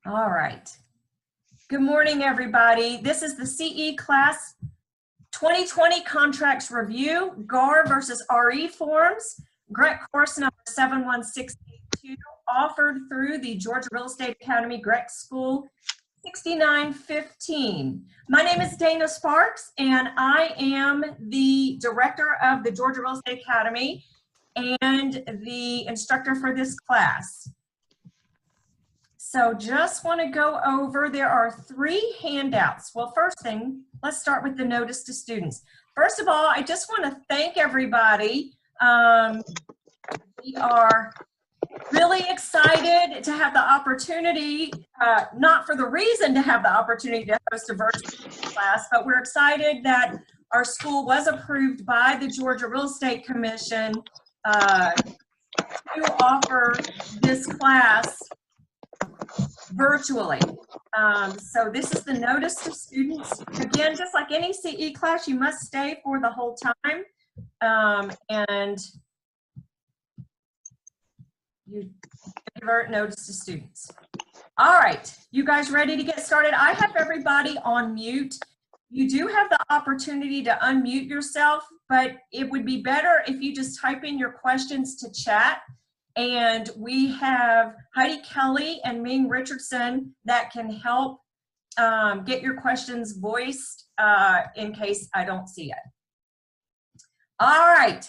All right. Good morning, everybody. This is the CE class 2020 contracts review, GAR versus RE forms, GREC course number 71682, offered through the Georgia Real Estate Academy GREC School 6915. My name is Dana Sparks, and I am the director of the Georgia Real Estate Academy and the instructor for this class. So just want to go over, there are 3 handouts. Well, first thing, let's start with the notice to students. First of all, I just want to thank everybody. We are really excited to have the opportunity, not for the reason to have the opportunity to host a virtual class, but we're excited that our school was approved by the Georgia Real Estate Commission to offer this class virtually. So this is the notice to students. Again, just like any CE class, you must stay for the whole time. And you give notice to students. All right, you guys ready to get started? I have everybody on mute. You do have the opportunity to unmute yourself, but it would be better if you just type in your questions to chat. And we have Heidi Kelly and Ming Richardson that can help get your questions voiced in case I don't see it. All right,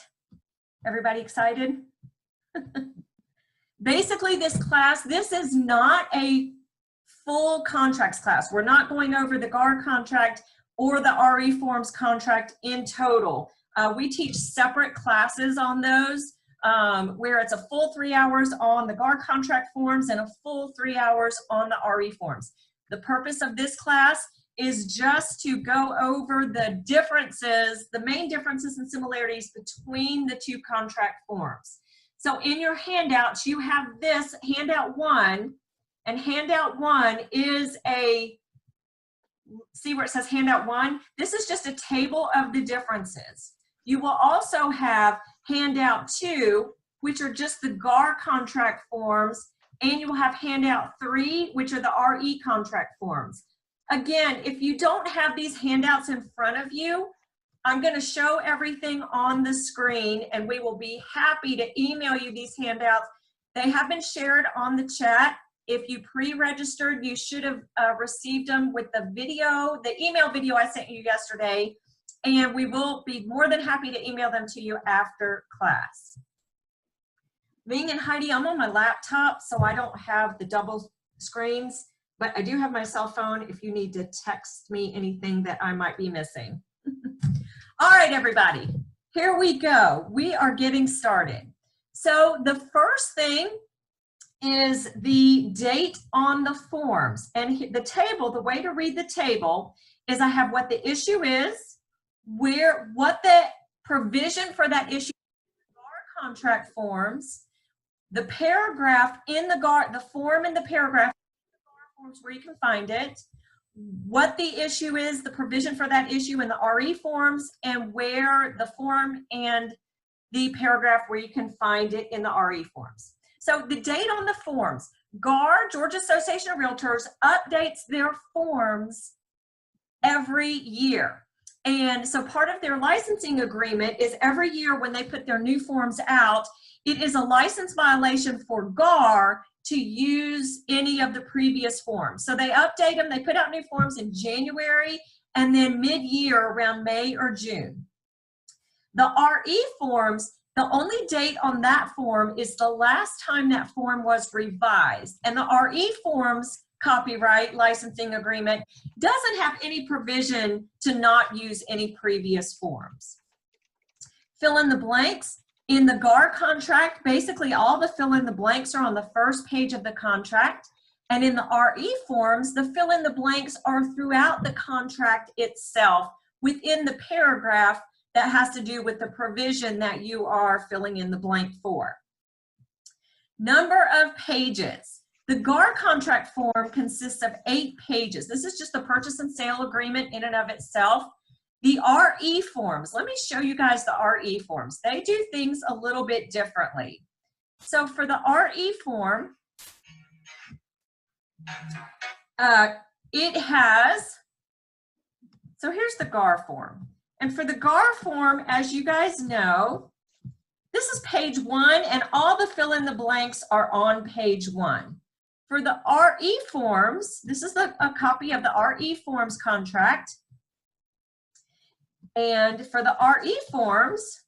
everybody excited? Basically, this class, this is not a full contracts class. We're not going over the GAR contract or the RE forms contract in total. We teach separate classes on those. Where it's a full 3 hours on the GAR contract forms and a full 3 hours on the RE forms. The purpose of this class is just to go over the differences, the main differences and similarities between the 2 contract forms. So in your handouts, you have this handout 1, and handout 1 is a, see where it says handout 1? This is just a table of the differences. You will also have handout 2, which are just the GAR contract forms, and you will have handout 3, which are the RE contract forms. Again, if you don't have these handouts in front of you, I'm going to show everything on the screen, and we will be happy to email you these handouts. They have been shared on the chat. If you pre-registered, you should have received them with the video, the email video I sent you yesterday. And we will be more than happy to email them to you after class. Ming and Heidi, I'm on my laptop, so I don't have the double screens, but I do have my cell phone if you need to text me anything that I might be missing. All right, everybody, here we go. We are getting started. So the first thing is the date on the forms. And the table, the way to read the table is I have what the issue is, what the provision for that issue in the GAR contract forms, the paragraph in the GAR, the form in the paragraph in the GAR forms where you can find it, what the issue is, the provision for that issue in the RE forms, and where the form and the paragraph where you can find it in the RE forms. So the date on the forms, GAR, Georgia Association of Realtors, updates their forms every year. And so part of their licensing agreement is every year when they put their new forms out, it is a license violation for GAR to use any of the previous forms. So they update them, they put out new forms in January and then mid-year around May or June. The RE forms, the only date on that form is the last time that form was revised. And the RE forms copyright licensing agreement doesn't have any provision to not use any previous forms. Fill in the blanks. In the GAR contract, basically all the fill in the blanks are on the first page of the contract. And in the RE forms, the fill in the blanks are throughout the contract itself within the paragraph that has to do with the provision that you are filling in the blank for. Number of pages. The GAR contract form consists of 8 pages. This is just the purchase and sale agreement in and of itself. The RE forms, let me show you guys the RE forms. They do things a little bit differently. So for the RE form, it has, so here's the GAR form. And for the GAR form, as you guys know, this is page 1 and all the fill in the blanks are on page 1. For the RE forms, this is a copy of the RE forms contract. And for the RE forms,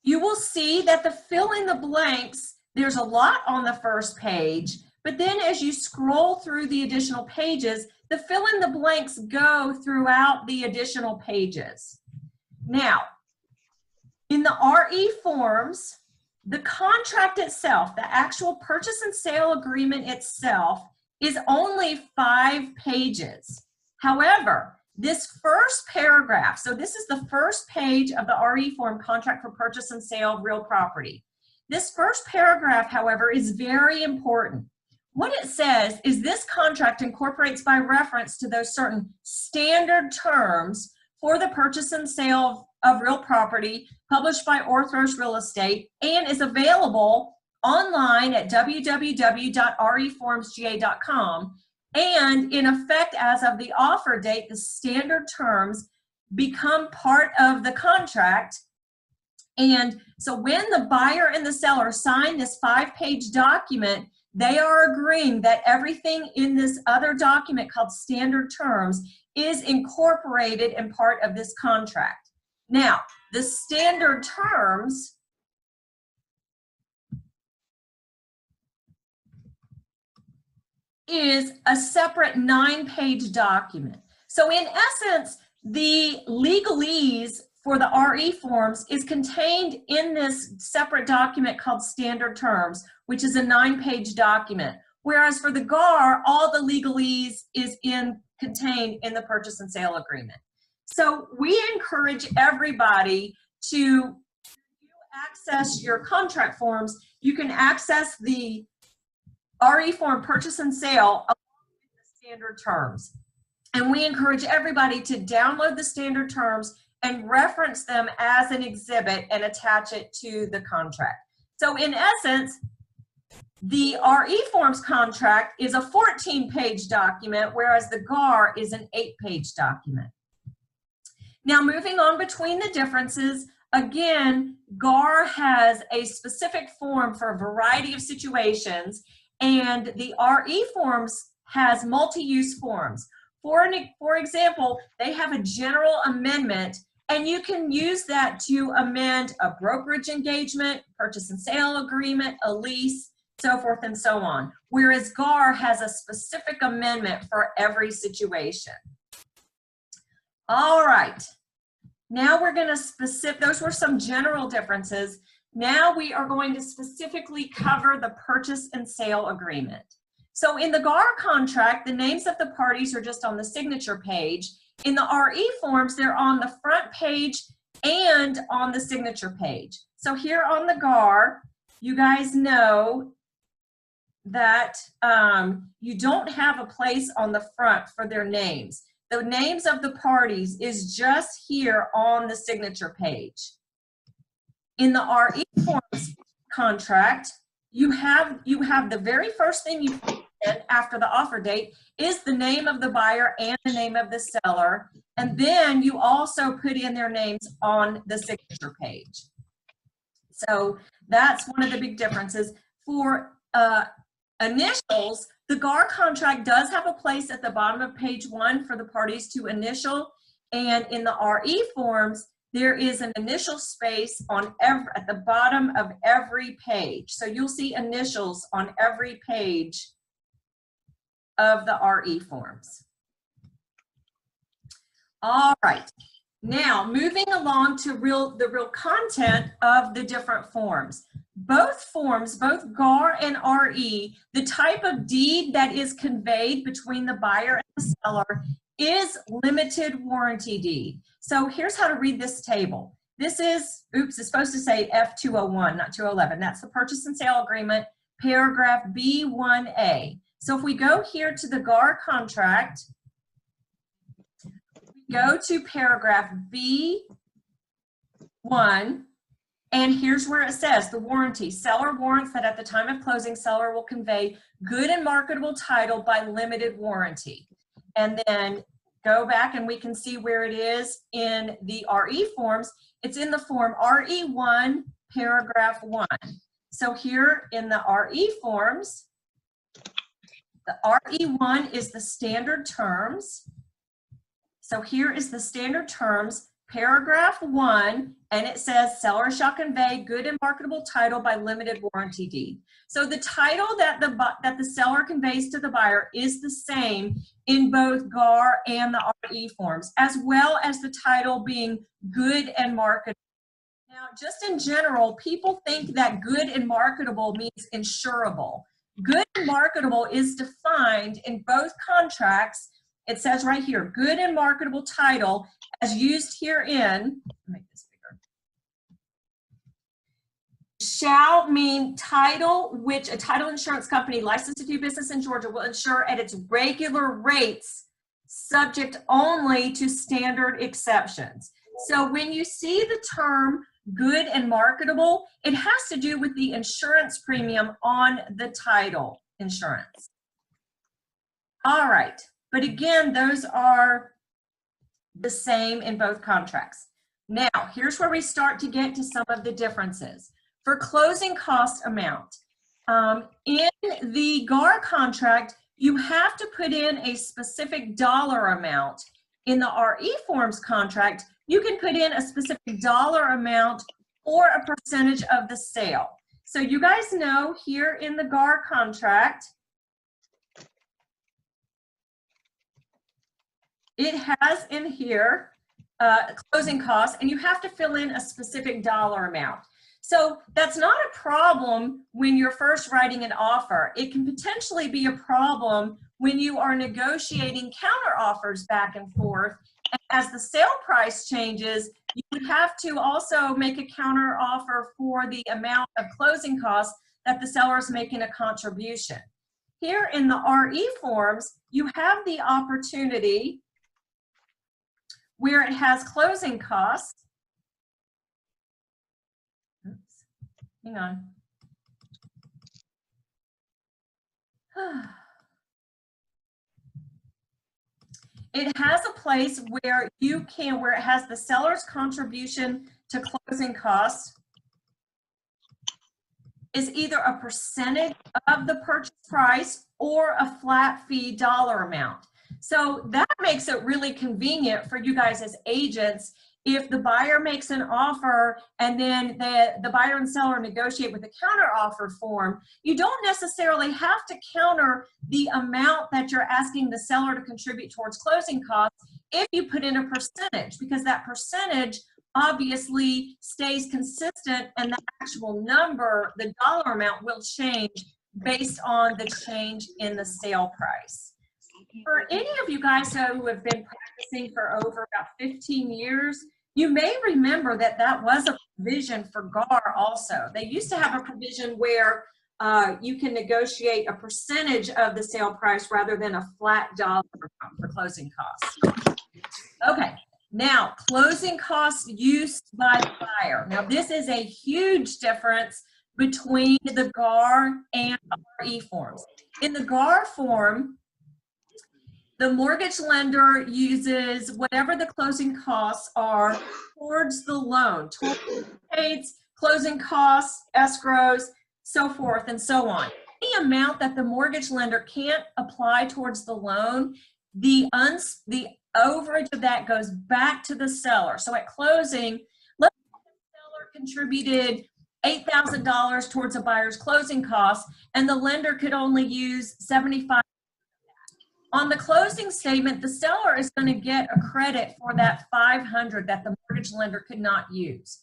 you will see that the fill in the blanks, there's a lot on the first page, but then as you scroll through the additional pages, the fill in the blanks go throughout the additional pages. Now, in the RE forms, the contract itself, the actual purchase and sale agreement itself, is only 5 pages. However, this first paragraph, so this is the first page of the RE form, contract for purchase and sale of real property. This first paragraph, however, is very important. What it says is this contract incorporates by reference to those certain standard terms for the purchase and sale of real property published by Orthros Real Estate and is available online at www.reformsga.com. And in effect, as of the offer date, the standard terms become part of the contract. And so when the buyer and the seller sign this 5-page document, they are agreeing that everything in this other document called standard terms is incorporated and part of this contract. Now, the standard terms is a separate 9-page document. So in essence, the legalese for the RE forms is contained in this separate document called standard terms, which is a 9-page document. Whereas for the GAR, all the legalese is contained in the purchase and sale agreement. So we encourage everybody to access your contract forms. You can access the RE form purchase and sale along with the standard terms. And we encourage everybody to download the standard terms and reference them as an exhibit and attach it to the contract. So in essence, the RE forms contract is a 14-page document, whereas the GAR is an 8-page document. Now moving on between the differences, again, GAR has a specific form for a variety of situations, and the RE forms has multi-use forms. For example, they have a general amendment, and you can use that to amend a brokerage engagement, purchase and sale agreement, a lease, so forth and so on. Whereas GAR has a specific amendment for every situation. All right. Now we're going to those were some general differences. Now we are going to specifically cover the purchase and sale agreement. So in the GAR contract, the names of the parties are just on the signature page. In the RE forms, they're on the front page and on the signature page. So here on the GAR, you guys know that you don't have a place on the front for their names. The names of the parties is just here on the signature page. In the RE forms contract, you have the very first thing you put in after the offer date is the name of the buyer and the name of the seller, and then you also put in their names on the signature page. So that's one of the big differences. For initials, the GAR contract does have a place at the bottom of page 1 for the parties to initial, and in the RE forms, there is an initial space on at the bottom of every page. So you'll see initials on every page of the RE forms. All right. Now, moving along to the real content of the different forms. Both forms, both GAR and RE, the type of deed that is conveyed between the buyer and the seller is limited warranty deed. So here's how to read this table. This is, oops, it's supposed to say F201, not 211. That's the purchase and sale agreement, paragraph B1A. So if we go here to the GAR contract, we go to paragraph B1, And here's where it says the warranty. Seller warrants that at the time of closing, seller will convey good and marketable title by limited warranty. And then go back and we can see where it is in the RE forms. It's in the form RE1, paragraph 1. So here in the RE forms, the RE1 is the standard terms. So here is the standard terms, paragraph 1, and it says seller shall convey good and marketable title by limited warranty deed. So the title that the seller conveys to the buyer is the same in both GAR and the RE forms, as well as the title being good and marketable. Now, just in general, people think that good and marketable means insurable. Good and marketable is defined in both contracts. It says right here, good and marketable title as used herein, make this bigger, shall mean title which a title insurance company licensed to do business in Georgia will insure at its regular rates, subject only to standard exceptions. So when you see the term good and marketable, it has to do with the insurance premium on the title insurance. All right, but again, those are the same in both contracts. Now, here's where we start to get to some of the differences. For closing cost amount, in the GAR contract, you have to put in a specific dollar amount. In the RE forms contract, you can put in a specific dollar amount or a percentage of the sale. So you guys know here in the GAR contract, it has in here closing costs, and you have to fill in a specific dollar amount. So that's not a problem when you're first writing an offer. It can potentially be a problem when you are negotiating counter offers back and forth. And as the sale price changes, you would have to also make a counter offer for the amount of closing costs that the seller is making a contribution. Here in the RE forms, you have the opportunity where it has closing costs. Oops, hang on. It has a place where you can, where it has the seller's contribution to closing costs is either a percentage of the purchase price or a flat fee dollar amount. So that makes it really convenient for you guys as agents. If the buyer makes an offer and then the buyer and seller negotiate with a counter offer form, you don't necessarily have to counter the amount that you're asking the seller to contribute towards closing costs if you put in a percentage, because that percentage obviously stays consistent and the actual number, the dollar amount, will change based on the change in the sale price. For any of you guys who have been practicing for over about 15 years, you may remember that that was a provision for GAR also. They used to have a provision where you can negotiate a percentage of the sale price rather than a flat dollar for closing costs. Okay, now closing costs used by the buyer. Now this is a huge difference between the GAR and RE forms. In the GAR form, the mortgage lender uses whatever the closing costs are towards the loan, towards payments, closing costs, escrows, so forth and so on. Any amount that the mortgage lender can't apply towards the loan, the overage of that goes back to the seller. So at closing, let's say the seller contributed $8,000 towards a buyer's closing costs, and the lender could only use $75,000. On the closing statement, the seller is going to get a credit for that $500 that the mortgage lender could not use.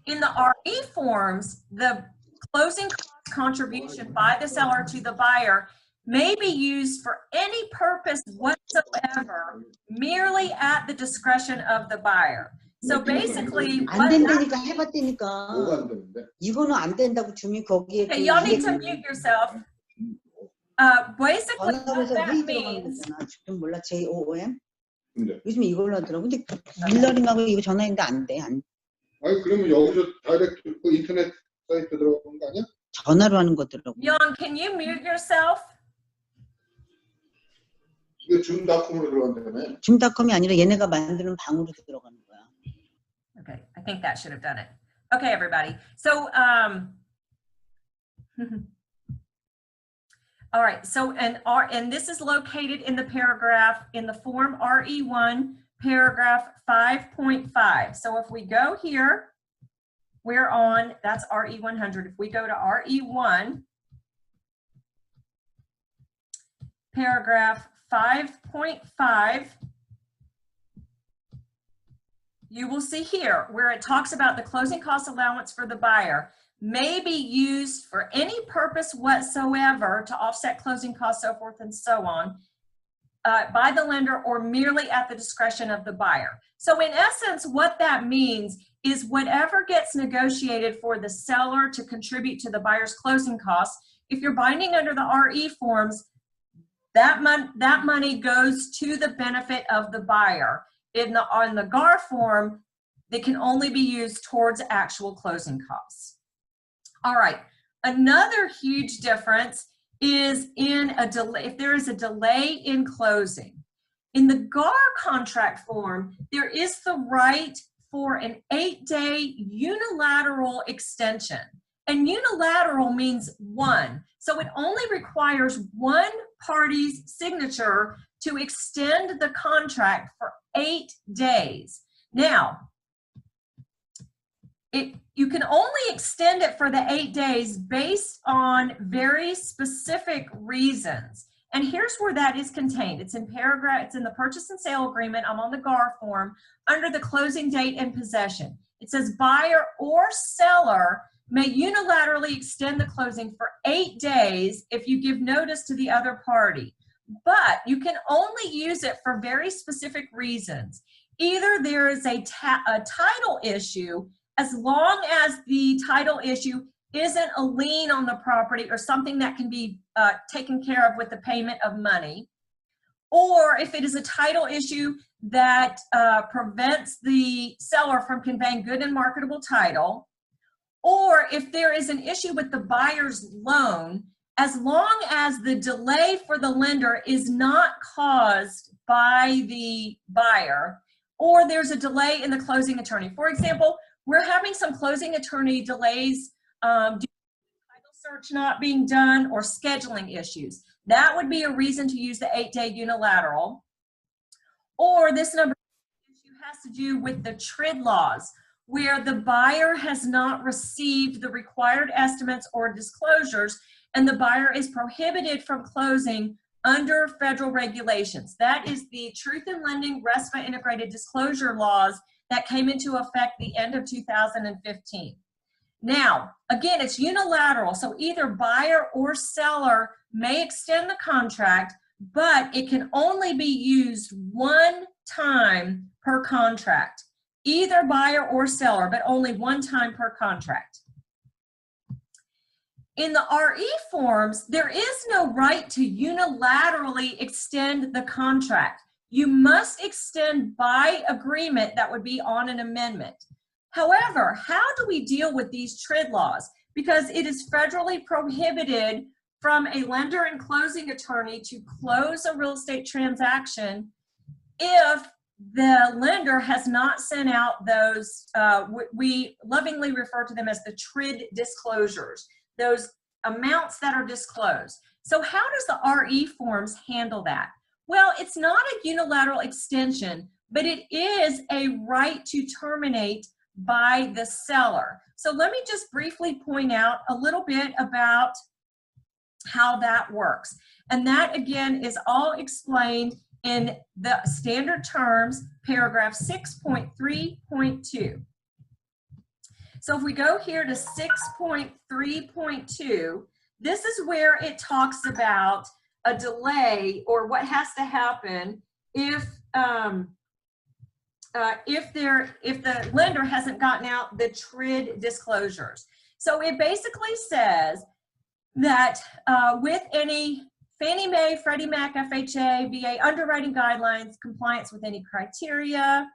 In the RE forms, the closing cost contribution by the seller to the buyer may be used for any purpose whatsoever, merely at the discretion of the buyer. So basically, 안 된다니까 해봤다니까. 이거는 안 된다고 주민 거기에. Okay, y'all need to mute yourself. Basically, what that means. 지금 몰라 JOOM. 요즘 이걸로 하더라고. 근데 밀러링하고 이거 전화했는데 안 돼. 아니 그러면 여기서 다이렉트 그 인터넷 사이트 들어가는 거 아니야? 전화로 하는 거더라고. Young, can you mute yourself? 이거 줌닷컴으로 들어간다며. 줌닷컴이 아니라 얘네가 만드는 방으로 들어가는 거야. Okay, I think that should have done it. Okay, everybody. So, all right. So, and this is located in the paragraph in the form RE1, paragraph 5.5. So, if we go here, we're on, that's RE100. If we go to RE1, paragraph 5.5, you will see here where it talks about the closing cost allowance for the buyer may be used for any purpose whatsoever to offset closing costs, so forth and so on, by the lender or merely at the discretion of the buyer. So in essence, what that means is whatever gets negotiated for the seller to contribute to the buyer's closing costs, if you're binding under the RE forms, that money goes to the benefit of the buyer. On the GAR form, they can only be used towards actual closing costs. All right, another huge difference is in a delay, if there is a delay in closing. In the GAR contract form, there is the right for an 8-day unilateral extension. And unilateral means one. So it only requires one party's signature to extend the contract for 8 days. Now, you can only extend it for the 8 days based on very specific reasons. And here's where that is contained. It's in paragraph, it's in the purchase and sale agreement. I'm on the GAR form under the closing date and possession. It says buyer or seller may unilaterally extend the closing for 8 days if you give notice to the other party. But you can only use it for very specific reasons. Either there is a title issue, as long as the title issue isn't a lien on the property or something that can be taken care of with the payment of money, or if it is a title issue that prevents the seller from conveying good and marketable title, or if there is an issue with the buyer's loan, as long as the delay for the lender is not caused by the buyer, or there's a delay in the closing attorney. For example, we're having some closing attorney delays due to title search not being done or scheduling issues. That would be a reason to use the 8-day unilateral. Or this number issue has to do with the TRID laws, where the buyer has not received the required estimates or disclosures, and the buyer is prohibited from closing under federal regulations. That is the Truth in Lending RESPA integrated disclosure laws that came into effect the end of 2015. Now, again, it's unilateral, so either buyer or seller may extend the contract, but it can only be used one time per contract. Either buyer or seller, but only one time per contract. In the RE forms, there is no right to unilaterally extend the contract. You must extend by agreement that would be on an amendment. However, how do we deal with these TRID laws? Because it is federally prohibited from a lender and closing attorney to close a real estate transaction if the lender has not sent out those, we lovingly refer to them as the TRID disclosures, those amounts that are disclosed. So how does the RE forms handle that? Well, it's not a unilateral extension, but it is a right to terminate by the seller. So let me just briefly point out a little bit about how that works. And that, again, is all explained in the standard terms, paragraph 6.3.2. So if we go here to 6.3.2, this is where it talks about a delay or what has to happen if the lender hasn't gotten out the TRID disclosures. So it basically says that with any Fannie Mae, Freddie Mac, FHA, VA underwriting guidelines, compliance with any criteria,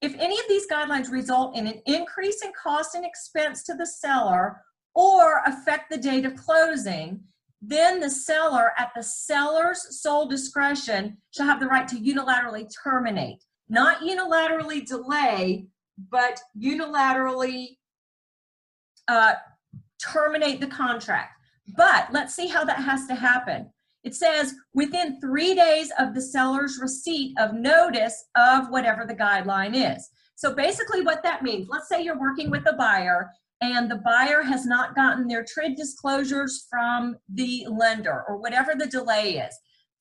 If any of these guidelines result in an increase in cost and expense to the seller or affect the date of closing, then the seller, at the seller's sole discretion, shall have the right to unilaterally terminate. Not unilaterally delay, but unilaterally terminate the contract. But let's see how that has to happen. It says within 3 days of the seller's receipt of notice of whatever the guideline is. So basically what that means, let's say you're working with a buyer and the buyer has not gotten their trade disclosures from the lender or whatever the delay is.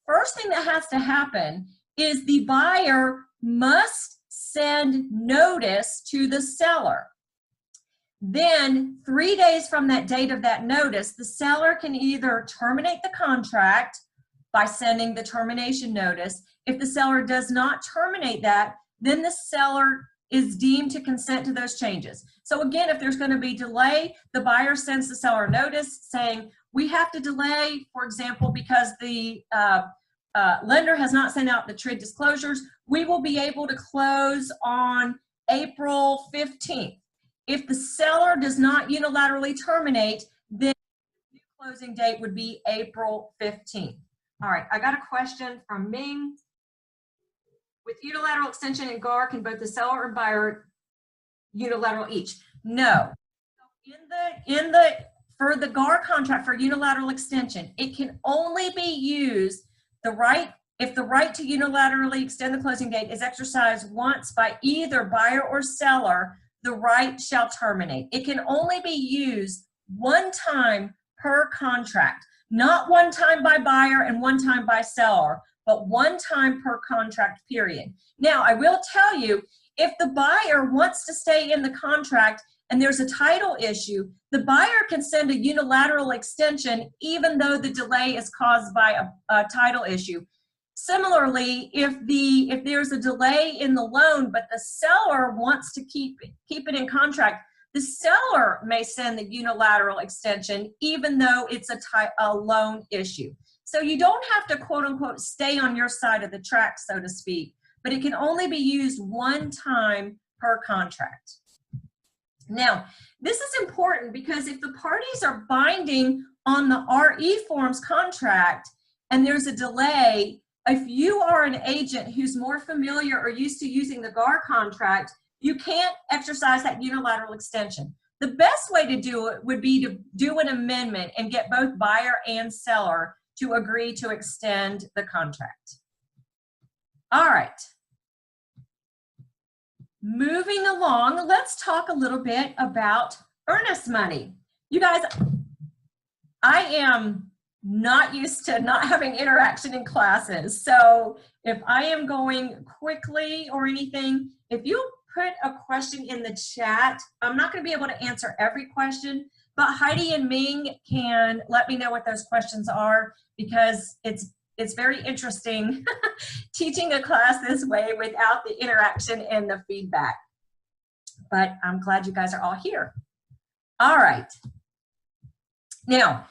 First thing that has to happen is the buyer must send notice to the seller. Then 3 days from that date of that notice, the seller can either terminate the contract by sending the termination notice. If the seller does not terminate that, then the seller is deemed to consent to those changes. So again, if there's going to be delay, the buyer sends the seller notice saying, we have to delay, for example, because the lender has not sent out the trade disclosures. We will be able to close on April 15th. If the seller does not unilaterally terminate, then the new closing date would be April 15th. All right, I got a question from Ming. With unilateral extension and GAR, can both the seller and buyer unilateral each? No. For the GAR contract for unilateral extension, it can only be used if the right to unilaterally extend the closing date is exercised once by either buyer or seller, the right shall terminate. It can only be used one time per contract, not one time by buyer and one time by seller, but one time per contract period. Now, I will tell you, if the buyer wants to stay in the contract and there's a title issue, the buyer can send a unilateral extension even though the delay is caused by a title issue. Similarly, if there's a delay in the loan, but the seller wants to keep it in contract, the seller may send the unilateral extension even though it's a loan issue. So you don't have to, quote unquote, stay on your side of the track, so to speak, but it can only be used one time per contract. Now, this is important because if the parties are binding on the RE forms contract and there's a delay, if you are an agent who's more familiar or used to using the GAR contract, you can't exercise that unilateral extension. The best way to do it would be to do an amendment and get both buyer and seller to agree to extend the contract. All right. Moving along, let's talk a little bit about earnest money. You guys, I am not used to not having interaction in classes. So if I am going quickly or anything, if you put a question in the chat, I'm not going to be able to answer every question, but Heidi and Ming can let me know what those questions are because it's very interesting teaching a class this way without the interaction and the feedback. But I'm glad you guys are all here. All right. Now,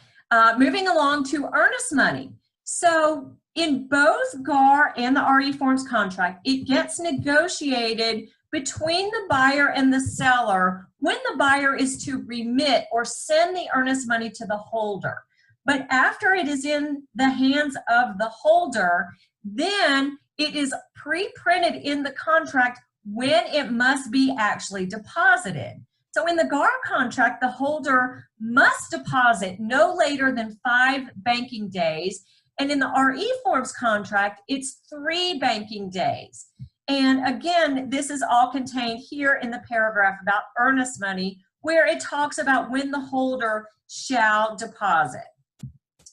moving along to earnest money. So in both GAR and the RE forms contract, it gets negotiated between the buyer and the seller when the buyer is to remit or send the earnest money to the holder. But after it is in the hands of the holder, then it is pre-printed in the contract when it must be actually deposited. So in the GAR contract, the holder must deposit no later than 5 banking days. And in the RE forms contract, it's 3 banking days. And again, this is all contained here in the paragraph about earnest money, where it talks about when the holder shall deposit.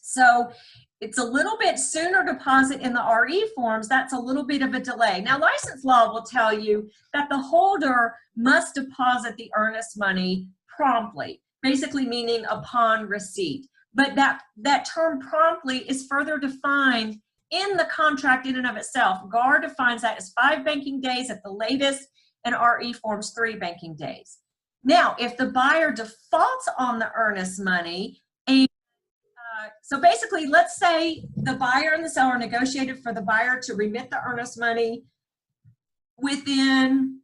So it's a little bit sooner deposit in the RE forms. That's a little bit of a delay. Now, license law will tell you that the holder must deposit the earnest money promptly, basically meaning upon receipt. But that term promptly is further defined in the contract in and of itself. GAR defines that as 5 banking days at the latest, and RE forms 3 banking days. Now, if the buyer defaults on the earnest money, so basically, let's say the buyer and the seller negotiated for the buyer to remit the earnest money within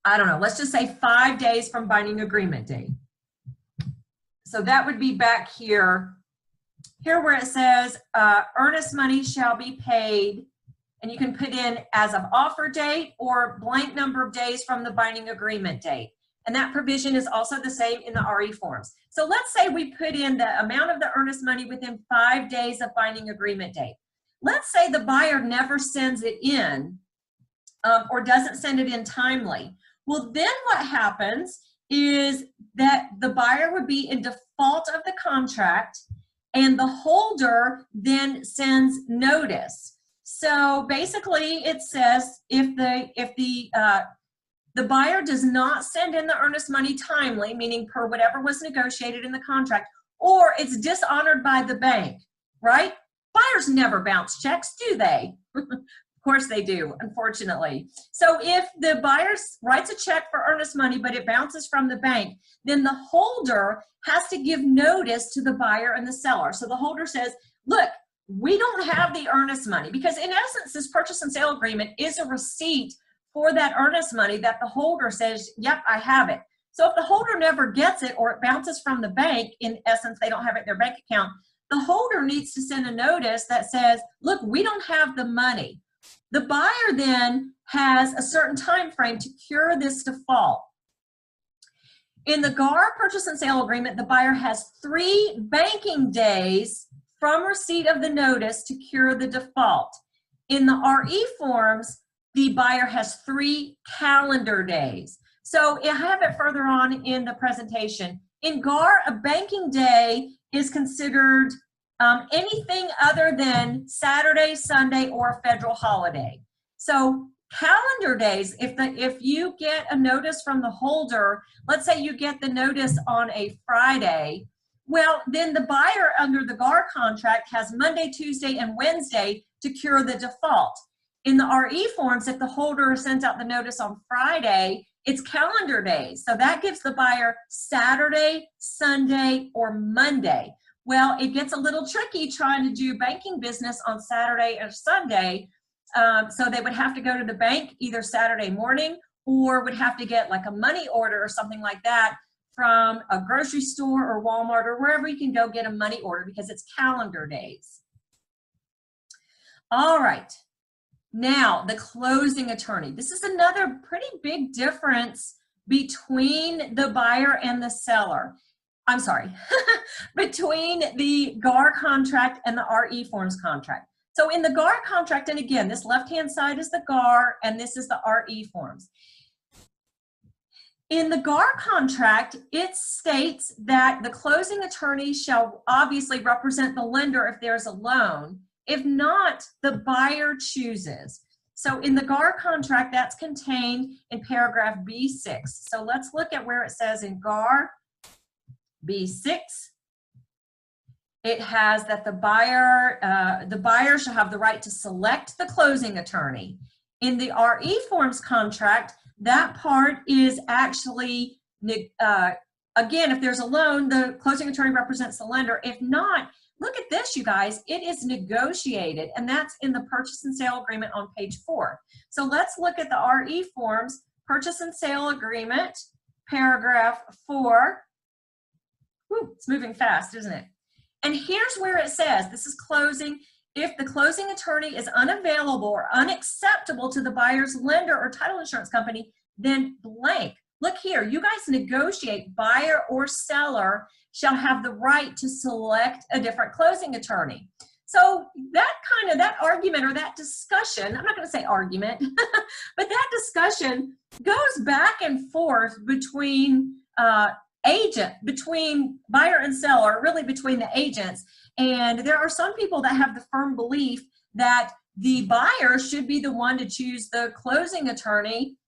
I don't know, let's just say 5 days from binding agreement date. So that would be back here where it says earnest money shall be paid, and you can put in as of offer date or blank number of days from the binding agreement date. And that provision is also the same in the RE forms. So let's say we put in the amount of the earnest money within 5 days of binding agreement date. Let's say the buyer never sends it in or doesn't send it in timely. Well, then what happens is that the buyer would be in default of the contract, and the holder then sends notice. So basically it says if the buyer does not send in the earnest money timely, meaning per whatever was negotiated in the contract, or it's dishonored by the bank, right? Buyers never bounce checks, do they? Of course they do, unfortunately. So if the buyer writes a check for earnest money, but it bounces from the bank, then the holder has to give notice to the buyer and the seller. So the holder says, look, we don't have the earnest money, because in essence, this purchase and sale agreement is a receipt for that earnest money that the holder says, yep, I have it. So if the holder never gets it or it bounces from the bank, in essence, they don't have it in their bank account, the holder needs to send a notice that says, look, we don't have the money. The buyer then has a certain time frame to cure this default. In the GAR purchase and sale agreement, the buyer has 3 banking days from receipt of the notice to cure the default. In the RE forms, the buyer has 3 calendar days. So I have it further on in the presentation. In GAR, a banking day is considered anything other than Saturday, Sunday, or a federal holiday. So calendar days, if you get a notice from the holder, let's say you get the notice on a Friday, well, then the buyer under the GAR contract has Monday, Tuesday, and Wednesday to cure the default. In the RE forms, if the holder sends out the notice on Friday, it's calendar days. So that gives the buyer Saturday, Sunday, or Monday. Well, it gets a little tricky trying to do banking business on Saturday or Sunday. So they would have to go to the bank either Saturday morning, or would have to get like a money order or something like that from a grocery store or Walmart or wherever you can go get a money order, because it's calendar days. All right. Now, the closing attorney. This is another pretty big difference between the buyer and the seller. I'm sorry, between the GAR contract and the RE forms contract. So in the GAR contract, and again, this left-hand side is the GAR and this is the RE forms. In the GAR contract, it states that the closing attorney shall obviously represent the lender if there's a loan. If not, the buyer chooses. So in the GAR contract, that's contained in paragraph B6. So let's look at where it says in GAR B6. It has that the buyer shall have the right to select the closing attorney. In the RE forms contract, that part is actually, again, if there's a loan, the closing attorney represents the lender. If not, look at this, you guys. It is negotiated, and that's in the purchase and sale agreement on page 4. So let's look at the RE forms, purchase and sale agreement, paragraph 4. Whew, it's moving fast, isn't it? And here's where it says, this is closing. If the closing attorney is unavailable or unacceptable to the buyer's lender or title insurance company, then blank. Look here, you guys negotiate. Buyer or seller shall have the right to select a different closing attorney. So that argument or that discussion, I'm not going to say argument, but that discussion goes back and forth between between buyer and seller, really between the agents. And there are some people that have the firm belief that the buyer should be the one to choose the closing attorney.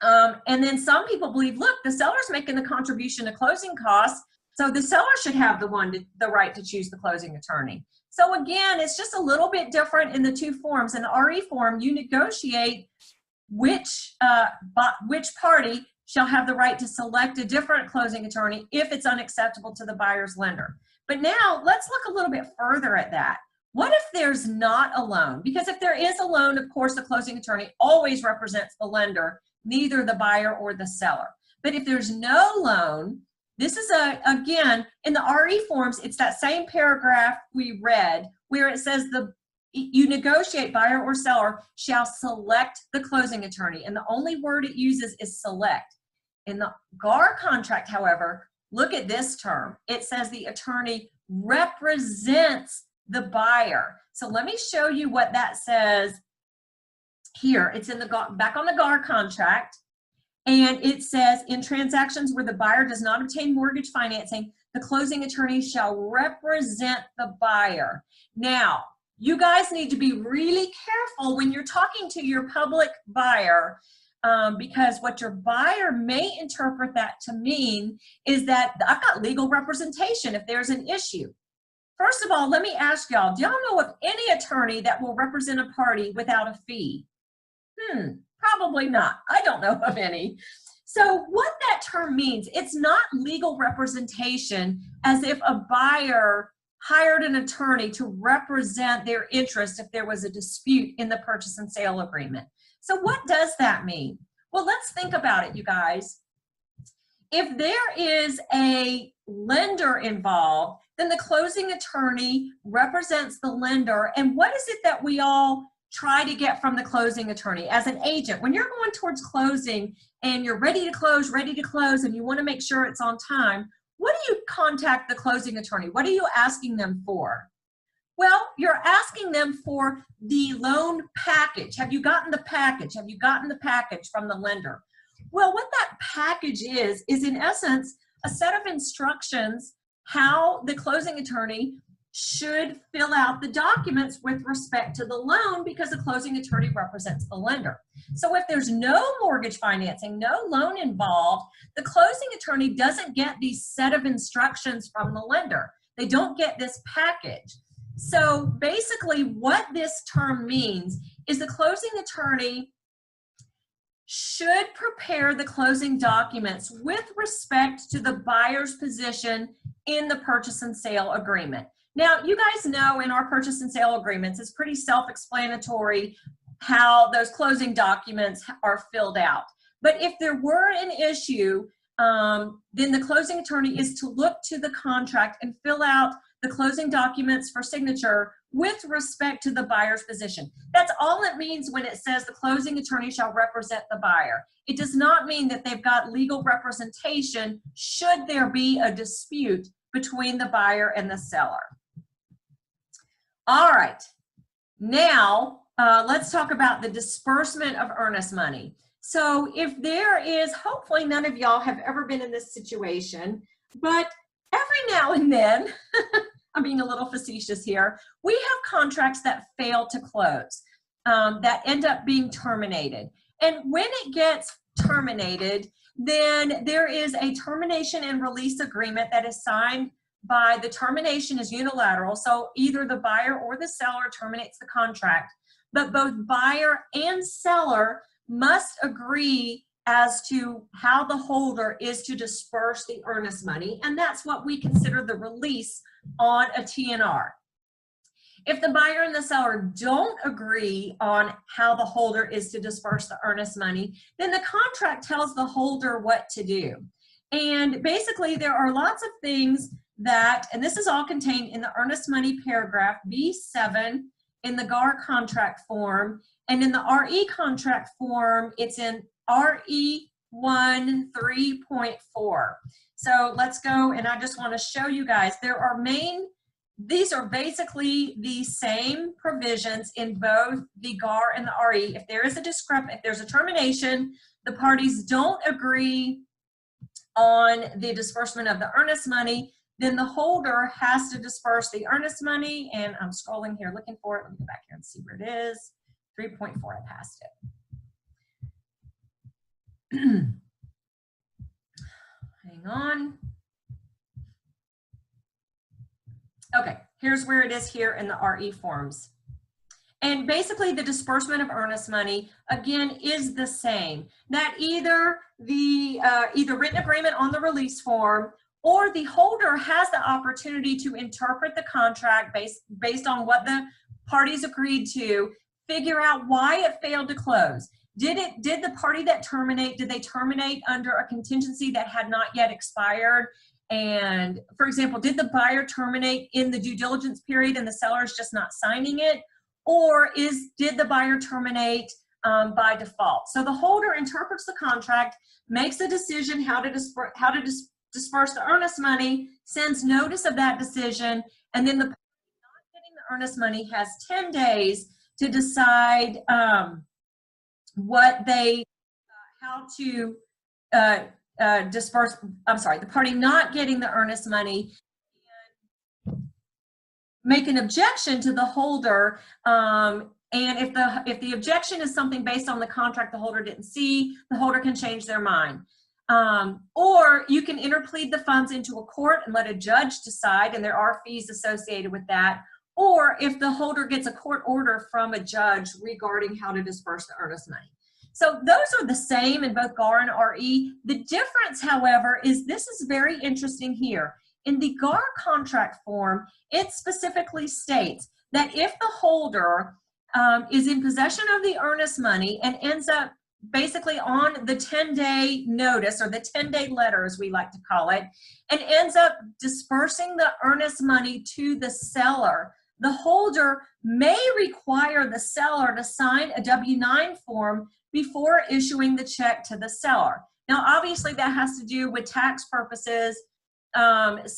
And then some people believe, look, the seller's making the contribution to closing costs, so the seller should have the right to choose the closing attorney. So again, it's just a little bit different in the two forms. In the RE form, you negotiate which party shall have the right to select a different closing attorney if it's unacceptable to the buyer's lender. But now let's look a little bit further at that. What if there's not a loan? Because if there is a loan, of course, the closing attorney always represents the lender neither the buyer or the seller. But if there's no loan, this is again, in the RE forms, it's that same paragraph we read where it says you negotiate, buyer or seller shall select the closing attorney. And the only word it uses is select. In the GAR contract, however, look at this term. It says the attorney represents the buyer. So let me show you what that says here. It's in the back on the GAR contract. And it says, in transactions where the buyer does not obtain mortgage financing, the closing attorney shall represent the buyer. Now, you guys need to be really careful when you're talking to your public buyer, because what your buyer may interpret that to mean is that I've got legal representation if there's an issue. First of all, let me ask y'all, do y'all know of any attorney that will represent a party without a fee? Probably not. I don't know of any. So what that term means, it's not legal representation as if a buyer hired an attorney to represent their interest if there was a dispute in the purchase and sale agreement. So what does that mean? Well, let's think about it, you guys. If there is a lender involved, then the closing attorney represents the lender. And what is it that we all try to get from the closing attorney as an agent? When you're going towards closing and you're ready to close, and you want to make sure it's on time, what do you contact the closing attorney? What are you asking them for? Well, you're asking them for the loan package. Have you gotten the package? Have you gotten the package from the lender? Well, what that package is in essence a set of instructions how the closing attorney should fill out the documents with respect to the loan, because the closing attorney represents the lender. So if there's no mortgage financing, no loan involved, the closing attorney doesn't get these set of instructions from the lender. They don't get this package. So basically what this term means is the closing attorney should prepare the closing documents with respect to the buyer's position in the purchase and sale agreement. Now, you guys know in our purchase and sale agreements, it's pretty self-explanatory how those closing documents are filled out. But if there were an issue, then the closing attorney is to look to the contract and fill out the closing documents for signature with respect to the buyer's position. That's all it means when it says the closing attorney shall represent the buyer. It does not mean that they've got legal representation should there be a dispute between the buyer and the seller. All right, now let's talk about the disbursement of earnest money. So if there is, hopefully none of y'all have ever been in this situation, but every now and then, I'm being a little facetious here, we have contracts that fail to close, that end up being terminated. And when it gets terminated, then there is a termination and release agreement that is signed by, the termination is unilateral, so either the buyer or the seller terminates the contract, but both buyer and seller must agree as to how the holder is to disperse the earnest money, and that's what we consider the release on a TNR. If the buyer and the seller don't agree on how the holder is to disperse the earnest money, then the contract tells the holder what to do. And basically there are lots of things that, and this is all contained in the earnest money paragraph B7 in the GAR contract form, and in the RE contract form, it's in RE1 3.4. So let's go, and I just want to show you guys, these are basically the same provisions in both the GAR and the RE. If there is a if there's a termination, the parties don't agree on the disbursement of the earnest money, then the holder has to disperse the earnest money, and I'm scrolling here looking for it. Let me go back here and see where it is. 3.4, I passed it. Hang on. Okay, here's where it is here in the RE forms. And basically the disbursement of earnest money, again, is the same. That either the written agreement on the release form or the holder has the opportunity to interpret the contract based on what the parties agreed to, figure out why it failed to close. Did the party that did they terminate under a contingency that had not yet expired? And for example, did the buyer terminate in the due diligence period and the seller is just not signing it? Or did the buyer terminate by default? So the holder interprets the contract, makes a decision how to disperse the earnest money, sends notice of that decision, and then the party not getting the earnest money has 10 days to decide how to disperse. I'm sorry, the party not getting the earnest money can make an objection to the holder, and if the objection is something based on the contract the holder didn't see, the holder can change their mind. Or you can interplead the funds into a court and let a judge decide, and there are fees associated with that. Or if the holder gets a court order from a judge regarding how to disperse the earnest money. So those are the same in both GAR and RE. The difference, however, is this is very interesting here. In the GAR contract form, it specifically states that if the holder is in possession of the earnest money and ends up basically on the 10-day notice, or the 10-day letter as we like to call it, and ends up dispersing the earnest money to the seller, the holder may require the seller to sign a W-9 form before issuing the check to the seller. Now, obviously, that has to do with tax purposes, because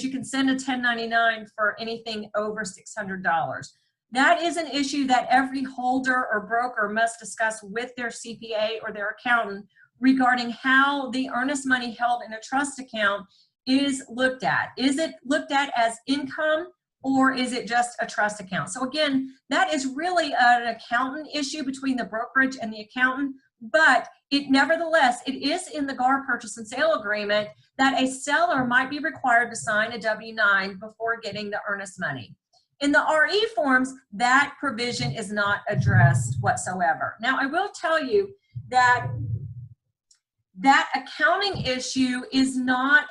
you can send a 1099 for anything over $600. That is an issue that every holder or broker must discuss with their CPA or their accountant regarding how the earnest money held in a trust account is looked at. Is it looked at as income, or is it just a trust account? So again, that is really an accountant issue between the brokerage and the accountant, but nevertheless, it is in the GAR purchase and sale agreement that a seller might be required to sign a W-9 before getting the earnest money. In the RE forms, that provision is not addressed whatsoever. Now, I will tell you that that accounting issue is not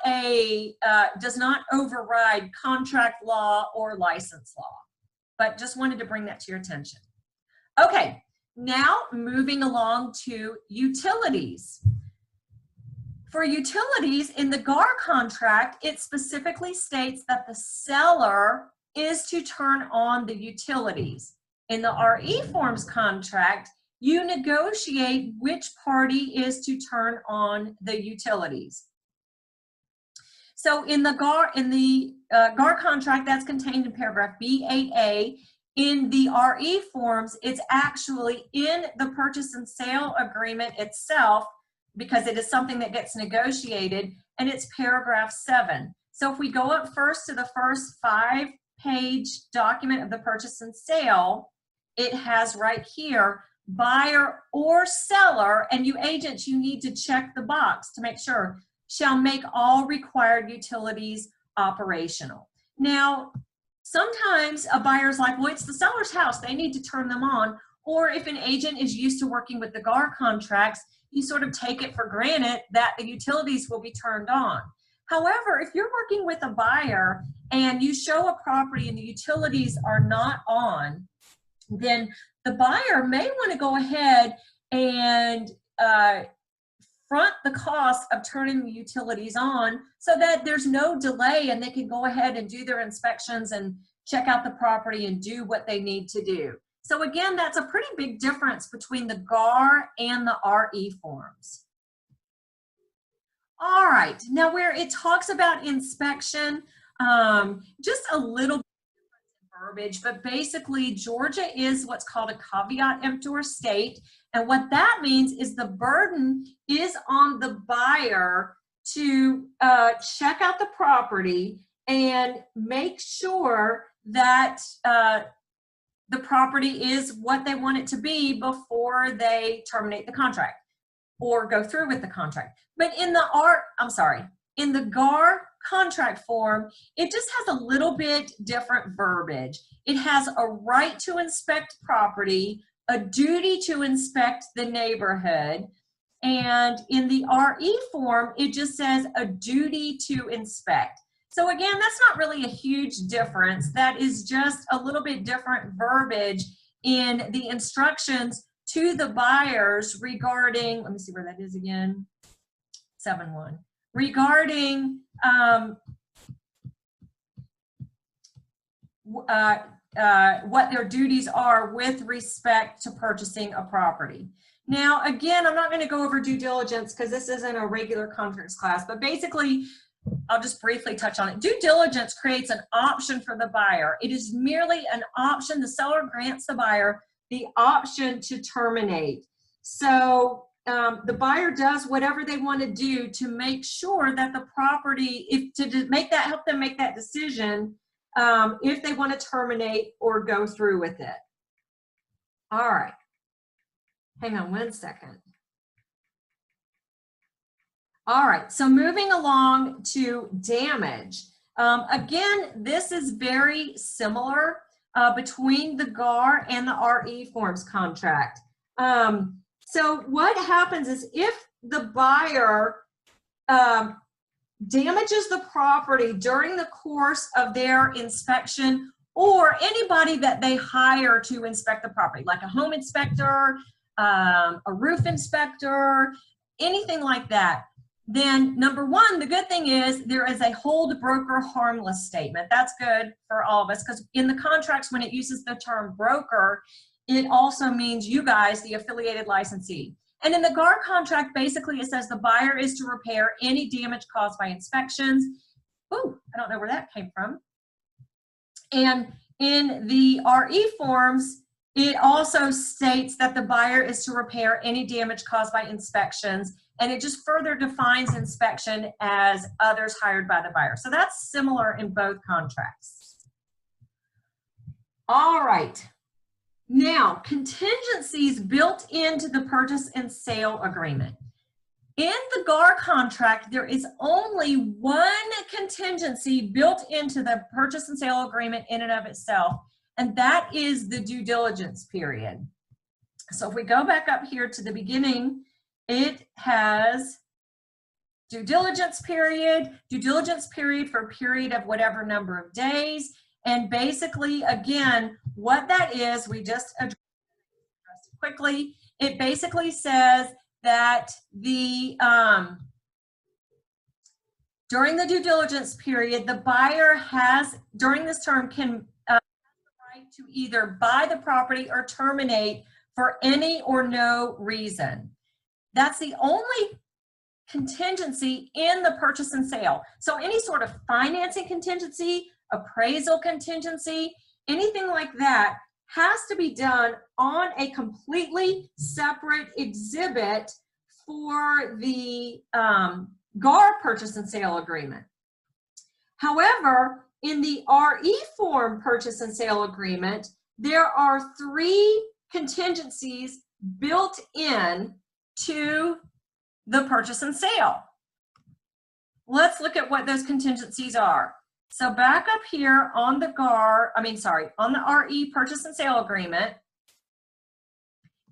does not override contract law or license law, but just wanted to bring that to your attention. Okay, now moving along to utilities. For utilities, in the GAR contract, it specifically states that the seller is to turn on the utilities. In the RE forms contract, you negotiate which party is to turn on the utilities. So in the GAR contract, that's contained in paragraph B8A. In the RE forms, it's actually in the purchase and sale agreement itself, because it is something that gets negotiated, and it's paragraph 7. So if we go up first to the first 5-page document of the purchase and sale, it has right here, buyer or seller, and you agents, you need to check the box to make sure, shall make all required utilities operational. Now, sometimes a buyer's like, well, it's the seller's house, they need to turn them on. Or if an agent is used to working with the GAR contracts, you sort of take it for granted that the utilities will be turned on. However, if you're working with a buyer and you show a property and the utilities are not on, then the buyer may want to go ahead and front the cost of turning the utilities on so that there's no delay and they can go ahead and do their inspections and check out the property and do what they need to do. So again, that's a pretty big difference between the GAR and the RE forms. All right, now where it talks about inspection, just a little bit of verbiage, but basically Georgia is what's called a caveat emptor state. And what that means is the burden is on the buyer to check out the property and make sure that the property is what they want it to be before they terminate the contract or go through with the contract. But in the GAR contract form, it just has a little bit different verbiage. It has a right to inspect property, a duty to inspect the neighborhood, and in the RE form, it just says a duty to inspect. So again, that's not really a huge difference. That is just a little bit different verbiage in the instructions to the buyers regarding, let me see where that is again, 7-1, regarding what their duties are with respect to purchasing a property. Now, again, I'm not going to go over due diligence because this isn't a regular contracts class, but basically, I'll just briefly touch on it. Due diligence creates an option for the buyer. It is merely an option. The seller grants the buyer the option to terminate. So the buyer does whatever they want to do to make sure that the property, help them make that decision if they want to terminate or go through with it. All right. Hang on one second. All right, so moving along to damage. Again, this is very similar between the GAR and the RE forms contract. So what happens is if the buyer damages the property during the course of their inspection, or anybody that they hire to inspect the property, like a home inspector, a roof inspector, anything like that, then number one, the good thing is there is a hold broker harmless statement. That's good for all of us, because in the contracts, when it uses the term broker, it also means you guys, the affiliated licensee. And in the GAR contract, basically it says the buyer is to repair any damage caused by inspections. Ooh, I don't know where that came from. And in the RE forms, it also states that the buyer is to repair any damage caused by inspections, and it just further defines inspection as others hired by the buyer. So that's similar in both contracts. All right. Now, contingencies built into the purchase and sale agreement. In the GAR contract, there is only one contingency built into the purchase and sale agreement in and of itself, and that is the due diligence period. So if we go back up here to the beginning, it has due diligence period for a period of whatever number of days. And basically, again, what that is, we just addressed it quickly. It basically says that the during the due diligence period, the buyer has, during this term, can have the right to either buy the property or terminate for any or no reason. That's the only contingency in the purchase and sale. So any sort of financing contingency, appraisal contingency, anything like that has to be done on a completely separate exhibit for the GAR purchase and sale agreement. However, in the RE form purchase and sale agreement, there are 3 contingencies built in to the purchase and sale. Let's look at what those contingencies are. So back up here on the on the RE purchase and sale agreement,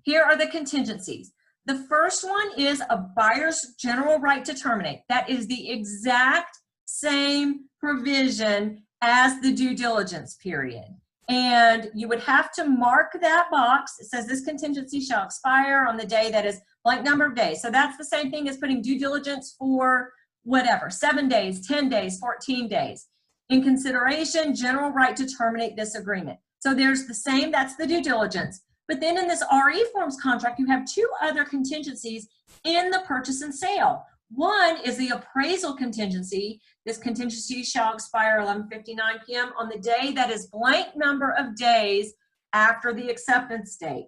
here are the contingencies. The first one is a buyer's general right to terminate. That is the exact same provision as the due diligence period. And you would have to mark that box. It says this contingency shall expire on the day that is blank number of days. So that's the same thing as putting due diligence for whatever, 7 days, 10 days, 14 days. In consideration, general right to terminate this agreement. So there's the same, that's the due diligence. But then in this RE forms contract, you have 2 other contingencies in the purchase and sale. One is the appraisal contingency. This contingency shall expire 11:59 p.m. on the day that is blank number of days after the acceptance date.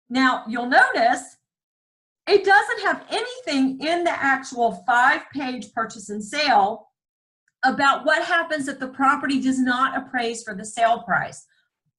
Now, you'll notice it doesn't have anything in the actual 5-page purchase and sale about what happens if the property does not appraise for the sale price.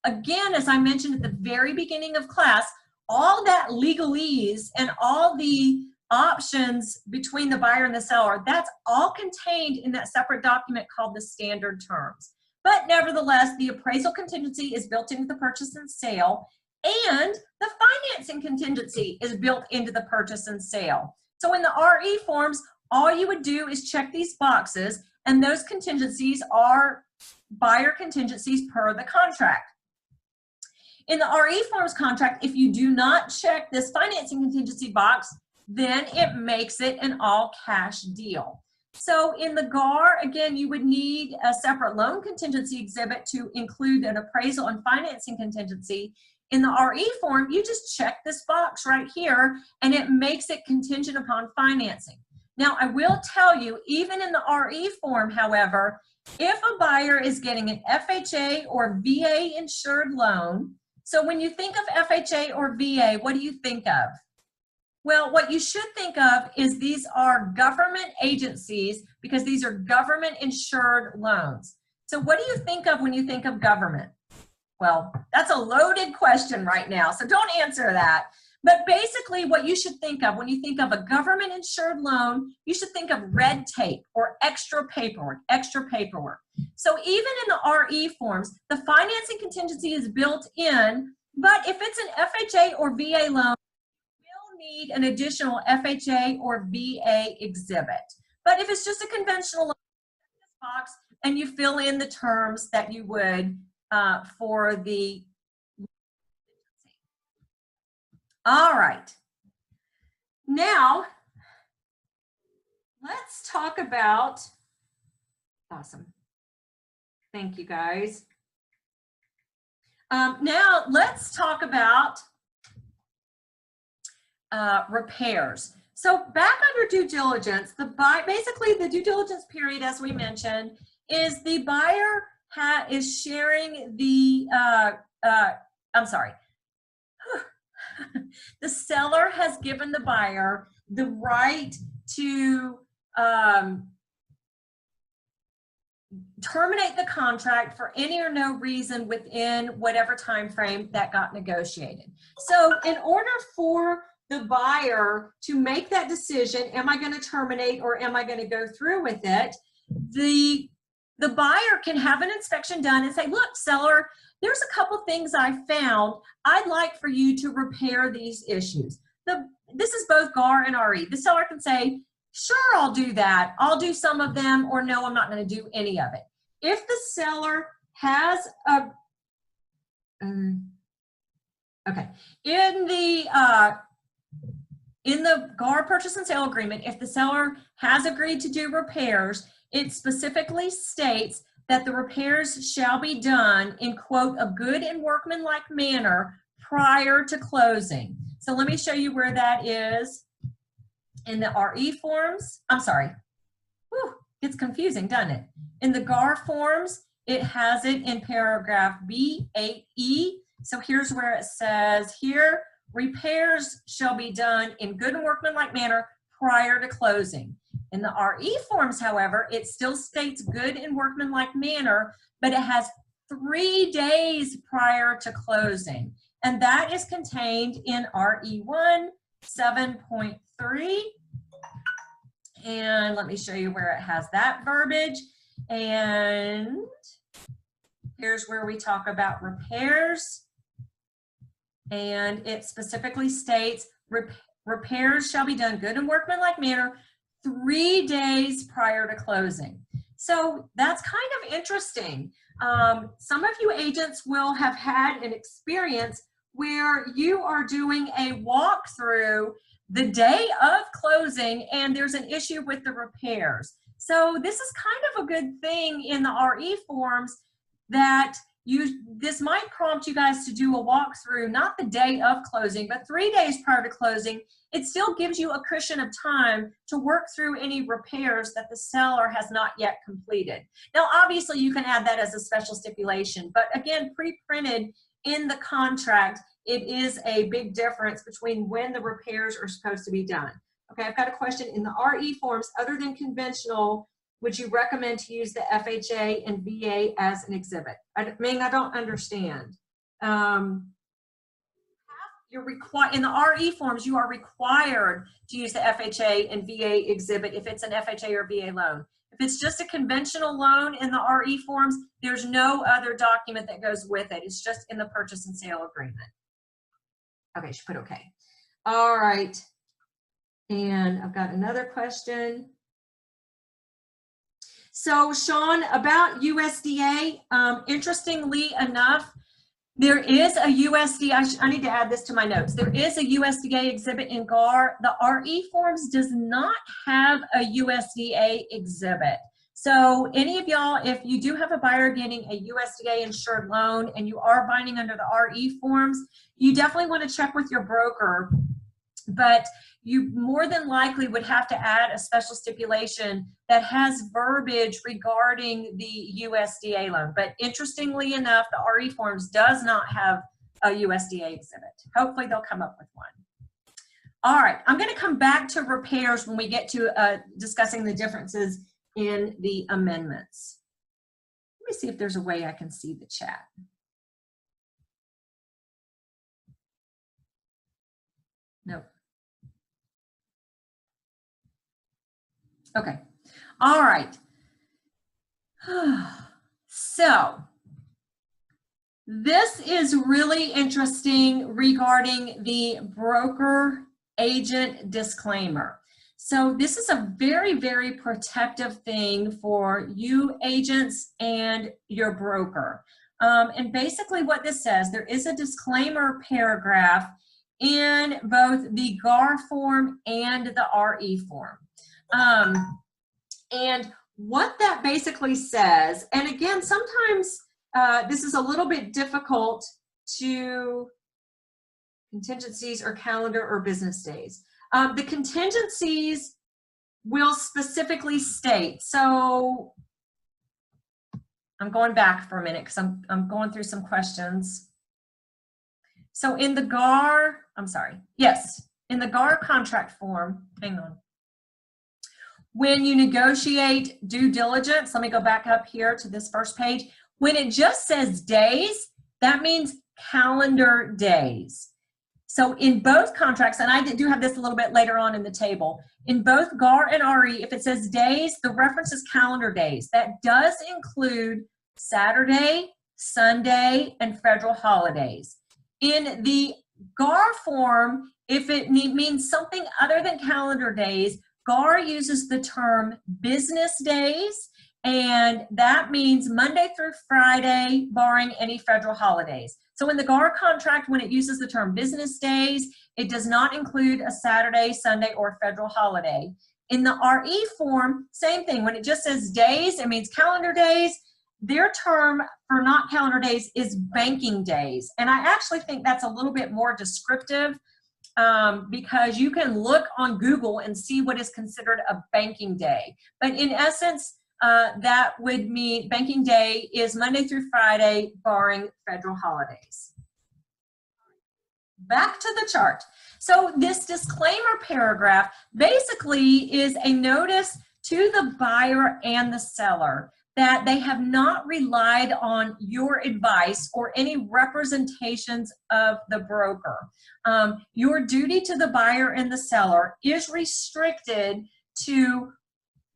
Again, as I mentioned at the very beginning of class, all that legalese and all the options between the buyer and the seller, that's all contained in that separate document called the standard terms. But nevertheless, the appraisal contingency is built into the purchase and sale, and the financing contingency is built into the purchase and sale. So in the RE forms, all you would do is check these boxes, and those contingencies are buyer contingencies per the contract. In the RE forms contract, if you do not check this financing contingency box, then it makes it an all cash deal. So in the GAR, again, you would need a separate loan contingency exhibit to include an appraisal and financing contingency. In the RE form, you just check this box right here and it makes it contingent upon financing. Now, I will tell you, even in the RE form, however, if a buyer is getting an FHA or VA insured loan, so when you think of FHA or VA, what do you think of? Well, what you should think of is these are government agencies because these are government insured loans. So what do you think of when you think of government? Well, that's a loaded question right now, so don't answer that. But basically what you should think of when you think of a government insured loan, you should think of red tape or extra paperwork, So even in the RE forms, the financing contingency is built in, but if it's an FHA or VA loan, you'll need an additional FHA or VA exhibit. But if it's just a conventional loan, this box and you fill in the terms that you would for the. All right. Now, let's talk about, awesome. Thank you guys. Now, let's talk about repairs. So back under due diligence, basically the due diligence period, as we mentioned, is the buyer is sharing the, the seller has given the buyer the right to terminate the contract for any or no reason within whatever time frame that got negotiated. So in order for the buyer to make that decision, am I going to terminate or am I going to go through with it, the buyer can have an inspection done and say, look, seller, there's a couple things I found. I'd like for you to repair these issues. This is both GAR and RE. The seller can say, sure, I'll do that. I'll do some of them, or no, I'm not going to do any of it. If the seller has a, in the GAR purchase and sale agreement, if the seller has agreed to do repairs, it specifically states that the repairs shall be done in, quote, a good and workmanlike manner prior to closing. So let me show you where that is in the RE forms. I'm sorry. Whew, it's confusing, doesn't it? In the GAR forms, it has it in paragraph B8E. So here's where it says here, repairs shall be done in good and workmanlike manner prior to closing. In the RE forms, however, it still states good and workmanlike manner, but it has 3 days prior to closing. And that is contained in RE1 7.3. And let me show you where it has that verbiage. And here's where we talk about repairs. And it specifically states repairs shall be done good and workmanlike manner 3 days prior to closing. So that's kind of interesting. Some of you agents will have had an experience where you are doing a walkthrough the day of closing and there's an issue with the repairs. So this is kind of a good thing in the RE forms that this might prompt you guys to do a walkthrough, not the day of closing, but 3 days prior to closing. It still gives you a cushion of time to work through any repairs that the seller has not yet completed. Now, obviously, you can add that as a special stipulation, but again, pre-printed in the contract, it is a big difference between when the repairs are supposed to be done. Okay, I've got a question. In the RE forms, other than conventional, would you recommend to use the FHA and VA as an exhibit? I mean, I don't understand. You're required in the RE forms, you are required to use the FHA and VA exhibit if it's an FHA or VA loan. If it's just a conventional loan in the RE forms, there's no other document that goes with it. It's just in the purchase and sale agreement. Okay, she put okay. All right. And I've got another question. So Sean, about USDA, interestingly enough, There is a USDA, I need to add this to my notes. There is a USDA exhibit in GAR. The RE forms does not have a USDA exhibit. So any of y'all, if you do have a buyer getting a USDA insured loan and you are binding under the RE forms, you definitely want to check with your broker, but you more than likely would have to add a special stipulation that has verbiage regarding the USDA loan. But interestingly enough, the RE forms does not have a USDA exhibit. Hopefully they'll come up with one. All right, I'm going to come back to repairs when we get to discussing the differences in the amendments. Let me see if there's a way I can see the chat. Nope. Okay. All right. So this is really interesting regarding the broker agent disclaimer. So this is a very, very protective thing for you agents and your broker. And basically what this says, there is a disclaimer paragraph in both the GAR form and the RE form. And what that basically says, and again, sometimes this is a little bit difficult to contingencies or calendar or business days. The contingencies will specifically state, so I'm going back for a minute because I'm going through some questions. So in the GAR, I'm sorry, yes, in the GAR contract form, hang on. When you negotiate due diligence, let me go back up here to this first page. When it just says days, that means calendar days. So in both contracts, and I do have this a little bit later on in the table, in both GAR and RE, if it says days, the reference is calendar days. That does include Saturday, Sunday, and federal holidays. In the GAR form, if it means something other than calendar days, GAR uses the term business days, and that means Monday through Friday, barring any federal holidays. So in the GAR contract, when it uses the term business days, it does not include a Saturday, Sunday, or federal holiday. In the RE form, same thing. When it just says days, it means calendar days. Their term for not calendar days is banking days. And I actually think that's a little bit more descriptive because you can look on Google and see what is considered a banking day. But in essence, that would mean banking day is Monday through Friday, barring federal holidays. Back to the chart. So this disclaimer paragraph basically is a notice to the buyer and the seller that they have not relied on your advice or any representations of the broker. Your duty to the buyer and the seller is restricted to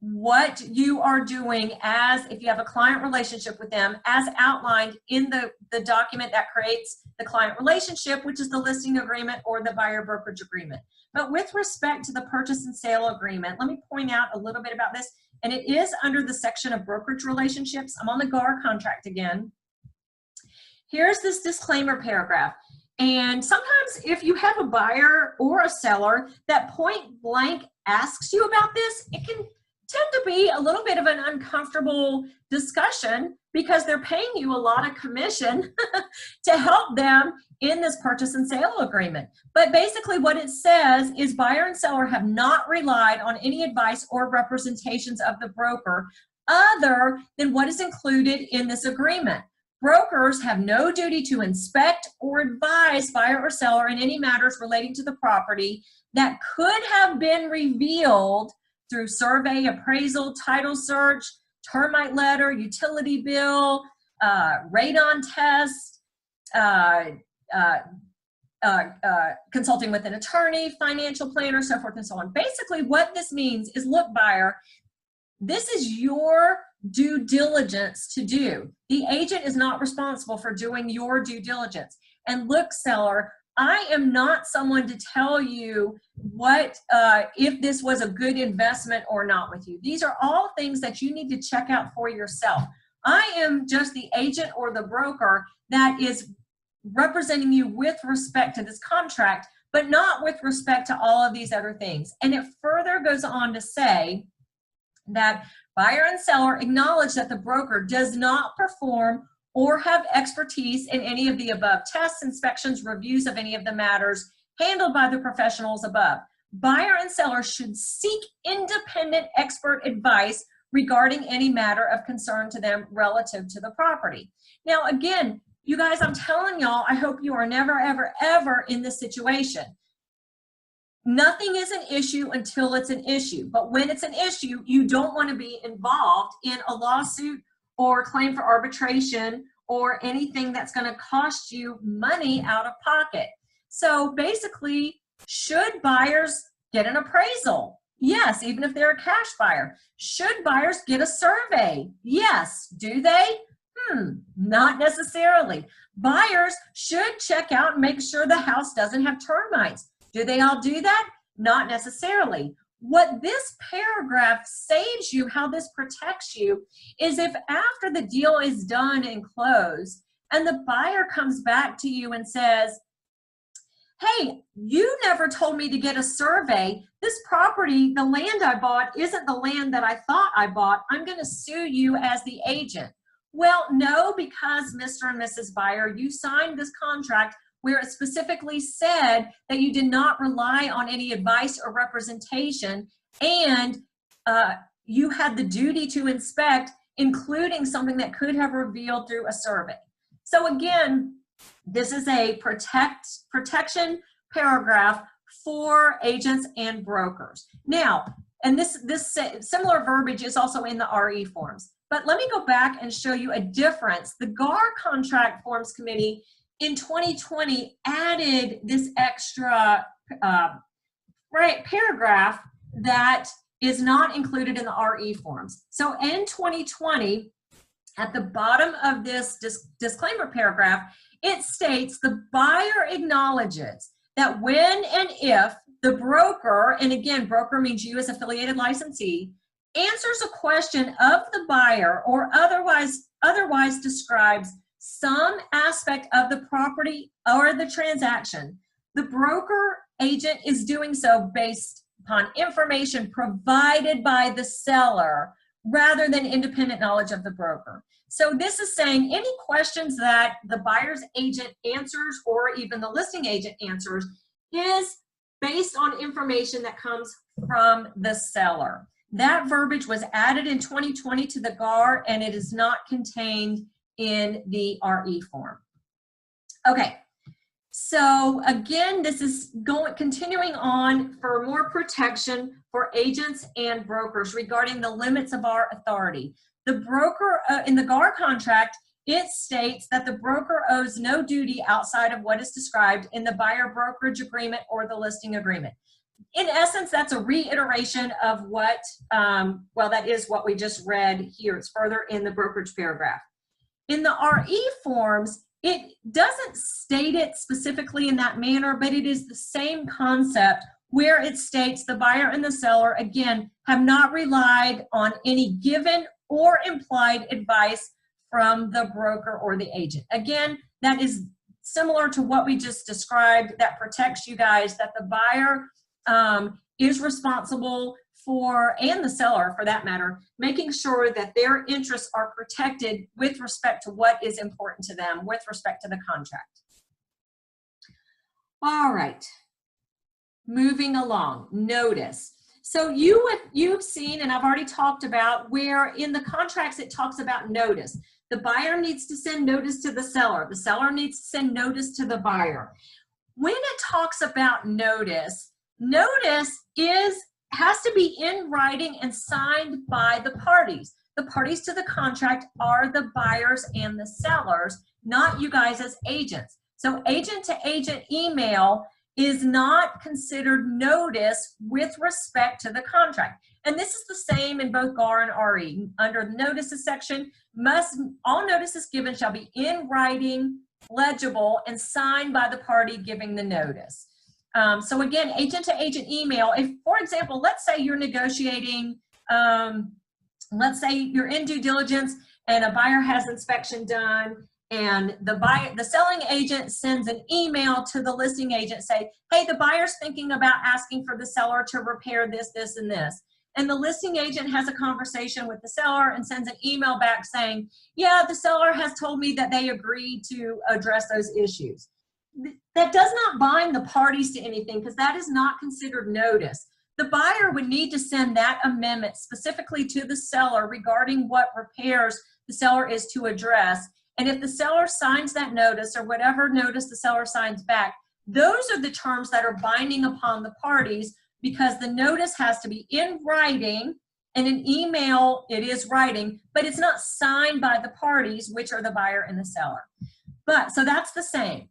what you are doing as if you have a client relationship with them, as outlined in the document that creates the client relationship, which is the listing agreement or the buyer brokerage agreement. But with respect to the purchase and sale agreement, let me point out a little bit about this, and it is under the section of brokerage relationships. I'm on the GAR contract again. Here's this disclaimer paragraph. And sometimes if you have a buyer or a seller that point blank asks you about this, it can tend to be a little bit of an uncomfortable discussion because they're paying you a lot of commission to help them in this purchase and sale agreement. But basically what it says is buyer and seller have not relied on any advice or representations of the broker other than what is included in this agreement. Brokers have no duty to inspect or advise buyer or seller in any matters relating to the property that could have been revealed through survey, appraisal, title search, termite letter, utility bill, radon test, consulting with an attorney, financial planner, so forth and so on. Basically what this means is, look, buyer, this is your due diligence to do. The agent is not responsible for doing your due diligence. And look, seller, I am not someone to tell you what if this was a good investment or not with you. These are all things that you need to check out for yourself. I am just the agent or the broker that is representing you with respect to this contract, but not with respect to all of these other things. And it further goes on to say that buyer and seller acknowledge that the broker does not perform or have expertise in any of the above tests, inspections, reviews of any of the matters handled by the professionals above. Buyer and seller should seek independent expert advice regarding any matter of concern to them relative to the property. Now, again, you guys, I'm telling y'all, I hope you are never, ever, ever in this situation. Nothing is an issue until it's an issue. But when it's an issue, you don't want to be involved in a lawsuit or claim for arbitration or anything that's going to cost you money out of pocket. So basically, should buyers get an appraisal? Yes, even if they're a cash buyer. Should buyers get a survey? Yes. Do they? Not necessarily. Buyers should check out and make sure the house doesn't have termites. Do they all do that? Not necessarily. What this paragraph saves you, how this protects you, is if after the deal is done and closed, and the buyer comes back to you and says, hey, you never told me to get a survey. This property, the land I bought, isn't the land that I thought I bought. I'm going to sue you as the agent. Well, no, because Mr. and Mrs. Buyer, you signed this contract where it specifically said that you did not rely on any advice or representation, and you had the duty to inspect, including something that could have revealed through a survey. So again, this is a protection paragraph for agents and brokers. Now, and this similar verbiage is also in the RE forms. But let me go back and show you a difference. The GAR Contract Forms Committee in 2020 added this extra paragraph that is not included in the RE forms. So in 2020, at the bottom of this disclaimer paragraph, it states the buyer acknowledges that when and if the broker, and again, broker means you as affiliated licensee, answers a question of the buyer or otherwise describes some aspect of the property or the transaction, the broker agent is doing so based upon information provided by the seller rather than independent knowledge of the broker. So this is saying any questions that the buyer's agent answers or even the listing agent answers is based on information that comes from the seller. That verbiage was added in 2020 to the GAR, and it is not contained in the RE form. Okay, so again, this is continuing on for more protection for agents and brokers regarding the limits of our authority. The broker, in the GAR contract, it states that the broker owes no duty outside of what is described in the buyer brokerage agreement or the listing agreement. In essence, that's a reiteration of what, well, that is what we just read here. It's further in the brokerage paragraph. In the RE forms, it doesn't state it specifically in that manner, but it is the same concept where it states the buyer and the seller, again, have not relied on any given or implied advice from the broker or the agent. Again, that is similar to what we just described, that protects you guys, that the buyer is responsible for, and the seller for that matter, making sure that their interests are protected with respect to what is important to them with respect to the contract. All right, moving along, notice. So you've seen, and I've already talked about, where in the contracts it talks about notice. The buyer needs to send notice to the seller needs to send notice to the buyer. When it talks about notice, notice has to be in writing and signed by the parties. The parties to the contract are the buyers and the sellers, not you guys as agents. So agent to agent email is not considered notice with respect to the contract. And this is the same in both GAR and RE. Under the notices section, all notices given shall be in writing, legible, and signed by the party giving the notice. So again, agent to agent email, if, for example, let's say you're negotiating, let's say you're in due diligence and a buyer has inspection done And the selling agent sends an email to the listing agent, say, hey, the buyer's thinking about asking for the seller to repair this, this, and this. And the listing agent has a conversation with the seller and sends an email back saying, yeah, the seller has told me that they agree to address those issues. That does not bind the parties to anything, because that is not considered notice. The buyer would need to send that amendment specifically to the seller regarding what repairs the seller is to address. And if the seller signs that notice, or whatever notice the seller signs back, those are the terms that are binding upon the parties, because the notice has to be in writing. And an email, it is writing, but it's not signed by the parties, which are the buyer and the seller. But so that's the same.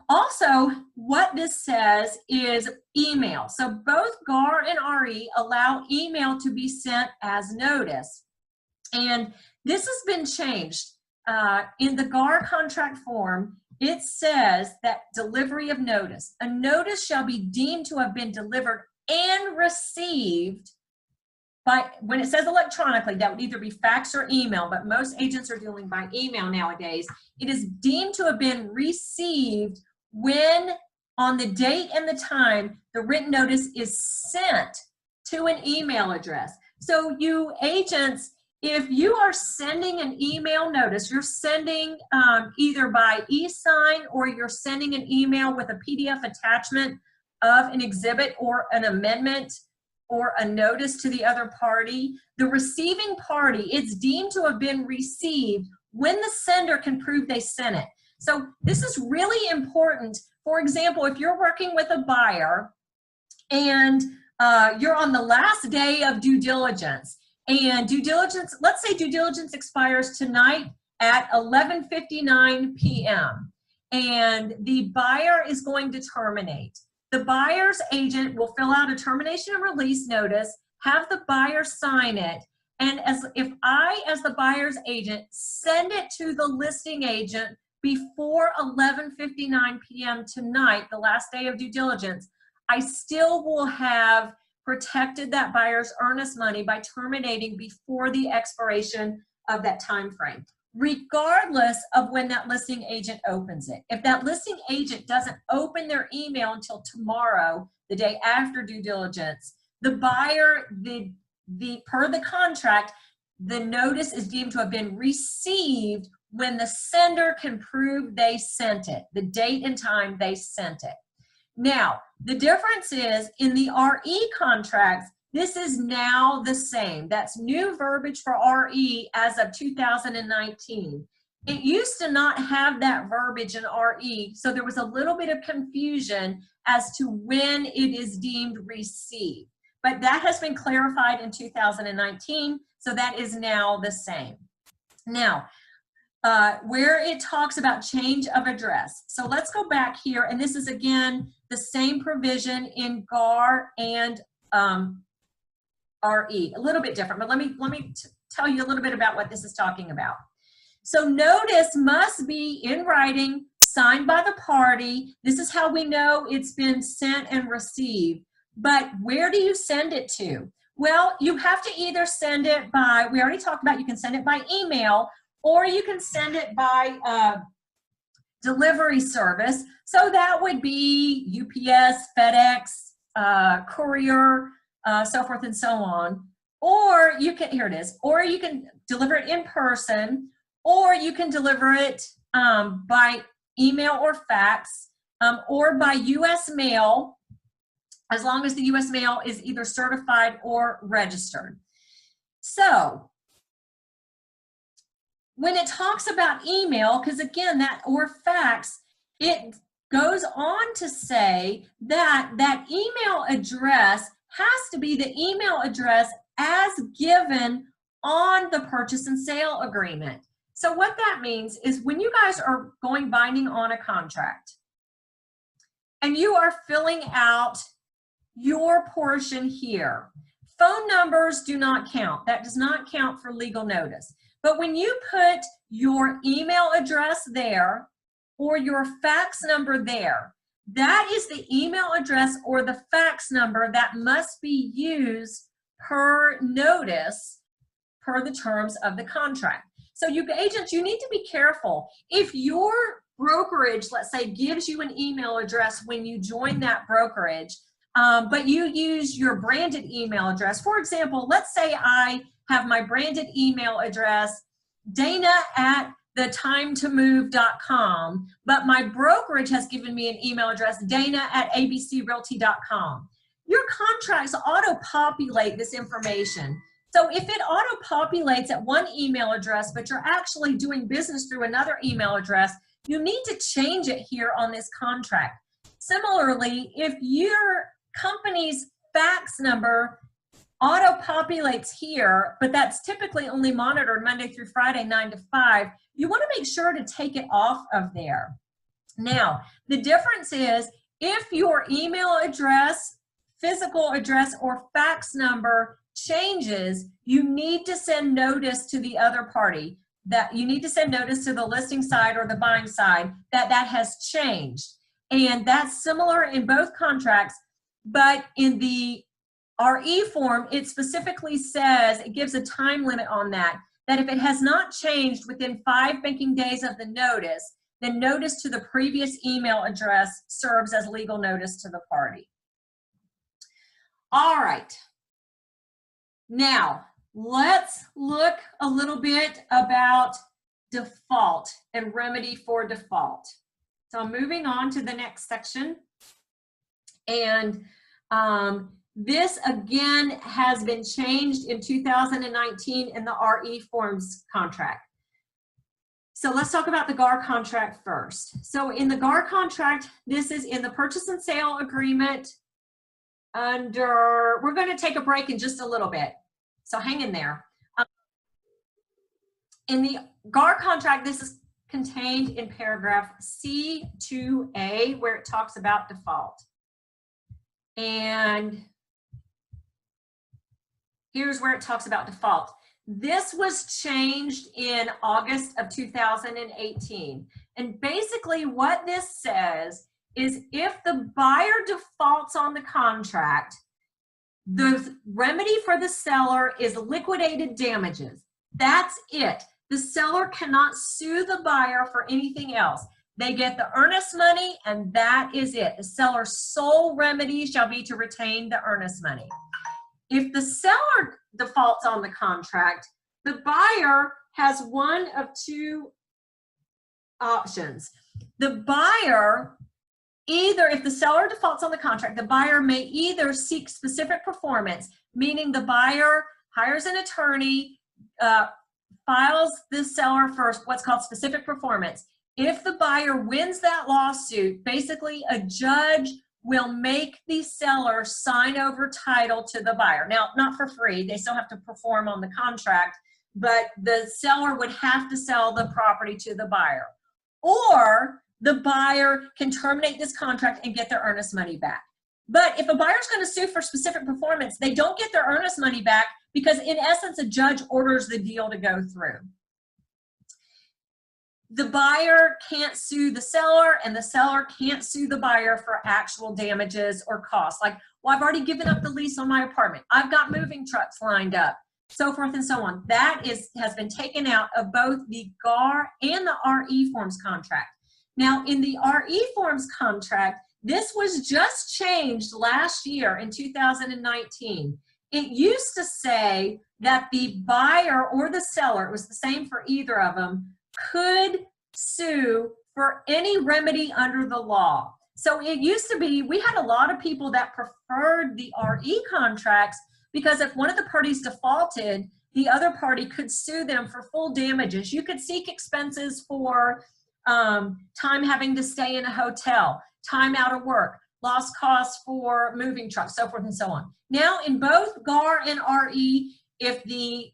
Also, what this says is email. So both GAR and RE allow email to be sent as notice. And this has been changed. In the GAR contract form, it says that delivery of notice. A notice shall be deemed to have been delivered and received by, when it says electronically, that would either be fax or email, but most agents are dealing by email nowadays. It is deemed to have been received when, on the date and the time, the written notice is sent to an email address. So you agents, if you are sending an email notice, you're sending either by e-sign, or you're sending an email with a PDF attachment of an exhibit or an amendment or a notice to the other party, the receiving party, it's deemed to have been received when the sender can prove they sent it. So this is really important. For example, if you're working with a buyer and you're on the last day of due diligence, and due diligence, let's say due diligence expires tonight at 11:59 p.m. and the buyer is going to terminate. The buyer's agent will fill out a termination and release notice, have the buyer sign it, and if I, as the buyer's agent, send it to the listing agent before 11:59 p.m. tonight, the last day of due diligence, I still will have protected that buyer's earnest money by terminating before the expiration of that time frame, regardless of when that listing agent opens it. If that listing agent doesn't open their email until tomorrow, the day after due diligence, the buyer, per the contract, the notice is deemed to have been received when the sender can prove they sent it, the date and time they sent it. Now, the difference is in the RE contracts, this is now the same. That's new verbiage for RE as of 2019. It used to not have that verbiage in RE, so there was a little bit of confusion as to when it is deemed received. But that has been clarified in 2019, so that is now the same. Now, where it talks about change of address. So let's go back here, and this is again the same provision in GAR and RE, a little bit different, but let me tell you a little bit about what this is talking about. So notice must be in writing, signed by the party. This is how we know it's been sent and received. But where do you send it to? Well, you have to either send it by, we already talked about, you can send it by email, or you can send it by delivery service. So that would be UPS, FedEx, courier, so forth and so on. Or you can, here it is, or you can deliver it in person, or you can deliver it by email or fax, or by US mail, as long as the US mail is either certified or registered. So when it talks about email, because again, that or fax, it goes on to say that that email address has to be the email address as given on the purchase and sale agreement. So what that means is when you guys are going binding on a contract and you are filling out your portion here, phone numbers do not count. That does not count for legal notice. But when you put your email address there or your fax number there, that is the email address or the fax number that must be used per notice per the terms of the contract. So you agents, you need to be careful. If your brokerage, let's say, gives you an email address when you join that brokerage, but you use your branded email address. For example, let's say I have my branded email address, dana@theTimeToMove.com, but my brokerage has given me an email address, dana@abcrealty.com. Your contracts auto-populate this information. So if it auto-populates at one email address, but you're actually doing business through another email address, you need to change it here on this contract. Similarly, if your company's fax number auto-populates here, but that's typically only monitored Monday through Friday, 9 to 5, you want to make sure to take it off of there. Now, the difference is if your email address, physical address, or fax number changes, you need to send notice to the other party. That you need to send notice to the listing side or the buying side that that has changed. And that's similar in both contracts, but in the RE form, it specifically says, it gives a time limit on that, that if it has not changed within 5 banking days of the notice, then notice to the previous email address serves as legal notice to the party. All right. Now, let's look a little bit about default and remedy for default. So I'm moving on to the next section. And this again has been changed in 2019 in the RE forms contract. So let's talk about the GAR contract first. So in the GAR contract, this is in the purchase and sale agreement under, we're going to take a break in just a little bit. So hang in there. In the GAR contract, this is contained in paragraph C2A, where it talks about default. And here's where it talks about default. This was changed in August of 2018. And basically what this says is if the buyer defaults on the contract, the remedy for the seller is liquidated damages. That's it. The seller cannot sue the buyer for anything else. They get the earnest money, and that is it. The seller's sole remedy shall be to retain the earnest money. If the seller defaults on the contract, the buyer has one of two options. The buyer, either if the seller defaults on the contract, the buyer may either seek specific performance, meaning the buyer hires an attorney, files the seller for what's called specific performance. If the buyer wins that lawsuit, basically a judge will make the seller sign over title to the buyer. Now, not for free, they still have to perform on the contract, but the seller would have to sell the property to the buyer. Or the buyer can terminate this contract and get their earnest money back. But if a buyer's going to sue for specific performance, they don't get their earnest money back because in essence, a judge orders the deal to go through. The buyer can't sue the seller and the seller can't sue the buyer for actual damages or costs. Like, well, I've already given up the lease on my apartment. I've got moving trucks lined up, so forth and so on. That has been taken out of both the GAR and the RE forms contract. Now, in the RE forms contract, this was just changed last year in 2019. It used to say that the buyer or the seller, it was the same for either of them, could sue for any remedy under the law. So it used to be, we had a lot of people that preferred the RE contracts because if one of the parties defaulted, the other party could sue them for full damages. You could seek expenses for time having to stay in a hotel, time out of work, lost costs for moving trucks, so forth and so on. Now in both GAR and RE, if the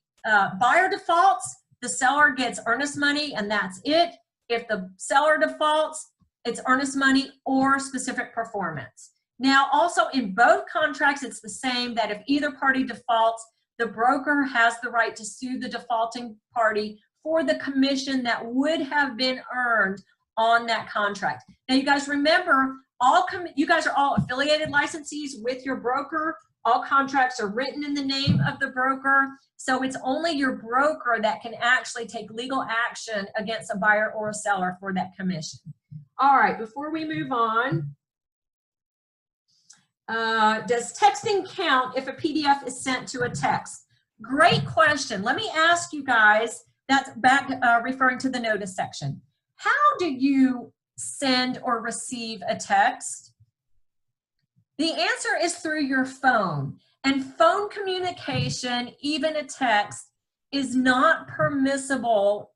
buyer defaults, the seller gets earnest money and that's it. If the seller defaults, it's earnest money or specific performance. Now also in both contracts, it's the same that if either party defaults, the broker has the right to sue the defaulting party for the commission that would have been earned on that contract. Now you guys remember, you guys are all affiliated licensees with your broker All contracts are written in the name of the broker, so it's only your broker that can actually take legal action against a buyer or a seller for that commission. All right, before we move on, does texting count if a PDF is sent to a text? Great question. Let me ask you guys, that's back referring to the notice section. How do you send or receive a text? The answer is through your phone. And phone communication, even a text, is not permissible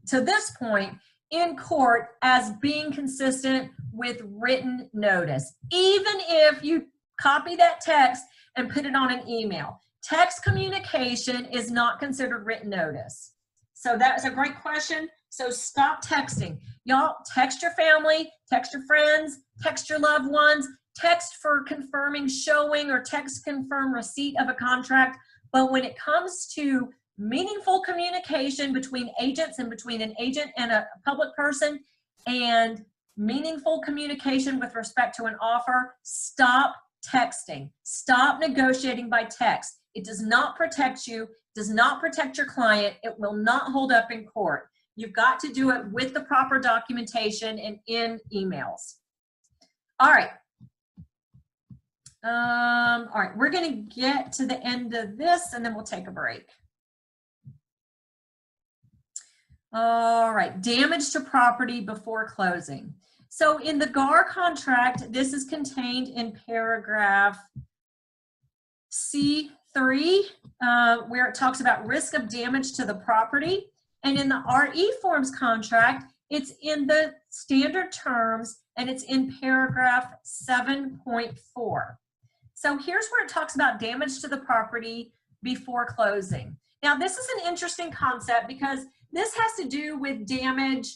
to this point in court as being consistent with written notice. Even if you copy that text and put it on an email, text communication is not considered written notice. So that's a great question. So stop texting. Y'all text your family, text your friends, text your loved ones, text for confirming showing or text confirm receipt of a contract. But when it comes to meaningful communication between agents and between an agent and a public person, and meaningful communication with respect to an offer, stop texting. Stop negotiating by text. It does not protect you, does not protect your client. It will not hold up in court. You've got to do it with the proper documentation and in emails. All right. All right, we're going to get to the end of this and then we'll take a break. All right, damage to property before closing. So in the GAR contract, this is contained in paragraph C3, where it talks about risk of damage to the property. And in the RE forms contract, it's in the standard terms and it's in paragraph 7.4. So here's where it talks about damage to the property before closing. Now, this is an interesting concept because this has to do with damage.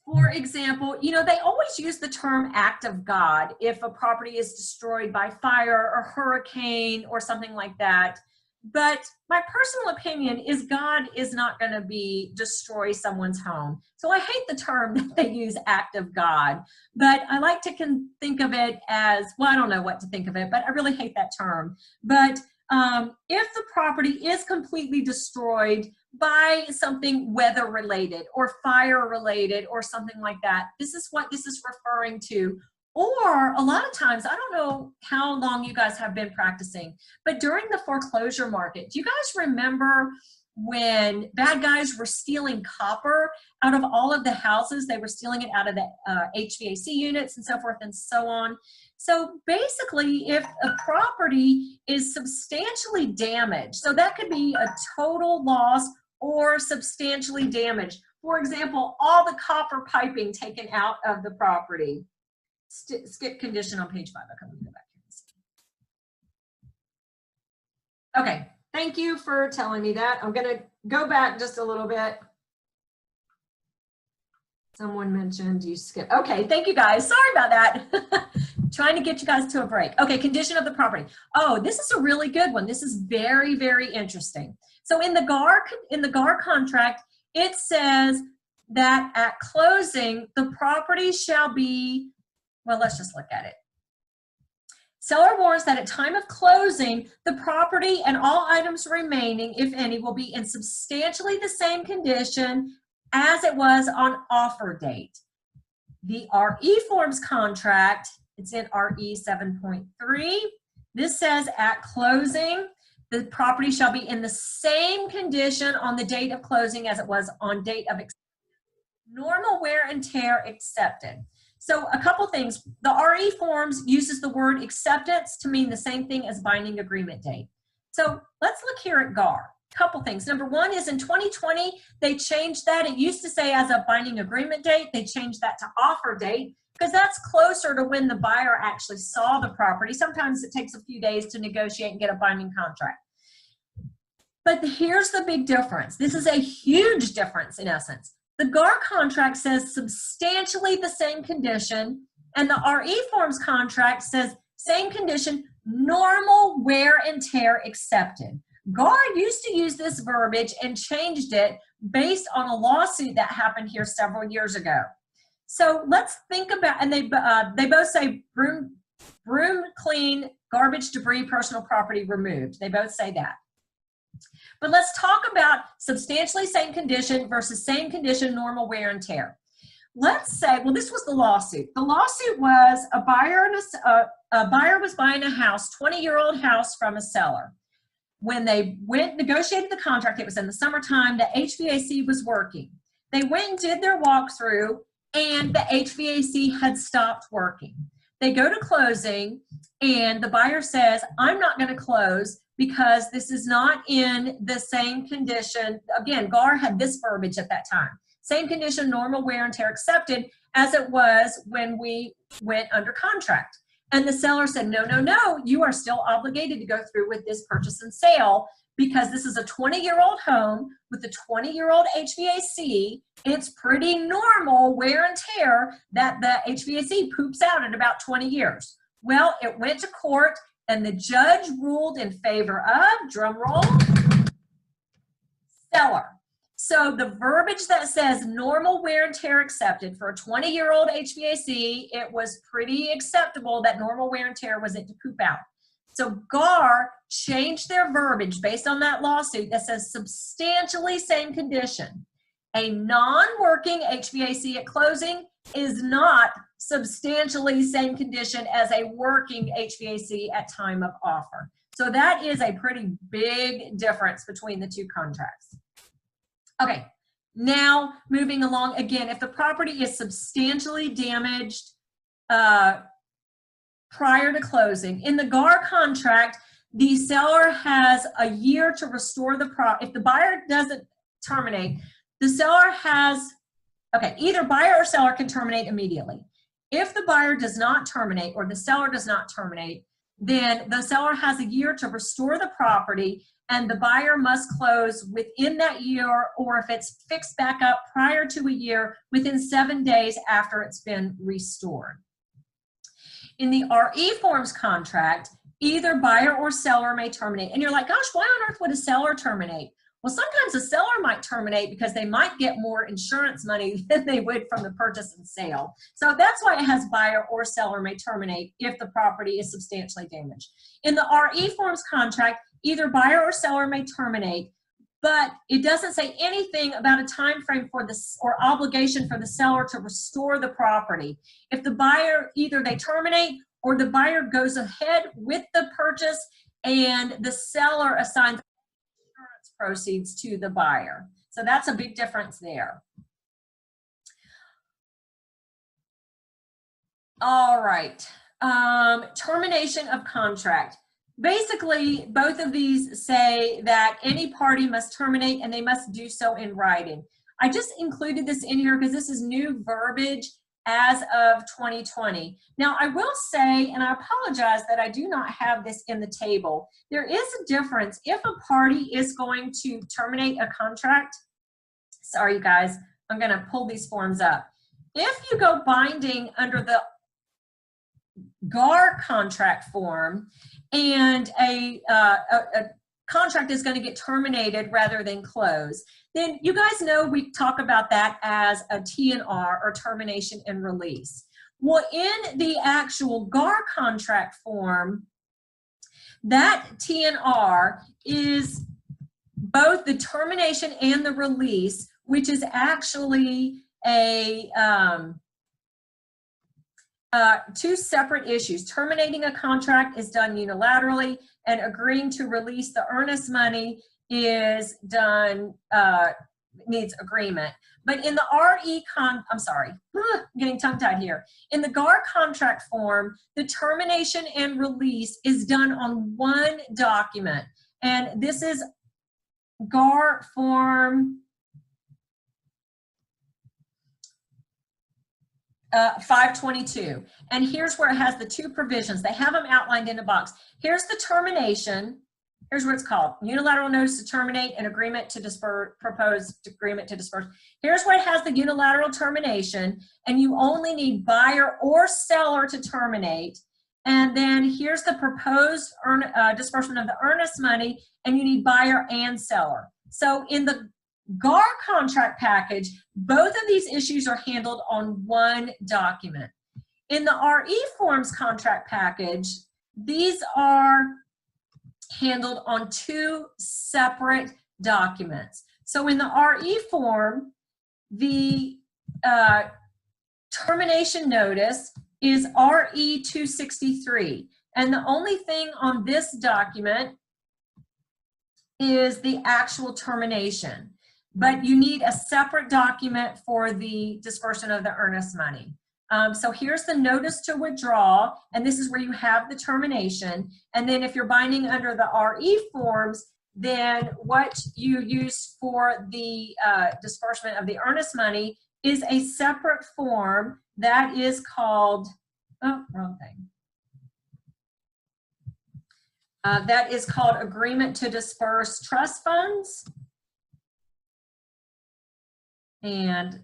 For example, you know, they always use the term act of God if a property is destroyed by fire or hurricane or something like that. But my personal opinion is God is not going to destroy someone's home. So I hate the term that they use, act of God. But I like to think of it as, well, I don't know what to think of it, but I really hate that term. But if the property is completely destroyed by something weather related or fire related or something like that, this is what this is referring to. Or a lot of times, I don't know how long you guys have been practicing, but during the foreclosure market, do you guys remember when bad guys were stealing copper out of all of the houses? They were stealing it out of the HVAC units and so forth and so on. So basically, if a property is substantially damaged, so that could be a total loss or substantially damaged. For example, all the copper piping taken out of the property. Skip condition on page 5. Okay, let me go back here and see. Okay, thank you for telling me that. I'm going to go back just a little bit. Someone mentioned you skip. Okay, thank you guys. Sorry about that. Trying to get you guys to a break. Okay, condition of the property. Oh, this is a really good one. This is very, very interesting. So in the GAR contract, it says that at closing, the property shall be, well, let's just look at it. Seller warrants that at time of closing, the property and all items remaining, if any, will be in substantially the same condition as it was on offer date. The RE forms contract, it's in RE 7.3. This says at closing, the property shall be in the same condition on the date of closing as it was on date of acceptance. Normal wear and tear accepted. So a couple things. The RE forms uses the word acceptance to mean the same thing as binding agreement date. So let's look here at GAR. Couple things. Number one is in 2020, they changed that. It used to say as a binding agreement date. They changed that to offer date because that's closer to when the buyer actually saw the property. Sometimes it takes a few days to negotiate and get a binding contract. But here's the big difference. This is a huge difference in essence. The GAR contract says substantially the same condition, and the RE forms contract says same condition, normal wear and tear accepted. GAR used to use this verbiage and changed it based on a lawsuit that happened here several years ago. So let's think about, and they both say broom clean, garbage, debris, personal property removed. They both say that. But let's talk about substantially same condition versus same condition, normal wear and tear. Let's say, well, this was the lawsuit. The lawsuit was a buyer was buying a house, 20-year-old house from a seller. When they negotiated the contract, it was in the summertime, the HVAC was working. They went and did their walkthrough, and the HVAC had stopped working. They go to closing, and the buyer says, I'm not going to close because this is not in the same condition. Again, GAR had this verbiage at that time. Same condition, normal wear and tear accepted, as it was when we went under contract. And the seller said, no, no, no, you are still obligated to go through with this purchase and sale because this is a 20-year-old home with a 20-year-old HVAC. It's pretty normal wear and tear that the HVAC poops out in about 20 years. Well, it went to court and the judge ruled in favor of, drum roll, seller. So the verbiage that says normal wear and tear accepted for a 20-year-old HVAC, it was pretty acceptable that normal wear and tear was it to poop out. So GAR changed their verbiage based on that lawsuit that says substantially same condition. A non-working HVAC at closing is not substantially same condition as a working HVAC at time of offer. So that is a pretty big difference between the two contracts. Okay, now moving along again, if the property is substantially damaged prior to closing, in the GAR contract, the seller has a year to restore the property. If the buyer doesn't terminate, the seller has, okay, either buyer or seller can terminate immediately. If the buyer does not terminate or the seller does not terminate, then the seller has a year to restore the property and the buyer must close within that year, or if it's fixed back up prior to a year, within 7 days after it's been restored. In the RE forms contract, either buyer or seller may terminate. And you're like, gosh, why on earth would a seller terminate? Well, sometimes a seller might terminate because they might get more insurance money than they would from the purchase and sale. So that's why it has buyer or seller may terminate if the property is substantially damaged. In the RE forms contract, either buyer or seller may terminate, but it doesn't say anything about a time frame for this or obligation for the seller to restore the property. If the buyer, either they terminate or the buyer goes ahead with the purchase and the seller assigns insurance proceeds to the buyer. So that's a big difference there. All right, termination of contract. Basically, both of these say that any party must terminate and they must do so in writing. I just included this in here because this is new verbiage as of 2020. Now, I will say, and I apologize that I do not have this in the table, there is a difference if a party is going to terminate a contract. Sorry, you guys, I'm going to pull these forms up. If you go binding under the GAR contract form, and a contract is going to get terminated rather than close, then you guys know we talk about that as a T&R, or termination and release. Well, in the actual GAR contract form, that T&R is both the termination and the release, which is actually a two separate issues. Terminating a contract is done unilaterally, and agreeing to release the earnest money is done, needs agreement. But in the I'm getting tongue-tied here. In the GAR contract form, the termination and release is done on one document. And this is GAR form 522. And here's where it has the two provisions. They have them outlined in a box. Here's the termination. Here's what it's called: unilateral notice to terminate and agreement to disperse, proposed agreement to disperse. Here's where it has the unilateral termination, and you only need buyer or seller to terminate. And then here's the proposed disbursement of the earnest money, and you need buyer and seller. So in the GAR contract package, both of these issues are handled on one document. In the RE forms contract package, these are handled on two separate documents. So in the RE form, the termination notice is RE 263. And the only thing on this document is the actual termination. But you need a separate document for the disbursement of the earnest money. So here's the notice to withdraw, and this is where you have the termination. And then if you're binding under the RE forms, then what you use for the disbursement of the earnest money is a separate form that is called, oh, wrong thing. That is called Agreement to Disperse Trust Funds. And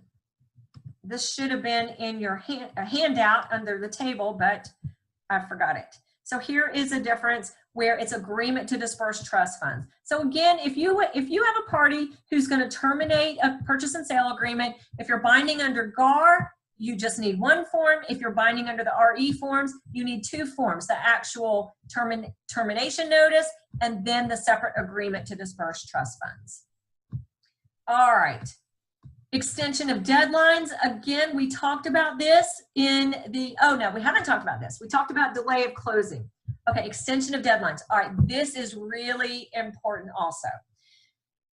this should have been in your handout under the table, but I forgot it. So here is a difference where it's agreement to disperse trust funds. So again, if you have a party who's going to terminate a purchase and sale agreement, if you're binding under GAR, you just need one form. If you're binding under the RE forms, you need two forms, the actual termination notice and then the separate agreement to disperse trust funds. All right. Extension of deadlines. Again, we talked about this in the, oh no, we haven't talked about this. We talked about delay of closing. Okay, extension of deadlines. All right, this is really important also.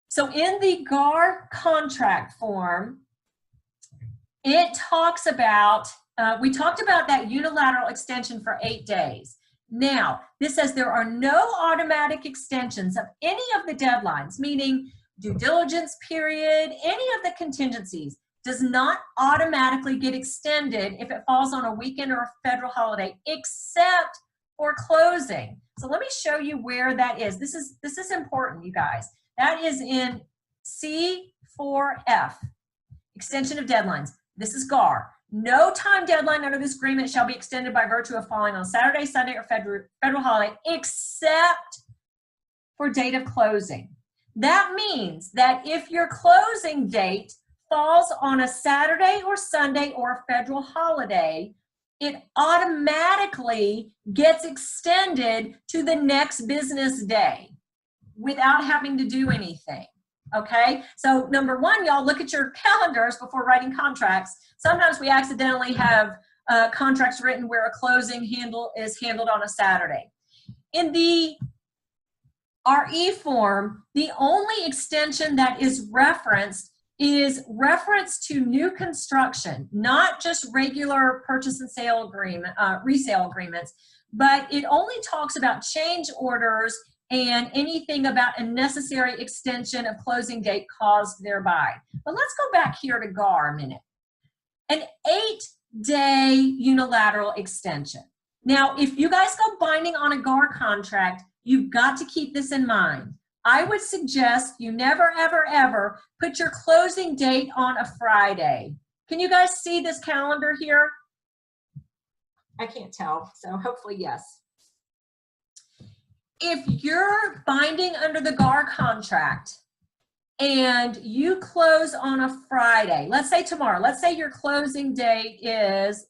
So in the GAR contract form, it talks about, we talked about that unilateral extension for 8 days. Now, this says there are no automatic extensions of any of the deadlines, meaning due diligence period, any of the contingencies does not automatically get extended if it falls on a weekend or a federal holiday, except for closing. So let me show you where that is. This is important, you guys. That is in C4F, extension of deadlines. This is GAR. No time deadline under this agreement shall be extended by virtue of falling on Saturday, Sunday, or federal holiday, except for date of closing. That means that if your closing date falls on a Saturday or Sunday or a federal holiday, it automatically gets extended to the next business day without having to do anything. Okay, so number one, y'all look at your calendars before writing contracts. Sometimes we accidentally have contracts written where a closing is handled on a Saturday. In the RE form, the only extension that is referenced is reference to new construction, not just regular purchase and sale agreement, resale agreements, but it only talks about change orders and anything about a necessary extension of closing date caused thereby. But let's go back here to GAR a minute. An 8-day unilateral extension. Now, if you guys go binding on a GAR contract, you've got to keep this in mind. I would suggest you never, ever, ever put your closing date on a Friday. Can you guys see this calendar here? I can't tell, so hopefully yes. If you're binding under the GAR contract and you close on a Friday, let's say tomorrow, let's say your closing date is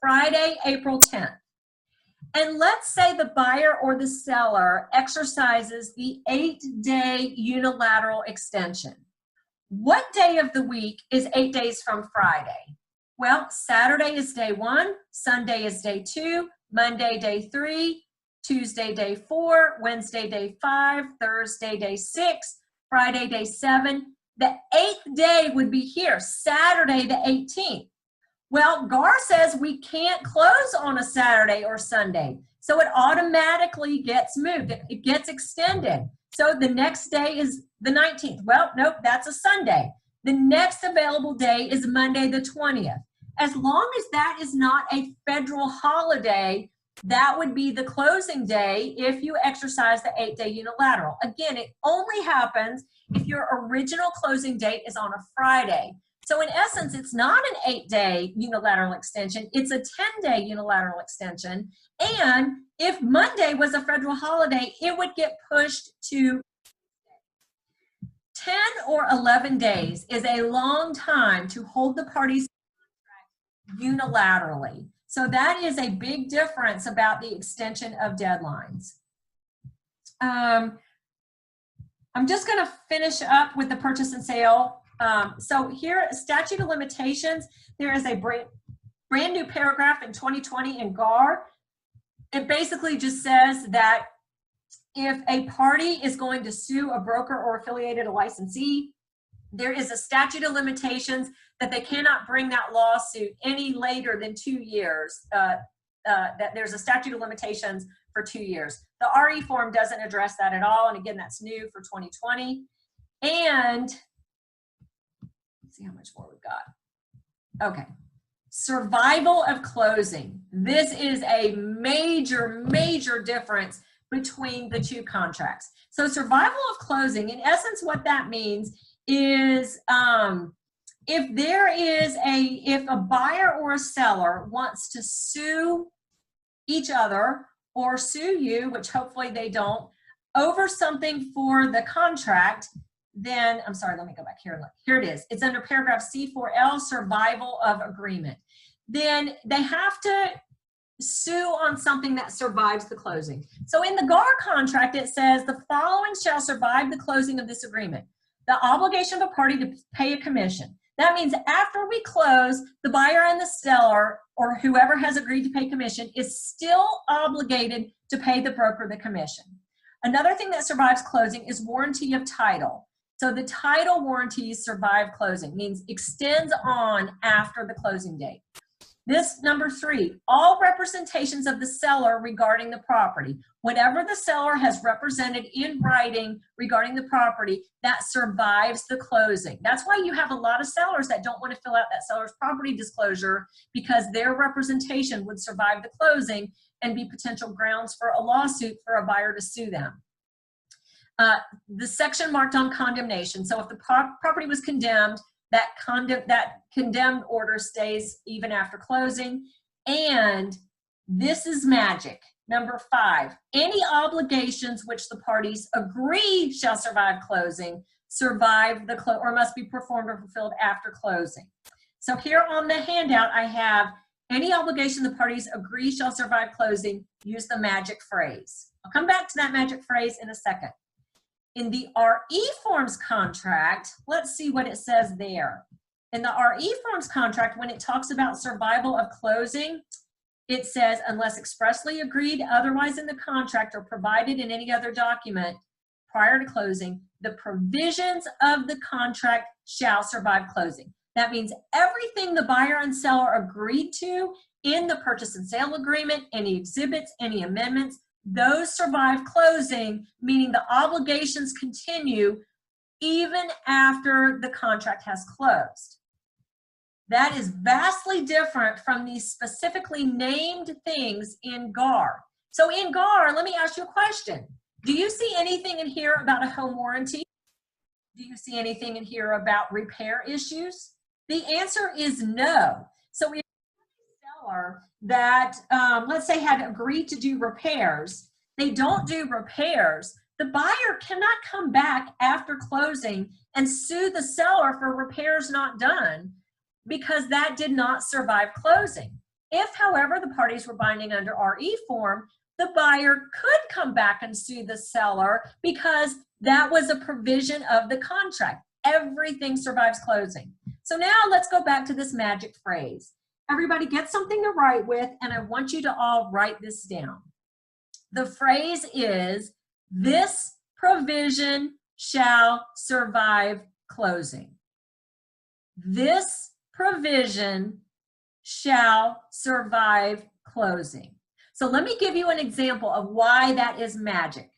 Friday, April 10th. And let's say the buyer or the seller exercises the 8-day unilateral extension. What day of the week is 8 days from Friday? Well, Saturday is day 1, Sunday is day 2, Monday day 3, Tuesday day 4, Wednesday day 5, Thursday day 6, Friday day 7. The 8th day would be here, Saturday the 18th. Well, GAR says we can't close on a Saturday or Sunday, so it automatically gets moved. It gets extended. So the next day is the 19th. Well, nope, that's a Sunday. The next available day is Monday the 20th. As long as that is not a federal holiday, that would be the closing day if you exercise the 8-day unilateral. Again, it only happens if your original closing date is on a Friday. So in essence, it's not an 8-day unilateral extension, it's a 10-day unilateral extension. And if Monday was a federal holiday, it would get pushed to 10 or 11 days is a long time to hold the parties unilaterally. So that is a big difference about the extension of deadlines. I'm just going to finish up with the purchase and sale. So here, statute of limitations, there is a brand new paragraph in 2020 in GAR. It basically just says that if a party is going to sue a broker or affiliated a licensee, there is a statute of limitations that they cannot bring that lawsuit any later than 2 years, that there's a statute of limitations for 2 years. The RE form doesn't address that at all, and again, that's new for 2020. And let's see how much more we've got. Okay, survival of closing. This is a major, major difference between the two contracts. So survival of closing, in essence, what that means is if a buyer or a seller wants to sue each other or sue you, which hopefully they don't, over something for the contract, then, I'm sorry, let me go back here. Look, here it is. It's under paragraph C4L, survival of agreement. Then they have to sue on something that survives the closing. So in the GAR contract, it says the following shall survive the closing of this agreement. The obligation of a party to pay a commission. That means after we close, the buyer and the seller, or whoever has agreed to pay commission, is still obligated to pay the broker the commission. Another thing that survives closing is warranty of title. So the title warranties survive closing, means extends on after the closing date. This, number 3, all representations of the seller regarding the property. Whatever the seller has represented in writing regarding the property, that survives the closing. That's why you have a lot of sellers that don't want to fill out that seller's property disclosure, because their representation would survive the closing and be potential grounds for a lawsuit for a buyer to sue them. The section marked on condemnation. So if the property was condemned, that condemned order stays even after closing. And this is magic. Number 5, any obligations which the parties agree shall survive closing, survive the or must be performed or fulfilled after closing. So here on the handout, I have any obligation the parties agree shall survive closing, use the magic phrase. I'll come back to that magic phrase in a second. In the RE forms contract, let's see what it says there. In the RE forms contract, when it talks about survival of closing, it says, unless expressly agreed otherwise in the contract or provided in any other document prior to closing, the provisions of the contract shall survive closing. That means everything the buyer and seller agreed to in the purchase and sale agreement, any exhibits, any amendments, those survive closing, meaning the obligations continue even after the contract has closed. That is vastly different from these specifically named things in GAR. So in GAR, let me ask you a question. Do you see anything in here about a home warranty? Do you see anything in here about repair issues? The answer is no. So if a seller that, let's say, had agreed to do repairs, they don't do repairs, the buyer cannot come back after closing and sue the seller for repairs not done, because that did not survive closing. If, however, the parties were binding under RE form, the buyer could come back and sue the seller because that was a provision of the contract. Everything survives closing. So now let's go back to this magic phrase. Everybody get something to write with, and I want you to all write this down. The phrase is, this provision shall survive closing. This provision shall survive closing. So let me give you an example of why that is magic.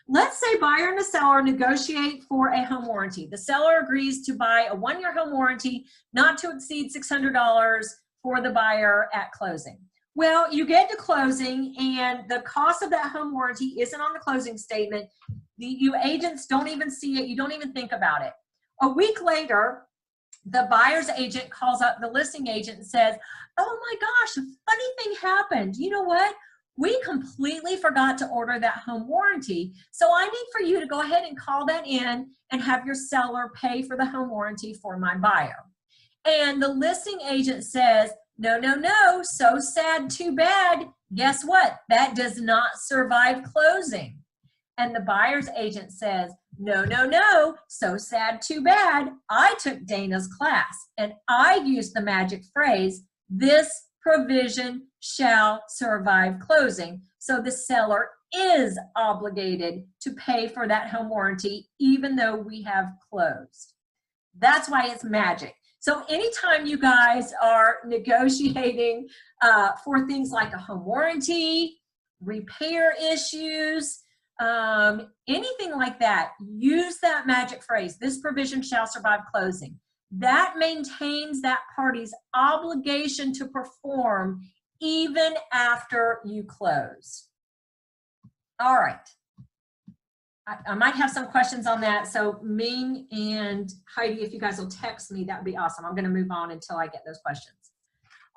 Let's say buyer and the seller negotiate for a home warranty. The seller agrees to buy a 1-year home warranty not to exceed $600 for the buyer at closing. Well, you get to closing and the cost of that home warranty isn't on the closing statement. You agents don't even see it. You don't even think about it. A week later, the buyer's agent calls up the listing agent and says, oh my gosh, a funny thing happened. You know what? We completely forgot to order that home warranty. So I need for you to go ahead and call that in and have your seller pay for the home warranty for my buyer. And the listing agent says, no, no, no, so sad, too bad. Guess what? That does not survive closing. And the buyer's agent says, no, no, no, so sad, too bad. I took Dana's class and I used the magic phrase, this provision shall survive closing. So the seller is obligated to pay for that home warranty even though we have closed. That's why it's magic. So anytime you guys are negotiating for things like a home warranty, repair issues, anything like that, use that magic phrase, this provision shall survive closing. That maintains that party's obligation to perform even after you close. All right. I might have some questions on that. So Ming and Heidi, if you guys will text me, that would be awesome. I'm going to move on until I get those questions.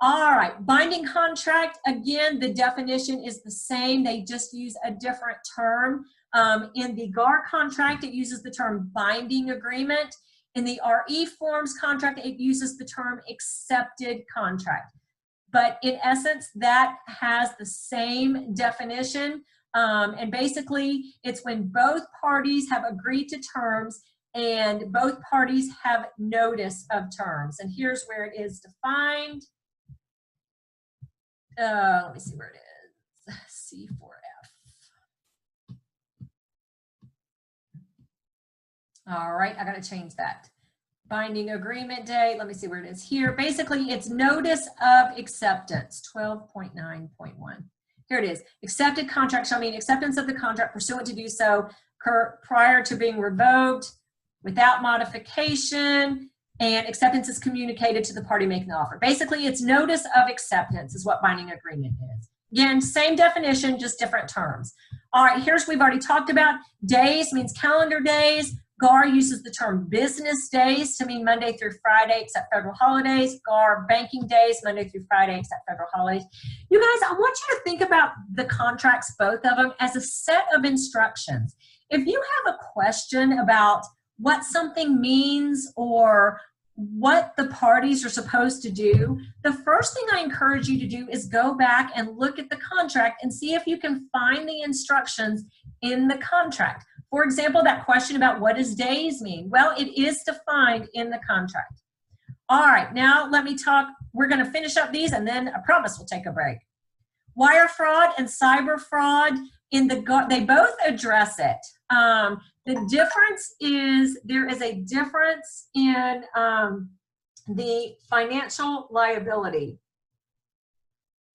All right, binding contract, again, the definition is the same. They just use a different term. In the GAR contract, it uses the term binding agreement. In the RE forms contract, it uses the term accepted contract. But in essence, that has the same definition. And basically, it's when both parties have agreed to terms and both parties have notice of terms. And here's where it is defined. Let me see where it is. C4F. All right, I got to change that. Binding agreement date. Let me see where it is here. Basically, it's notice of acceptance, 12.9.1. Here it is. Accepted contract shall mean acceptance of the contract pursuant to do so prior to being revoked without modification, and acceptance is communicated to the party making the offer. Basically, it's notice of acceptance is what binding agreement is. Again, same definition, just different terms. All right, here's we've already talked about. Days means calendar days. GAR uses the term business days to mean Monday through Friday except federal holidays. GAR banking days, Monday through Friday except federal holidays. You guys, I want you to think about the contracts, both of them, as a set of instructions. If you have a question about what something means or what the parties are supposed to do, the first thing I encourage you to do is go back and look at the contract and see if you can find the instructions in the contract. For example, that question about what does days mean? Well, it is defined in the contract. All right, now let me talk. We're going to finish up these and then I promise we'll take a break. Wire fraud and cyber fraud, they both address it. The difference is there is a difference in the financial liability.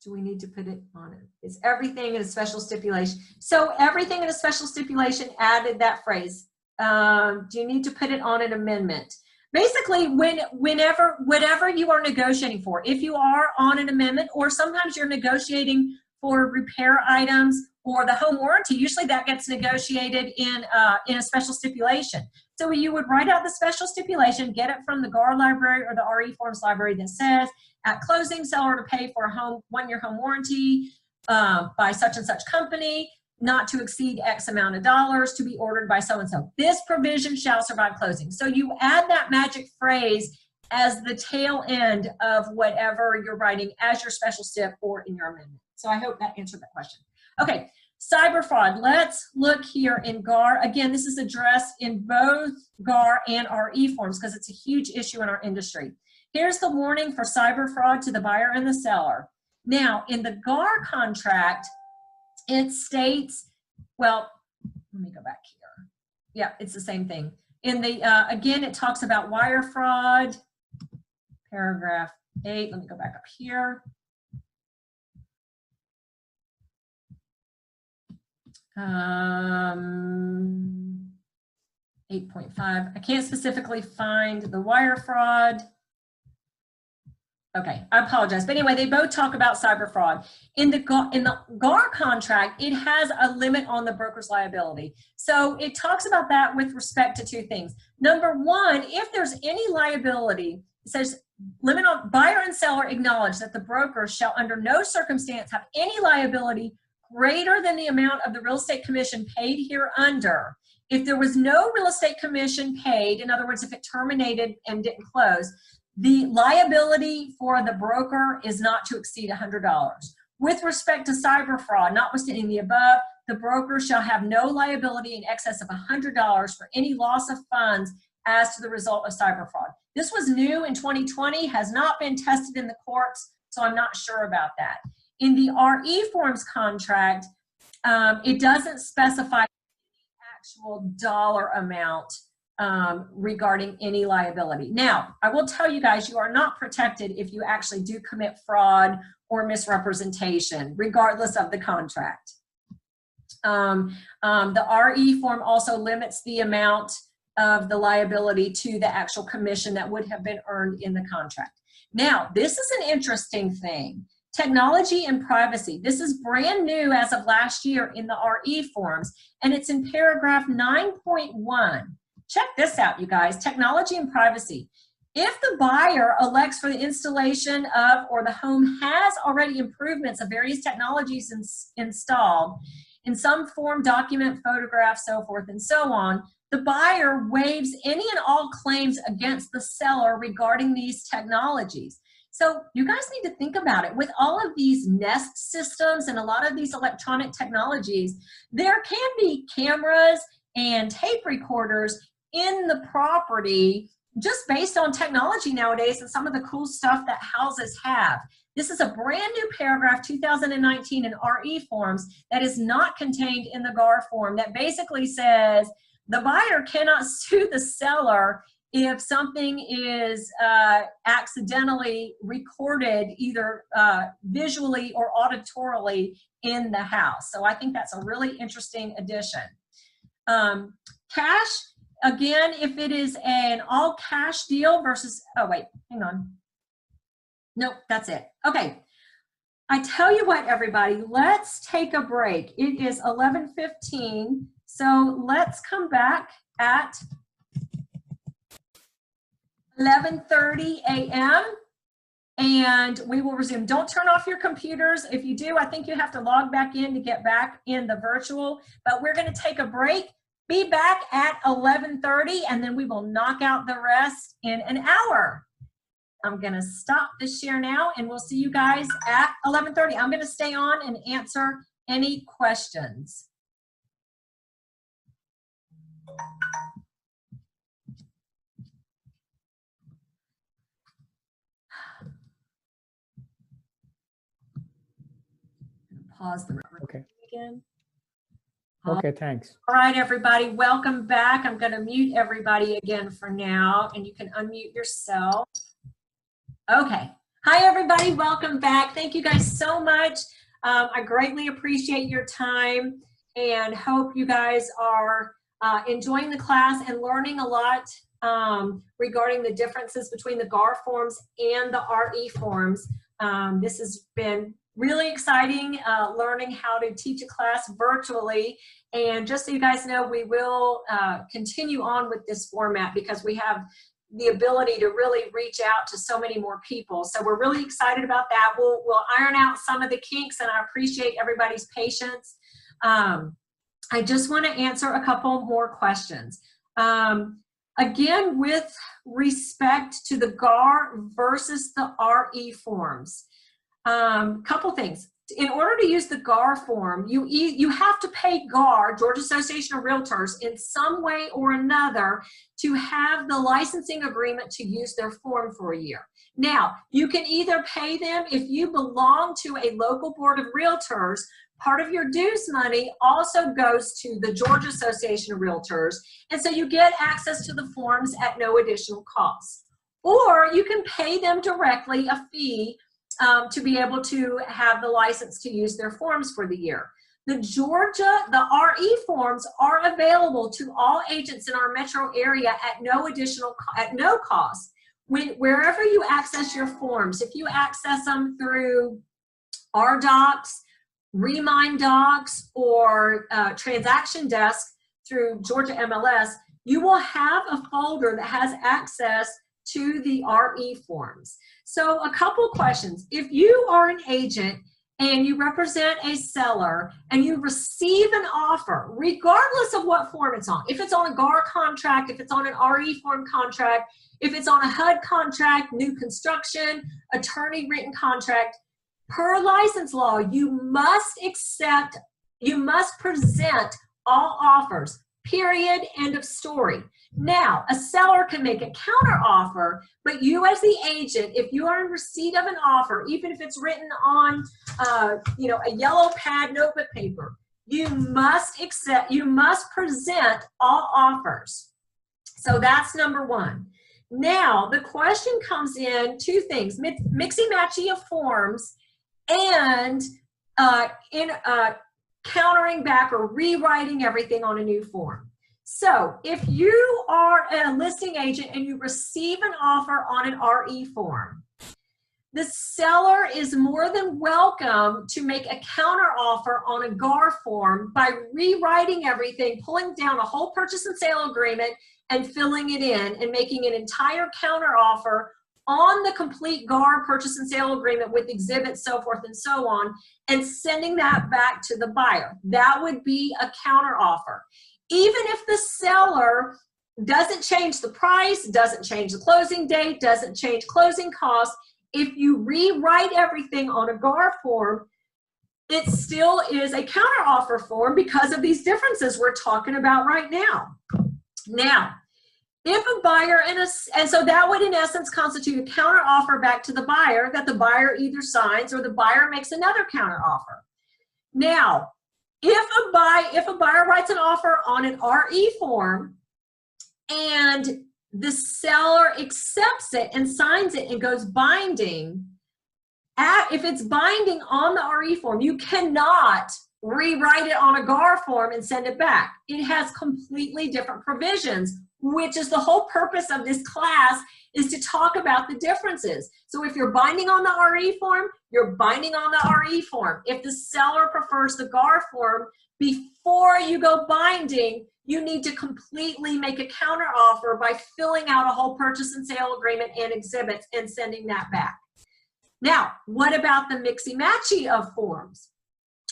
Do we need to put it on it? Is everything in a special stipulation? So everything in a special stipulation added that phrase. Do you need to put it on an amendment? Basically, whatever you are negotiating for, if you are on an amendment, or sometimes you're negotiating for repair items or the home warranty, usually that gets negotiated in a special stipulation. So you would write out the special stipulation, get it from the GAR library or the RE forms library that says, at closing, seller to pay for a one-year home warranty by such and such company, not to exceed X amount of dollars, to be ordered by so-and-so. This provision shall survive closing. So you add that magic phrase as the tail end of whatever you're writing as your special stip or in your amendment. So I hope that answered that question. Okay, cyber fraud. Let's look here in GAR. Again, this is addressed in both GAR and RE forms because it's a huge issue in our industry. Here's the warning for cyber fraud to the buyer and the seller. Now, in the GAR contract, it states, well, let me go back here. Yeah, it's the same thing. In the, again, it talks about wire fraud, paragraph 8. Let me go back up here. 8.5. I can't specifically find the wire fraud. Okay, I apologize. But anyway, they both talk about cyber fraud. In the GAR contract, it has a limit on the broker's liability. So it talks about that with respect to two things. Number one, if there's any liability, it says limit on buyer and seller acknowledge that the broker shall under no circumstance have any liability greater than the amount of the real estate commission paid hereunder. If there was no real estate commission paid, in other words, if it terminated and didn't close, The liability for the broker is not to exceed $100. With respect to cyber fraud, notwithstanding the above, the broker shall have no liability in excess of $100 for any loss of funds as to the result of cyber fraud. This was new in 2020, has not been tested in the courts, so I'm not sure about that. In the RE forms contract, it doesn't specify the actual dollar amount regarding any liability. Now, I will tell you guys, you are not protected if you actually do commit fraud or misrepresentation, regardless of the contract. The RE form also limits the amount of the liability to the actual commission that would have been earned in the contract. Now, this is an interesting thing. Technology and privacy. This is brand new as of last year in the RE forms, and it's in paragraph 9.1. Check this out, you guys. Technology and privacy. If the buyer elects for the installation of, or the home has already improvements of various technologies installed, in some form, document, photograph, so forth and so on, the buyer waives any and all claims against the seller regarding these technologies. So you guys need to think about it. With all of these Nest systems and a lot of these electronic technologies, there can be cameras and tape recorders in the property just based on technology nowadays and some of the cool stuff that houses have. This is a brand new paragraph, 2019 in RE forms, that is not contained in the GAR form, that basically says the buyer cannot sue the seller if something is accidentally recorded either visually or auditorily in the house. So I think that's a really interesting addition. Cash, again, if it is an all cash deal versus, oh wait, hang on. Nope, that's it. Okay. I tell you what, everybody, let's take a break. It is 11:15, so let's come back at 11:30 a.m. and we will resume. Don't turn off your computers. If you do, I think you have to log back in to get back in the virtual, but we're going to take a break. Be back at 11:30 and then we will knock out the rest in an hour. I'm going to stop the share now and we'll see you guys at 11:30. I'm going to stay on and answer any questions. Pause the recording again. Okay, thanks. All right, everybody, welcome back. I'm going to mute everybody again for now, and you can unmute yourself. Okay. Hi, everybody. Welcome back. Thank you guys so much. I greatly appreciate your time and hope you guys are enjoying the class and learning a lot regarding the differences between the GAR forms and the RE forms. This has been really exciting learning how to teach a class virtually. And just so you guys know, we will continue on with this format because we have the ability to really reach out to so many more people. So we're really excited about that. We'll iron out some of the kinks, and I appreciate everybody's patience. I just want to answer a couple more questions. Again, with respect to the GAR versus the RE forms, couple things. In order to use the GAR form, you have to pay GAR, Georgia Association of Realtors, in some way or another to have the licensing agreement to use their form for a year. Now, you can either pay them if you belong to a local board of realtors. Part of your dues money also goes to the Georgia Association of Realtors, and so you get access to the forms at no additional cost. Or you can pay them directly a fee to be able to have the license to use their forms for the year. The RE forms are available to all agents in our metro area at no cost. Wherever you access your forms, if you access them through RDocs, Remind Docs, or Transaction Desk through Georgia MLS, you will have a folder that has access to the RE forms. So a couple questions. If you are an agent and you represent a seller and you receive an offer, regardless of what form it's on. If it's on a GAR contract, if it's on an RE form contract, if it's on a HUD contract, new construction, attorney written contract, per license law, you must present all offers, period, end of story. Now, a seller can make a counter offer, but you as the agent, if you are in receipt of an offer, even if it's written on, you know, a yellow pad notebook paper, you must present all offers. So that's number one. Now, the question comes in two things, mixy-matchy of forms and countering back or rewriting everything on a new form. So if you are a listing agent and you receive an offer on an RE form, the seller is more than welcome to make a counter offer on a GAR form by rewriting everything, pulling down a whole purchase and sale agreement and filling it in and making an entire counter offer on the complete GAR purchase and sale agreement with exhibits, so forth and so on, and sending that back to the buyer. That would be a counter offer. Even if the seller doesn't change the price, doesn't change the closing date, doesn't change closing costs, if you rewrite everything on a GAR form, it still is a counter offer form because of these differences we're talking about right now. Now, if a buyer and so that would in essence constitute a counter offer back to the buyer that the buyer either signs or the buyer makes another counter offer. Now, if a buyer writes an offer on an RE form and the seller accepts it and signs it and goes binding, if it's binding on the RE form, you cannot rewrite it on a GAR form and send it back. It has completely different provisions, which is the whole purpose of this class, is to talk about the differences. So if you're binding on the RE form, you're binding on the RE form. If the seller prefers the GAR form, before you go binding, you need to completely make a counter offer by filling out a whole purchase and sale agreement and exhibits and sending that back. Now, what about the mixy-matchy of forms?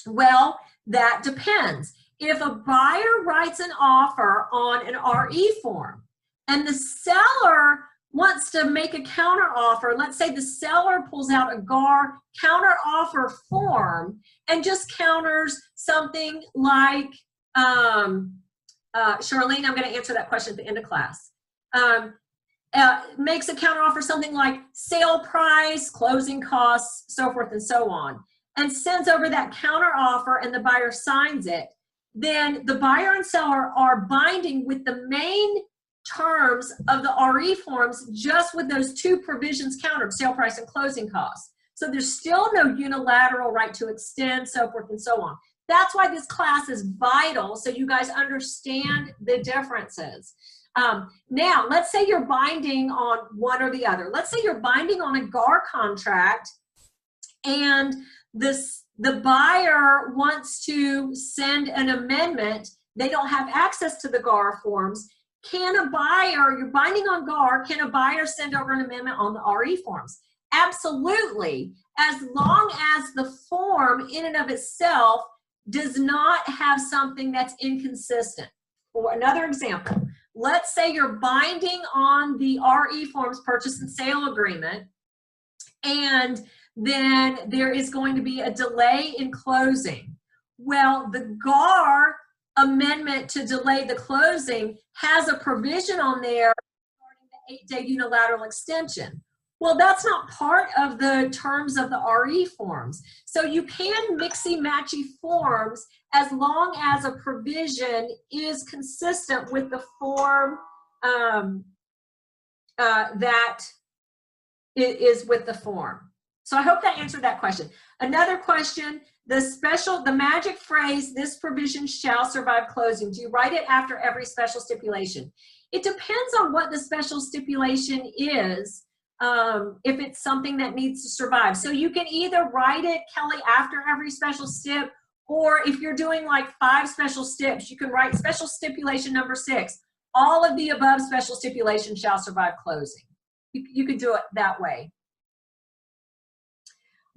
Well, that depends. If a buyer writes an offer on an RE form and the seller wants to make a counter offer, let's say the seller pulls out a GAR counter offer form and just counters something like, Charlene, I'm going to answer that question at the end of class. Makes a counter offer something like sale price, closing costs, so forth and so on, and sends over that counter offer and the buyer signs it, then the buyer and seller are binding with the main terms of the RE forms just with those two provisions countered, sale price and closing costs. So there's still no unilateral right to extend, so forth and so on. That's why this class is vital, so you guys understand the differences. Now, let's say you're binding on one or the other. Let's say you're binding on a GAR contract and the buyer wants to send an amendment. They don't have access to the GAR forms. Can a buyer, you're binding on GAR, can a buyer send over an amendment on the RE forms? Absolutely, as long as the form in and of itself does not have something that's inconsistent. For another example, let's say you're binding on the RE forms purchase and sale agreement, and then there is going to be a delay in closing. Well, the GAR amendment to delay the closing has a provision on there regarding the 8-day unilateral extension. Well, that's not part of the terms of the RE forms. So you can mixy-matchy forms as long as a provision is consistent with the form that it is with the form. So I hope that answered that question. Another question, the magic phrase, this provision shall survive closing. Do you write it after every special stipulation? It depends on what the special stipulation is, if it's something that needs to survive. So you can either write it, Kelly, after every special stip, or if you're doing like 5 special stips, you can write special stipulation number 6. All of the above special stipulations shall survive closing. You could do it that way.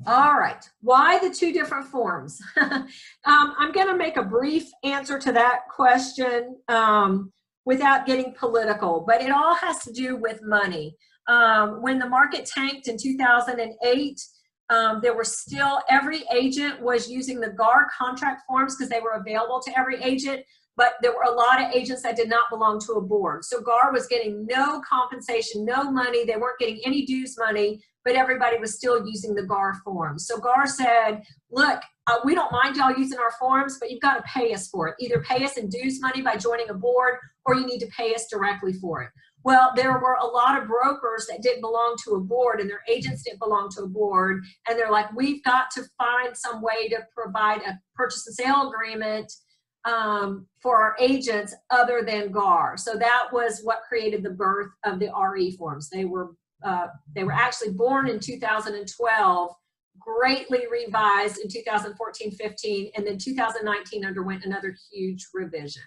All right, why the two different forms? I'm going to make a brief answer to that question without getting political, but it all has to do with money. When the market tanked in 2008, there were still, every agent was using the GAR contract forms because they were available to every agent, but there were a lot of agents that did not belong to a board. So GAR was getting no compensation, no money, they weren't getting any dues money, but everybody was still using the GAR forms. So GAR said, look, we don't mind y'all using our forms, but you've got to pay us for it. Either pay us in dues money by joining a board, or you need to pay us directly for it. Well, there were a lot of brokers that didn't belong to a board and their agents didn't belong to a board. And they're like, we've got to find some way to provide a purchase and sale agreement for our agents other than GAR. So that was what created the birth of the RE forms. They were actually born in 2012, greatly revised in 2014-15, and then 2019 underwent another huge revision.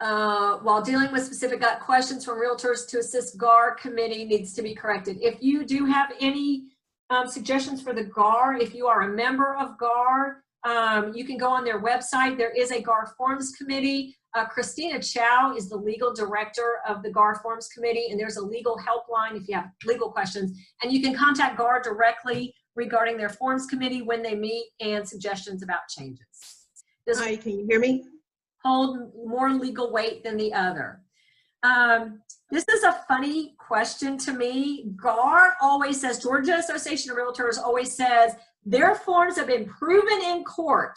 While dealing with specific questions from realtors to assist GAR committee needs to be corrected. If you do have any suggestions for the GAR, if you are a member of GAR, you can go on their website. There is a GAR Forms Committee. Christina Chow is the legal director of the GAR Forms Committee, and there's a legal helpline if you have legal questions. And you can contact GAR directly regarding their Forms Committee when they meet and suggestions about changes. Hi, can you hear me? Hold more legal weight than the other. This is a funny question to me. GAR always says, Georgia Association of Realtors always says, their forms have been proven in court.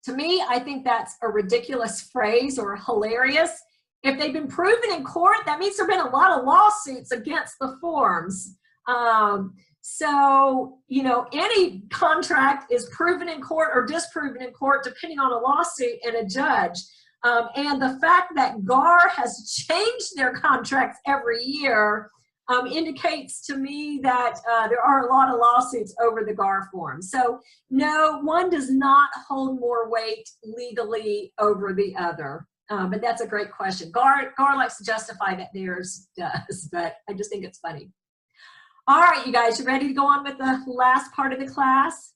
To me, I think that's a ridiculous phrase or hilarious. If they've been proven in court, that means there have been a lot of lawsuits against the forms. So, you know, any contract is proven in court or disproven in court depending on a lawsuit and a judge. And the fact that GAR has changed their contracts every year indicates to me that there are a lot of lawsuits over the GAR forms. So no, one does not hold more weight legally over the other. But that's a great question. GAR likes to justify that theirs does, but I just think it's funny. All right, you guys, you ready to go on with the last part of the class?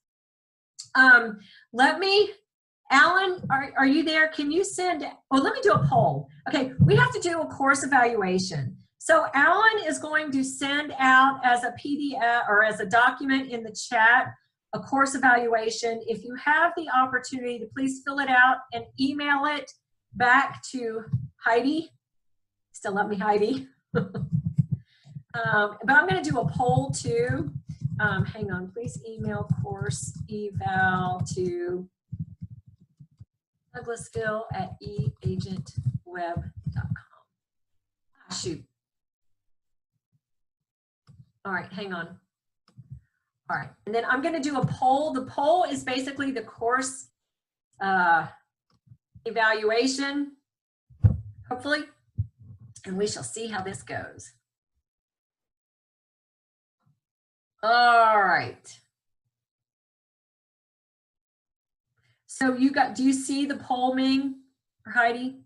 Alan, are you there? Can you send, well, let me do a poll. Okay, we have to do a course evaluation. So Alan is going to send out as a PDF or as a document in the chat, a course evaluation. If you have the opportunity to please fill it out and email it back to Heidi. Still love me, Heidi. But I'm going to do a poll too. Hang on, please email course eval to douglasville@eagentweb.com. Ah, shoot. All right, hang on. All right, and then I'm going to do a poll. The poll is basically the course evaluation, hopefully, and we shall see how this goes. All right. So you got, do you see the poll, Ming or Heidi?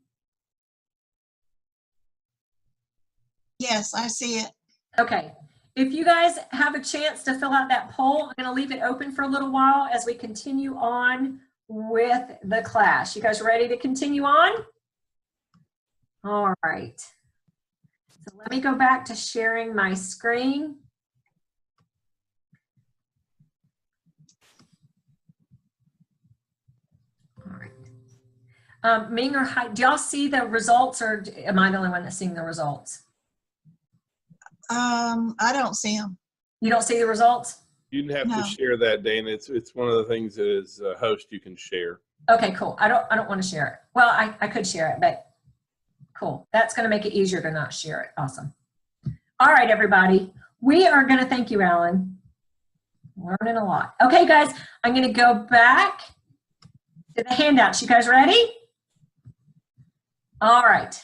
Yes, I see it. Okay. If you guys have a chance to fill out that poll, I'm going to leave it open for a little while as we continue on with the class. You guys ready to continue on? All right. So let me go back to sharing my screen. Ming or Heidi, do y'all see the results, or am I the only one that's seeing the results? I don't see them. You don't see the results? You didn't have No. to share that, Dana. It's one of the things that as a host you can share. Okay, cool. I don't want to share it. Well, I could share it, but cool. That's going to make it easier to not share it. Awesome. All right, everybody. We are going to thank you, Alan. Learning a lot. Okay, guys, I'm going to go back to the handouts. You guys ready? All right.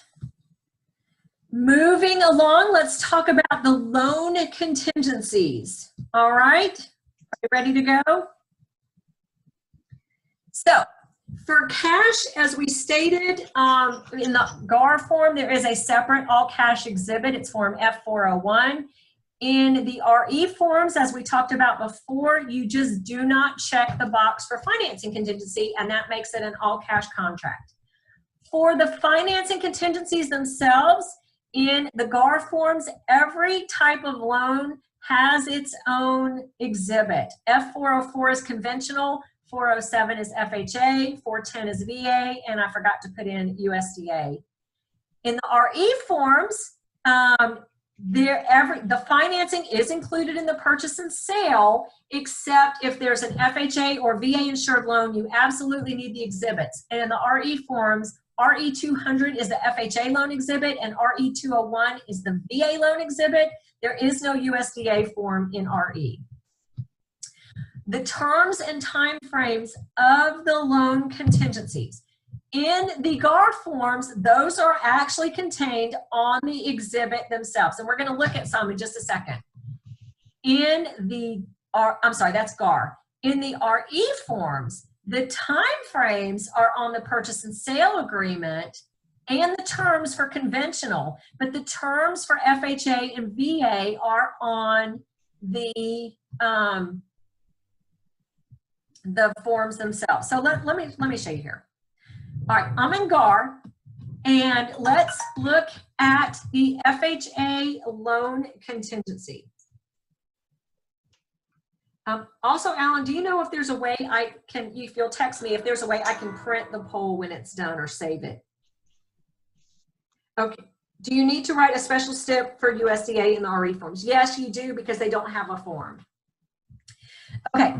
Moving along, let's talk about the loan contingencies. All right, are you ready to go? So For cash, as we stated in the GAR form, there is a separate all cash exhibit. It's form F401. In the RE forms, as we talked about before, you just do not check the box for financing contingency, and that makes it an all cash contract. For the financing contingencies themselves, in the GAR forms, every type of loan has its own exhibit. F404 is conventional, 407 is FHA, 410 is VA, and I forgot to put in USDA. In the RE forms, the financing is included in the purchase and sale, except if there's an FHA or VA insured loan, you absolutely need the exhibits. And in the RE forms, RE200 is the FHA loan exhibit and RE201 is the VA loan exhibit. There is no USDA form in RE. The terms and timeframes of the loan contingencies. In the GAR forms, those are actually contained on the exhibit themselves. And we're going to look at some in just a second. In the, I'm sorry, that's GAR. In the RE forms, the timeframes are on the purchase and sale agreement and the terms for conventional, but the terms for FHA and VA are on the forms themselves. So let me show you here. All right, I'm in GAR, and let's look at the FHA loan contingency. Also, Alan, do you know if there's a way I can, if you'll text me, if there's a way I can print the poll when it's done or save it? Okay. Do you need to write a special step for USDA in the RE forms? Yes, you do, because they don't have a form. Okay.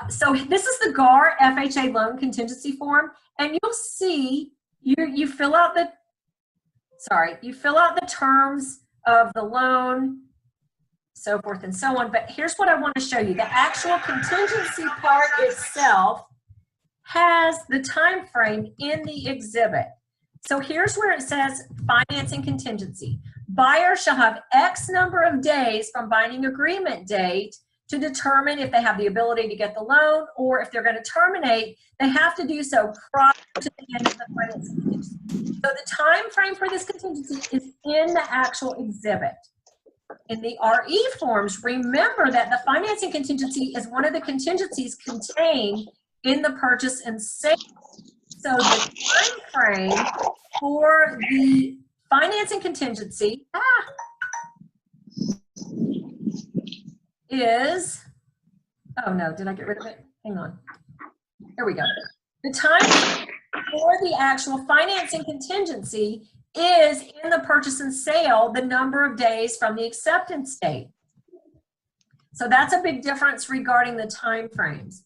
So this is the GAR FHA loan contingency form, and you'll see you fill out the terms of the loan, so forth and so on. But here's what I want to show you. The actual contingency part itself has the time frame in the exhibit. So here's where it says financing contingency. Buyer shall have X number of days from binding agreement date to determine if they have the ability to get the loan, or if they're going to terminate, they have to do so prior to the end of the financing contingency. So the time frame for this contingency is in the actual exhibit. In the RE forms, remember that the financing contingency is one of the contingencies contained in the purchase and sale. So the time frame for the financing contingency is, oh no, did I get rid of it? Hang on. Here we go. The time for the actual financing contingency is in the purchase and sale, the number of days from the acceptance date. So that's a big difference regarding the time frames.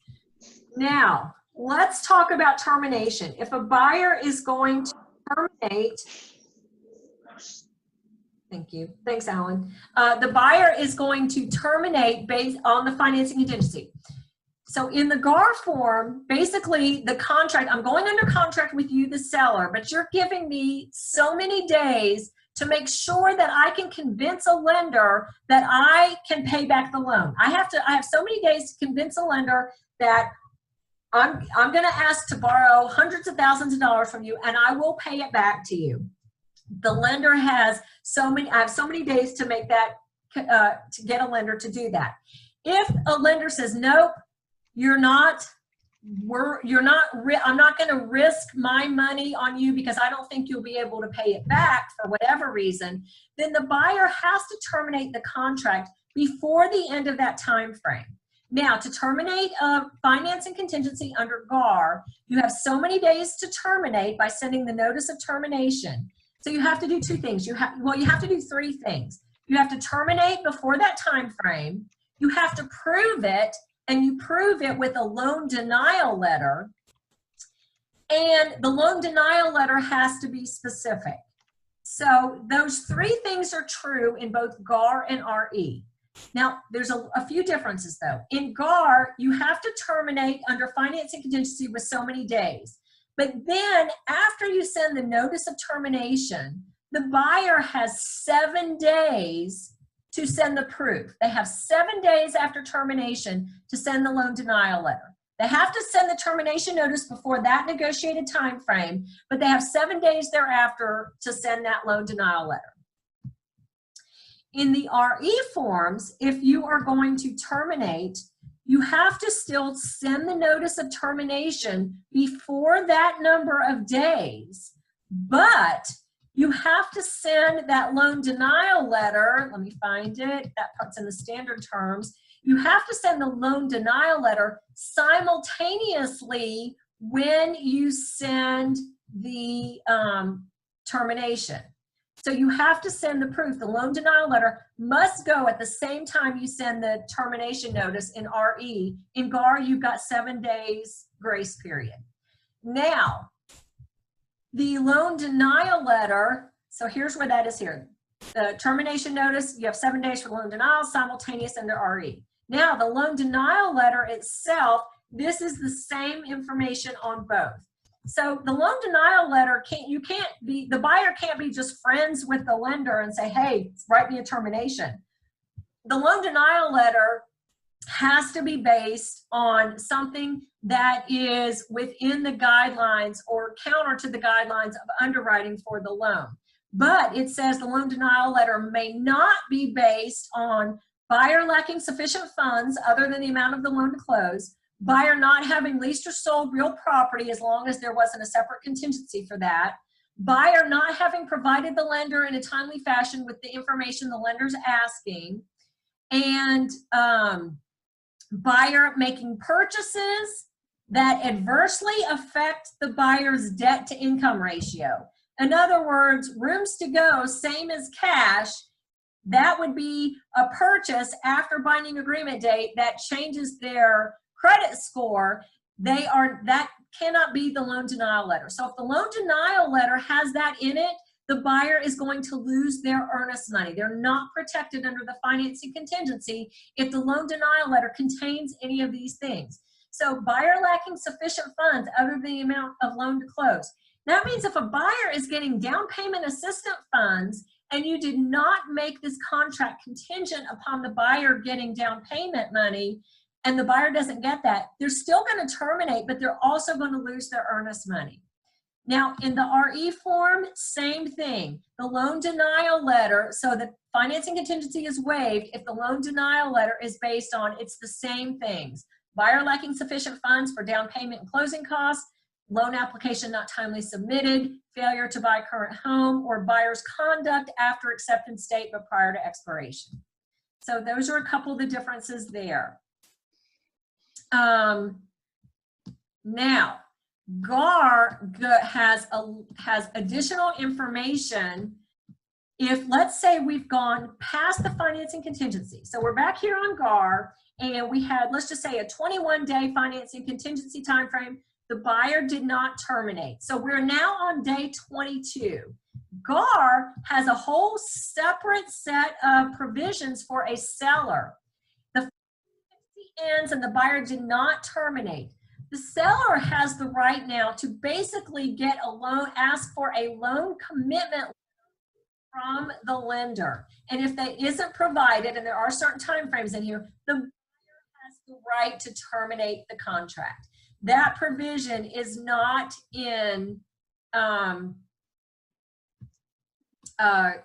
Now, let's talk about termination. If a buyer is going to terminate, thank you. Thanks, Alan. The buyer is going to terminate based on the financing contingency. So in the GAR form, basically the contract, I'm going under contract with you, the seller, but you're giving me so many days to make sure that I can convince a lender that I can pay back the loan. I have so many days to convince a lender that I'm going to ask to borrow hundreds of thousands of dollars from you, and I will pay it back to you. The lender has I have so many days to make that, to get a lender to do that. If a lender says, nope, I'm not going to risk my money on you because I don't think you'll be able to pay it back for whatever reason, then the buyer has to terminate the contract before the end of that time frame. Now, to terminate a financing contingency under GAR, you have so many days to terminate by sending the notice of termination. So you have to do two things. You have to do three things. You have to terminate before that time frame. You have to prove it, and you prove it with a loan denial letter. And the loan denial letter has to be specific. So those three things are true in both GAR and RE. Now, there's a few differences though. In GAR, you have to terminate under financing contingency with so many days. But then after you send the notice of termination, the buyer has 7 days to send the proof. They have 7 days after termination to send the loan denial letter. They have to send the termination notice before that negotiated time frame, but they have 7 days thereafter to send that loan denial letter. In the RE forms, if you are going to terminate, you have to still send the notice of termination before that number of days, but you have to send that loan denial letter. Let me find it. That part's in the standard terms. You have to send the loan denial letter simultaneously when you send the termination. So you have to send the proof. The loan denial letter must go at the same time you send the termination notice in RE. In GAR, you've got 7 days grace period. Now, the loan denial letter, so here's where that is here. The termination notice, you have 7 days for loan denial, simultaneous under RE. Now, the loan denial letter itself, this is the same information on both. So the loan denial letter, the buyer can't be just friends with the lender and say, hey, write me a termination. The loan denial letter has to be based on something that is within the guidelines or counter to the guidelines of underwriting for the loan. But it says the loan denial letter may not be based on buyer lacking sufficient funds other than the amount of the loan to close, buyer not having leased or sold real property as long as there wasn't a separate contingency for that, buyer not having provided the lender in a timely fashion with the information the lender's asking, and buyer making purchases that adversely affect the buyer's debt to income ratio. In other words, rooms to go, same as cash, that would be a purchase after binding agreement date that changes their credit score. That cannot be the loan denial letter. So if the loan denial letter has that in it, the buyer is going to lose their earnest money. They're not protected under the financing contingency if the loan denial letter contains any of these things. So buyer lacking sufficient funds other than the amount of loan to close. That means if a buyer is getting down payment assistance funds and you did not make this contract contingent upon the buyer getting down payment money, and the buyer doesn't get that, they're still going to terminate, but they're also going to lose their earnest money. Now, in the RE form, same thing. The loan denial letter, so the financing contingency is waived if the loan denial letter is based on, it's the same things. Buyer lacking sufficient funds for down payment and closing costs, loan application not timely submitted, failure to buy current home, or buyer's conduct after acceptance date but prior to expiration. So those are a couple of the differences there. Now, GAR has additional information if, let's say, we've gone past the financing contingency. So we're back here on GAR, and we had, let's just say, a 21-day financing contingency time frame. The buyer did not terminate. So we're now on day 22. GAR has a whole separate set of provisions for a seller. The ends and the buyer did not terminate. The seller has the right now to basically get a loan, ask for a loan commitment from the lender. And if that isn't provided, and there are certain time frames in here, the buyer has the right to terminate the contract. That provision is not in the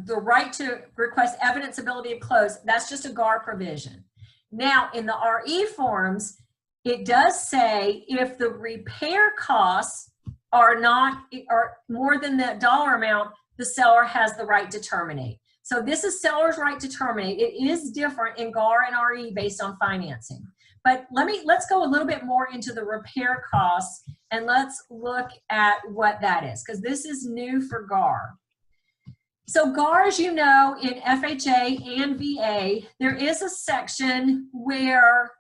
right to request evidence ability of close. That's just a GAR provision. Now, in the RE forms, it does say if the repair costs are more than that dollar amount, the seller has the right to terminate. So this is seller's right to terminate. It is different in GAR and RE based on financing. But let's go a little bit more into the repair costs, and let's look at what that is, because this is new for GAR. So GAR, as you know, in FHA and VA, there is a section where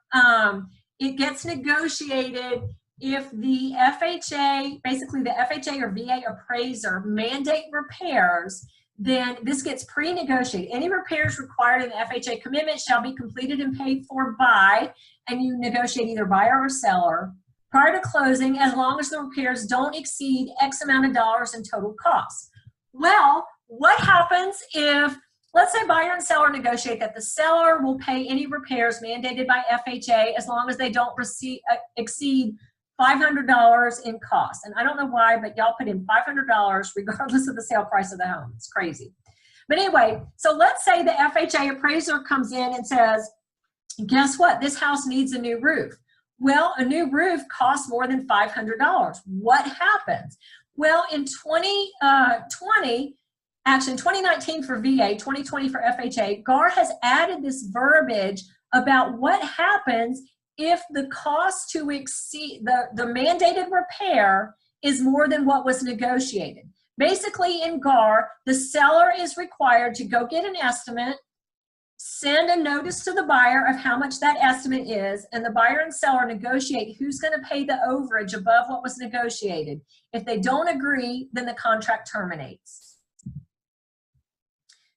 it gets negotiated if the FHA, basically the FHA or VA appraiser mandate repairs, then this gets pre-negotiated. Any repairs required in the FHA commitment shall be completed and paid for by, and you negotiate either buyer or seller, prior to closing, as long as the repairs don't exceed X amount of dollars in total costs. Well, what happens if let's say buyer and seller negotiate that the seller will pay any repairs mandated by FHA as long as they don't exceed $500 in cost. And I don't know why, but y'all put in $500 regardless of the sale price of the home. It's crazy. But anyway, so let's say the FHA appraiser comes in and says, guess what? This house needs a new roof. Well, a new roof costs more than $500. What happens? Well, in 2019 for VA, 2020 for FHA, GAR has added this verbiage about what happens if the cost to exceed the mandated repair is more than what was negotiated. Basically, in GAR, the seller is required to go get an estimate, send a notice to the buyer of how much that estimate is, and the buyer and seller negotiate who's going to pay the overage above what was negotiated. If they don't agree, then the contract terminates.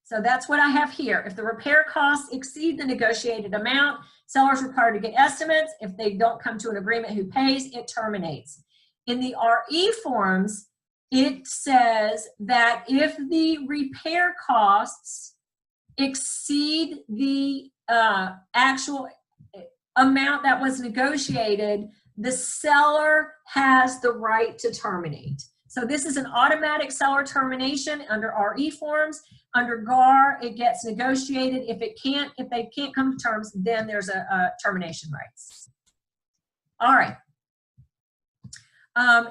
So that's what I have here. If the repair costs exceed the negotiated amount, seller is required to get estimates. If they don't come to an agreement who pays, it terminates. In the RE forms, it says that if the repair costs exceed the actual amount that was negotiated, the seller has the right to terminate. So this is an automatic seller termination under RE forms. Under GAR, it gets negotiated. If they can't come to terms, then there's a termination rights. All right.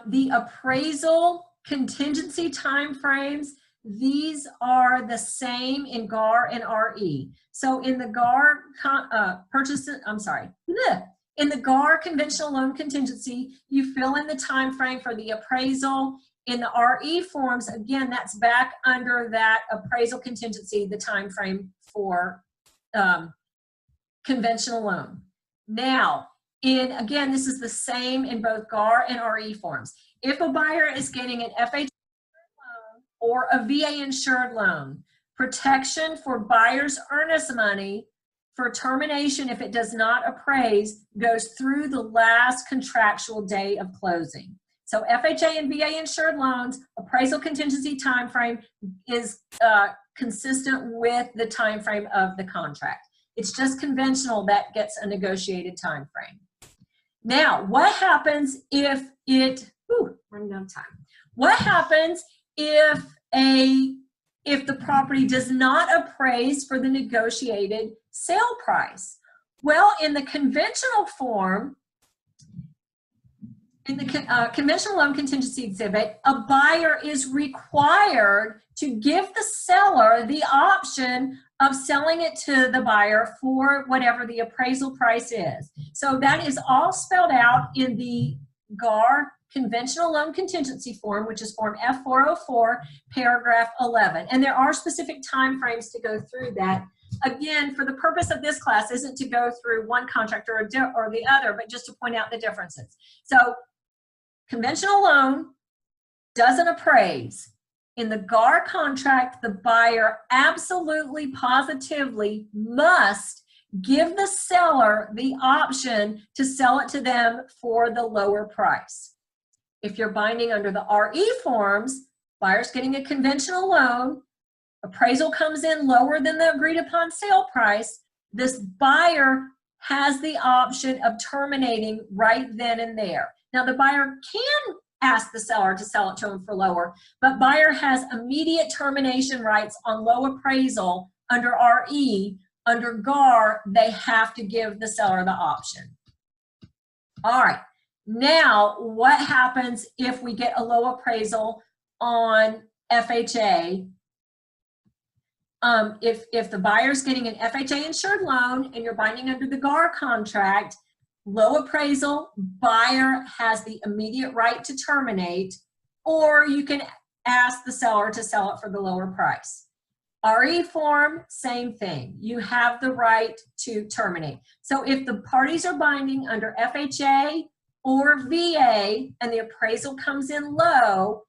The appraisal contingency timeframes, these are the same in GAR and RE. So in the GAR in the GAR conventional loan contingency, you fill in the time frame for the appraisal. In the RE forms, again, that's back under that appraisal contingency, the time frame for conventional loan. Now, again, this is the same in both GAR and RE forms. If a buyer is getting an FHA loan or a VA insured loan, protection for buyer's earnest money for termination if it does not appraise goes through the last contractual day of closing. So FHA and VA insured loans, appraisal contingency time frame is consistent with the time frame of the contract. It's just conventional that gets a negotiated time frame. Now, what happens if running out of time. What happens if the property does not appraise for the negotiated sale price? Well, in the conventional form, in the conventional loan contingency exhibit, a buyer is required to give the seller the option of selling it to the buyer for whatever the appraisal price is. So that is all spelled out in the GAR conventional loan contingency form, which is form F404, paragraph 11. And there are specific time frames to go through that. Again, for the purpose of this class, isn't to go through one contract or the other, but just to point out the differences. So conventional loan doesn't appraise. In the GAR contract, the buyer absolutely, positively must give the seller the option to sell it to them for the lower price. If you're binding under the RE forms, buyer's getting a conventional loan, appraisal comes in lower than the agreed upon sale price, this buyer has the option of terminating right then and there. Now the buyer can ask the seller to sell it to him for lower, but buyer has immediate termination rights on low appraisal under RE. Under GAR, they have to give the seller the option. All right, now what happens if we get a low appraisal on FHA? If the buyer's getting an FHA insured loan and you're binding under the GAR contract, low appraisal, buyer has the immediate right to terminate, or you can ask the seller to sell it for the lower price. RE form, same thing. You have the right to terminate. So if the parties are binding under FHA or VA and the appraisal comes in low,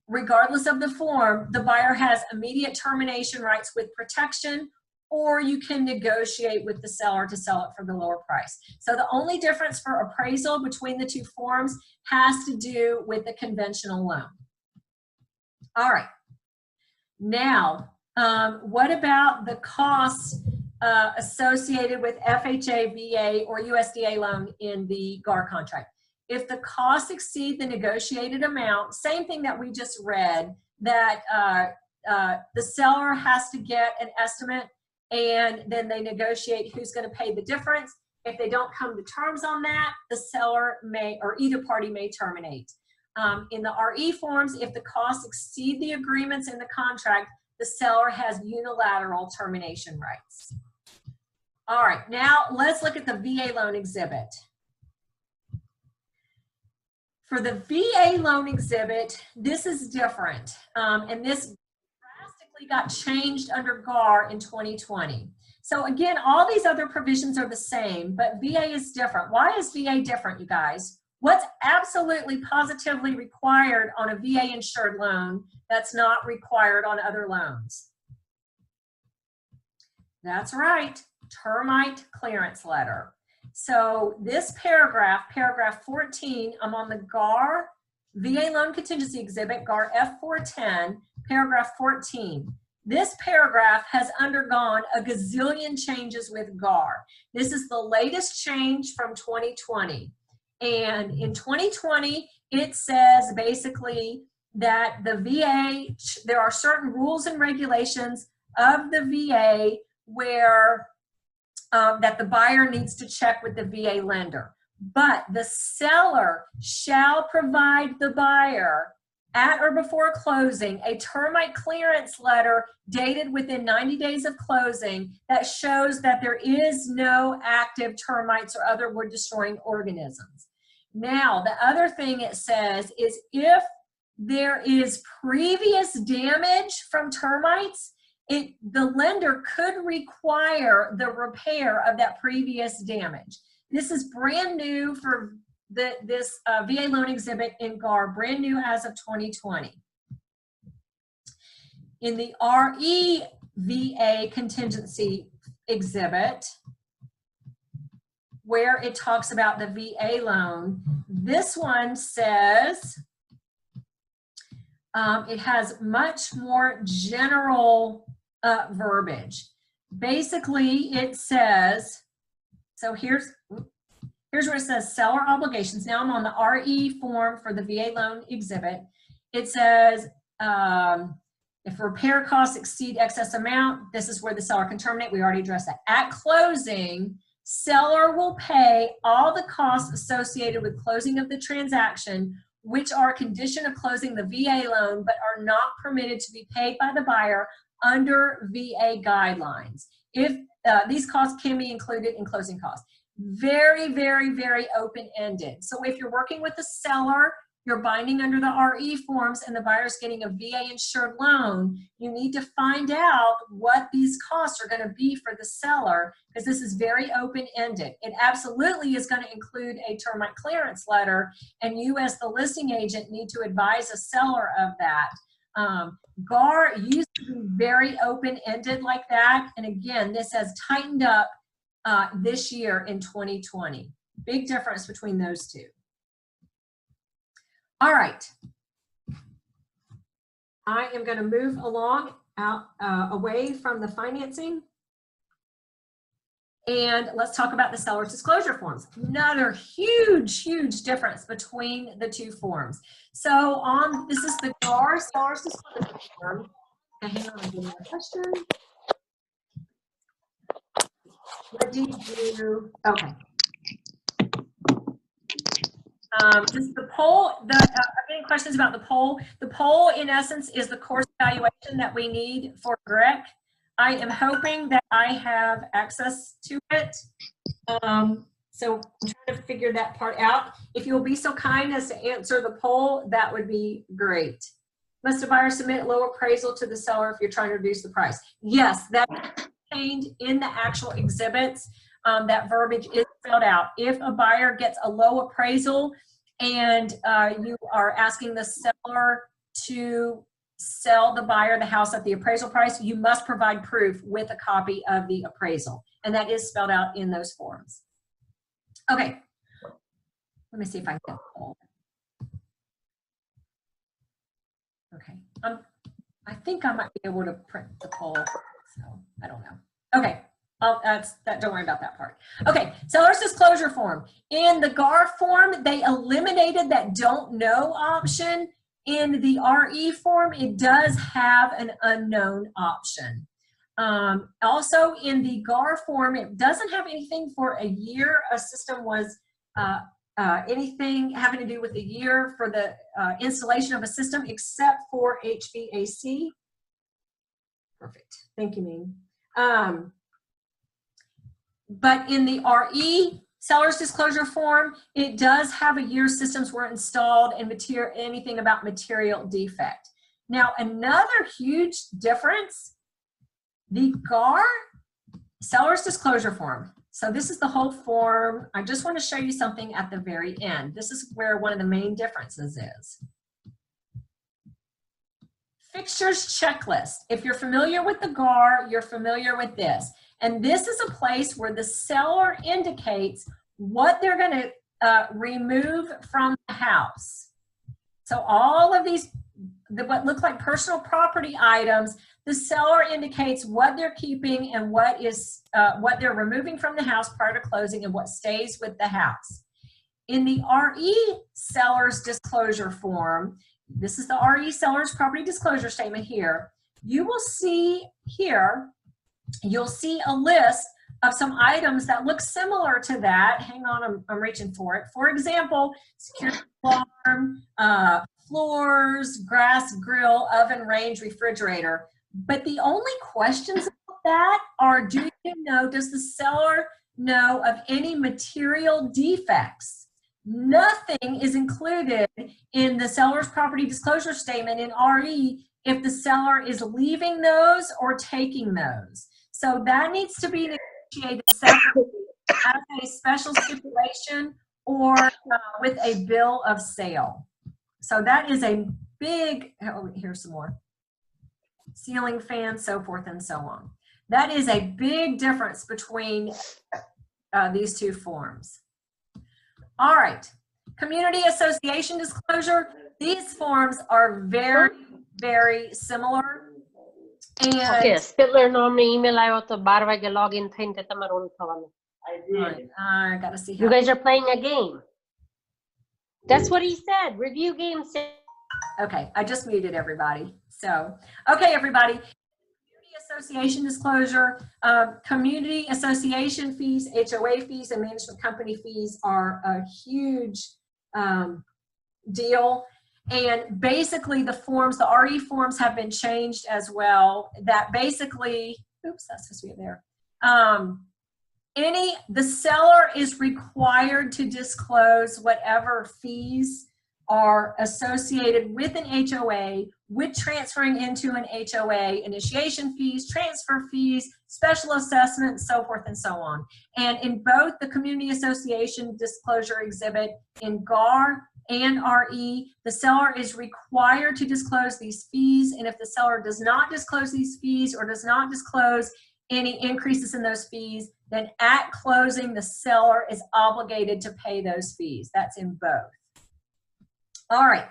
regardless of the form, the buyer has immediate termination rights with protection, or you can negotiate with the seller to sell it for the lower price. So the only difference for appraisal between the two forms has to do with the conventional loan. All right. Now, What about the costs associated with FHA, VA, or USDA loan in the GAR contract? If the costs exceed the negotiated amount, same thing that we just read, that the seller has to get an estimate and then they negotiate who's going to pay the difference. If they don't come to terms on that, the seller may, or either party may terminate. In the RE forms, if the costs exceed the agreements in the contract, the seller has unilateral termination rights. All right, now let's look at the VA loan exhibit. For the VA loan exhibit, this is different, and this drastically got changed under GAR in 2020. So again, all these other provisions are the same, but VA is different. Why is VA different, you guys? What's absolutely positively required on a VA insured loan that's not required on other loans? That's right, termite clearance letter. So this paragraph, paragraph 14, I'm on the GAR VA loan contingency exhibit, GAR F410, paragraph 14. This paragraph has undergone a gazillion changes with GAR. This is the latest change from 2020. And in 2020, it says basically that the VA, there are certain rules and regulations of the VA where that the buyer needs to check with the VA lender. But the seller shall provide the buyer at or before closing a termite clearance letter dated within 90 days of closing that shows that there is no active termites or other wood destroying organisms. Now, the other thing it says is if there is previous damage from termites, the lender could require the repair of that previous damage. This is brand new for this VA loan exhibit in GAR, brand new as of 2020. In the RE VA contingency exhibit, where it talks about the VA loan, this one says it has much more general verbiage. Basically, it says, so here's where it says seller obligations. Now I'm on the RE form for the VA loan exhibit. It says if repair costs exceed excess amount, this is where the seller can terminate. We already addressed that. At closing, seller will pay all the costs associated with closing of the transaction, which are a condition of closing the VA loan, but are not permitted to be paid by the buyer under VA guidelines. If these costs can be included in closing costs. Very, very, very open-ended. So if you're working with the seller, you're binding under the RE forms, and the buyer's getting a VA insured loan, you need to find out what these costs are going to be for the seller, because this is very open-ended. It absolutely is going to include a termite clearance letter, and you as the listing agent need to advise a seller of that. GAR used to be very open-ended like that, and again, this has tightened up this year in 2020. Big difference between those two. All right. I am going to move along out away from the financing. And let's talk about the seller's disclosure forms. Another huge, huge difference between the two forms. So this is the GAR seller's disclosure form. Hang on, give me a question. What do you do? Okay. Just the poll, I'm getting questions about the poll. The poll, in essence, is the course evaluation that we need for GREC. I am hoping that I have access to it. So I'm trying to figure that part out. If you'll be so kind as to answer the poll, that would be great. Must a buyer submit low appraisal to the seller if you're trying to reduce the price? Yes, that's contained in the actual exhibits. That verbiage is spelled out. If a buyer gets a low appraisal and you are asking the seller to sell the buyer the house at the appraisal price, you must provide proof with a copy of the appraisal. And that is spelled out in those forms. Okay, let me see if I can get the poll. Okay, I I think I might be able to print the poll, so I don't know. Okay, don't worry about that part. Okay, seller's disclosure form. In the GAR form, they eliminated that don't know option. In the RE form, it does have an unknown option. Also in the GAR form, it doesn't have anything for a year a system was, anything having to do with a year for the installation of a system except for HVAC. Perfect, thank you, Ming. But in the RE seller's disclosure form, it does have a year systems were installed and anything about material defect. Now, another huge difference, the GAR seller's disclosure form. So this is the whole form. I just want to show you something at the very end. This is where one of the main differences is. Fixtures checklist. If you're familiar with the GAR, you're familiar with this. And this is a place where the seller indicates what they're going to remove from the house. So all of these, what look like personal property items, the seller indicates what they're keeping and what they're removing from the house prior to closing and what stays with the house. In the RE seller's disclosure form, this is the RE seller's property disclosure statement here, you will see here, you'll see a list of some items that look similar to that. Hang on, I'm reaching for it. For example, security alarm, floors, grass grill, oven, range, refrigerator. But the only questions about that are, do you know, does the seller know of any material defects? Nothing is included in the seller's property disclosure statement in RE if the seller is leaving those or taking those. So that needs to be negotiated separately as a special stipulation or with a bill of sale. So that is a big, oh, here's some more. Ceiling fan, so forth and so on. That is a big difference between these two forms. All right, community association disclosure. These forms are very, very similar. And Spiller normally email I to barwag login thing that I gotta see how you guys are playing a game. That's what he said. Review game. Okay, I just muted everybody. So, okay, everybody. Community association disclosure, community association fees, HOA fees, and management company fees are a huge deal. And basically the forms, the RE forms have been changed as well. That basically, oops, that's supposed to be there. The seller is required to disclose whatever fees are associated with an HOA, with transferring into an HOA, initiation fees, transfer fees, special assessment, so forth and so on. And in both the community association disclosure exhibit in GAR and RE, the seller is required to disclose these fees. And if the seller does not disclose these fees or does not disclose any increases in those fees, then at closing, the seller is obligated to pay those fees. That's in both. All right,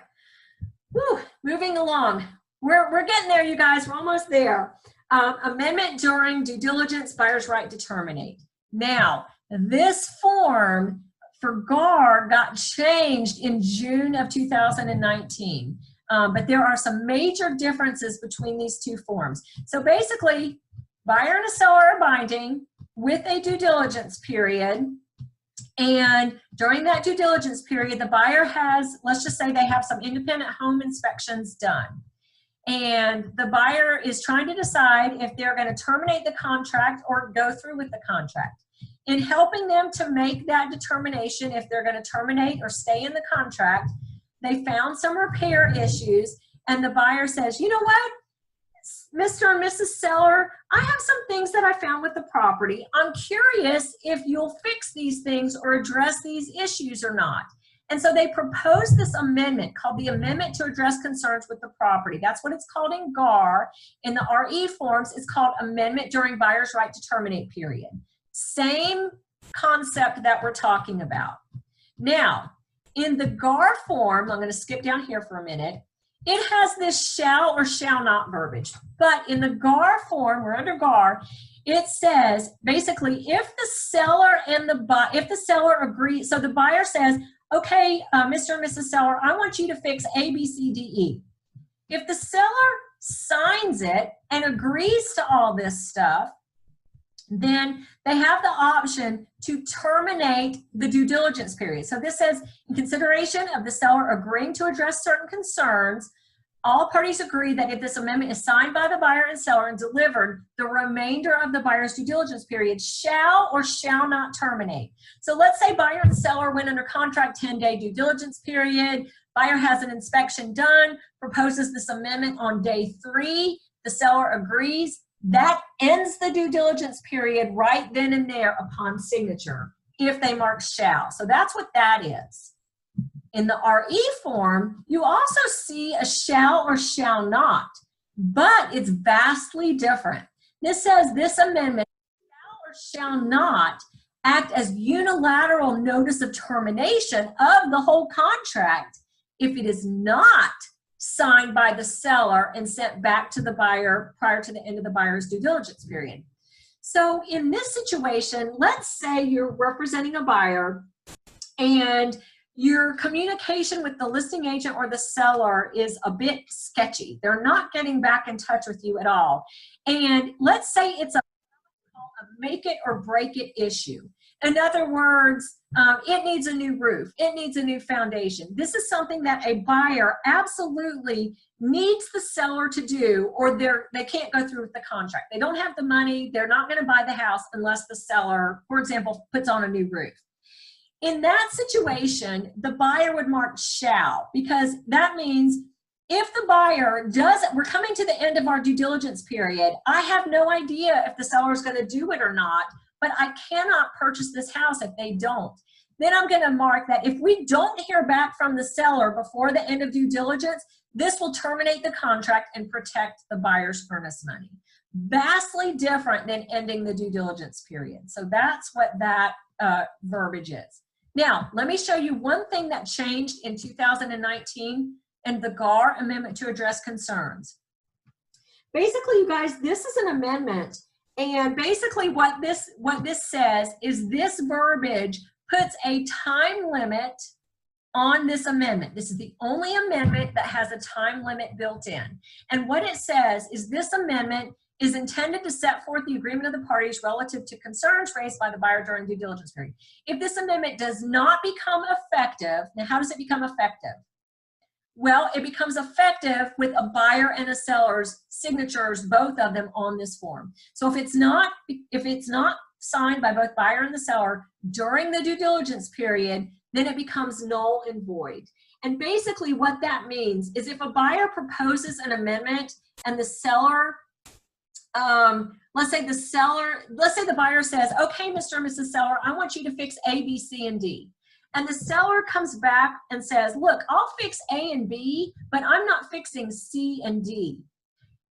whew, moving along. We're getting there, you guys, we're almost there. Amendment during due diligence, buyer's right to terminate. Now, this form for GAR got changed in June of 2019, but there are some major differences between these two forms. So basically, buyer and a seller are binding with a due diligence period. And during that due diligence period, the buyer has, let's just say they have some independent home inspections done. And the buyer is trying to decide if they're going to terminate the contract or go through with the contract. In helping them to make that determination if they're going to terminate or stay in the contract, they found some repair issues, and the buyer says, you know what, Mr. and Mrs. Seller, I have some things that I found with the property. I'm curious if you'll fix these things or address these issues or not. And so they proposed this amendment called the Amendment to Address Concerns with the Property. That's what it's called in GAR. In the RE forms, it's called Amendment During Buyer's Right to Terminate Period. Same concept that we're talking about. Now, in the GAR form, I'm going to skip down here for a minute. it has this shall or shall not verbiage. But in the GAR form, we're under GAR, it says basically if the seller and if the seller agree, so the buyer says, okay, Mr. and Mrs. Seller, I want you to fix A, B, C, D, E. If the seller signs it and agrees to all this stuff, then they have the option to terminate the due diligence period. So this says, in consideration of the seller agreeing to address certain concerns, all parties agree that if this amendment is signed by the buyer and seller and delivered, the remainder of the buyer's due diligence period shall or shall not terminate. So let's say buyer and seller went under contract 10-day due diligence period. Buyer has an inspection done, proposes this amendment on day 3. The seller agrees. That ends the due diligence period right then and there upon signature if they mark shall. So that's what that is. In the RE form, you also see a shall or shall not, but it's vastly different. This says this amendment shall or shall not act as unilateral notice of termination of the whole contract if it is not signed by the seller and sent back to the buyer prior to the end of the buyer's due diligence period. So in this situation, let's say you're representing a buyer and your communication with the listing agent or the seller is a bit sketchy. They're not getting back in touch with you at all. And let's say it's a make it or break it issue. In other words, it needs a new roof. It needs a new foundation. This is something that a buyer absolutely needs the seller to do, or they can't go through with the contract. They don't have the money. They're not going to buy the house unless the seller, for example, puts on a new roof. In that situation, the buyer would mark shall, because that means if the buyer does, we're coming to the end of our due diligence period. I have no idea if the seller is going to do it or not, but I cannot purchase this house if they don't. Then I'm going to mark that if we don't hear back from the seller before the end of due diligence, this will terminate the contract and protect the buyer's earnest money. Vastly different than ending the due diligence period. So that's what that verbiage is. Now, let me show you one thing that changed in 2019 and the GAR amendment to address concerns. Basically, you guys, this is an amendment, and basically what this says is this verbiage puts a time limit on this amendment. This is the only amendment that has a time limit built in. And what it says is this amendment is intended to set forth the agreement of the parties relative to concerns raised by the buyer during due diligence period. If this amendment does not become effective, now how does it become effective? Well, it becomes effective with a buyer and a seller's signatures, both of them on this form. So if it's not signed by both buyer and the seller during the due diligence period, then it becomes null and void. And basically what that means is if a buyer proposes an amendment and the seller, let's say the buyer says, okay, Mr. and Mrs. Seller, I want you to fix A, B, C, and D. And the seller comes back and says, look, I'll fix A and B, but I'm not fixing C and D.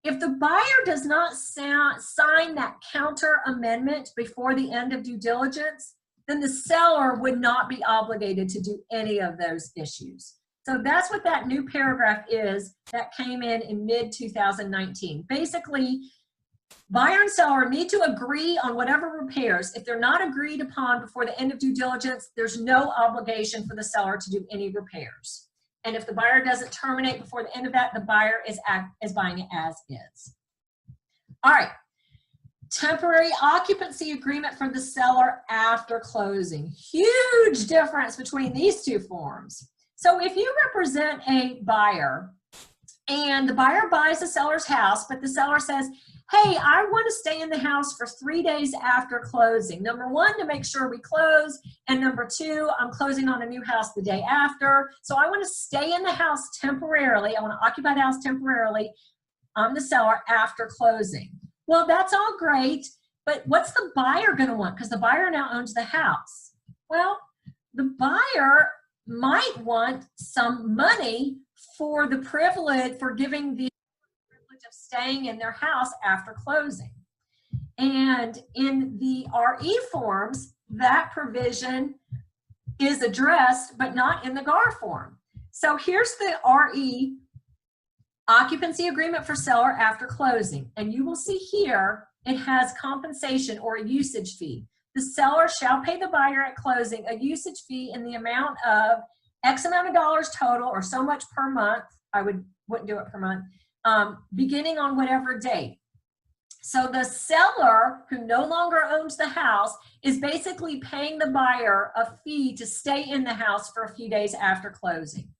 If the buyer does not sign that counter amendment before the end of due diligence, then the seller would not be obligated to do any of those issues. So that's what that new paragraph is that came in mid-2019. Basically, buyer and seller need to agree on whatever repairs. If they're not agreed upon before the end of due diligence, there's no obligation for the seller to do any repairs. And if the buyer doesn't terminate before the end of that, the buyer is buying it as is. All right. Temporary occupancy agreement for the seller after closing. Huge difference between these two forms. So if you represent a buyer and the buyer buys the seller's house, but the seller says, hey, I want to stay in the house for 3 days after closing. Number one, to make sure we close. And number two, I'm closing on a new house the day after. So I want to stay in the house temporarily. I want to occupy the house temporarily. I'm the seller after closing. Well, that's all great, but what's the buyer going to want? Because the buyer now owns the house. Well, the buyer might want some money for the privilege, for giving the privilege of staying in their house after closing. And in the RE forms, that provision is addressed, but not in the GAR form. So here's the RE occupancy agreement for seller after closing. And you will see here, it has compensation or a usage fee. The seller shall pay the buyer at closing a usage fee in the amount of X amount of dollars total, or so much per month. I wouldn't do it per month, beginning on whatever date. So the seller, who no longer owns the house, is basically paying the buyer a fee to stay in the house for a few days after closing.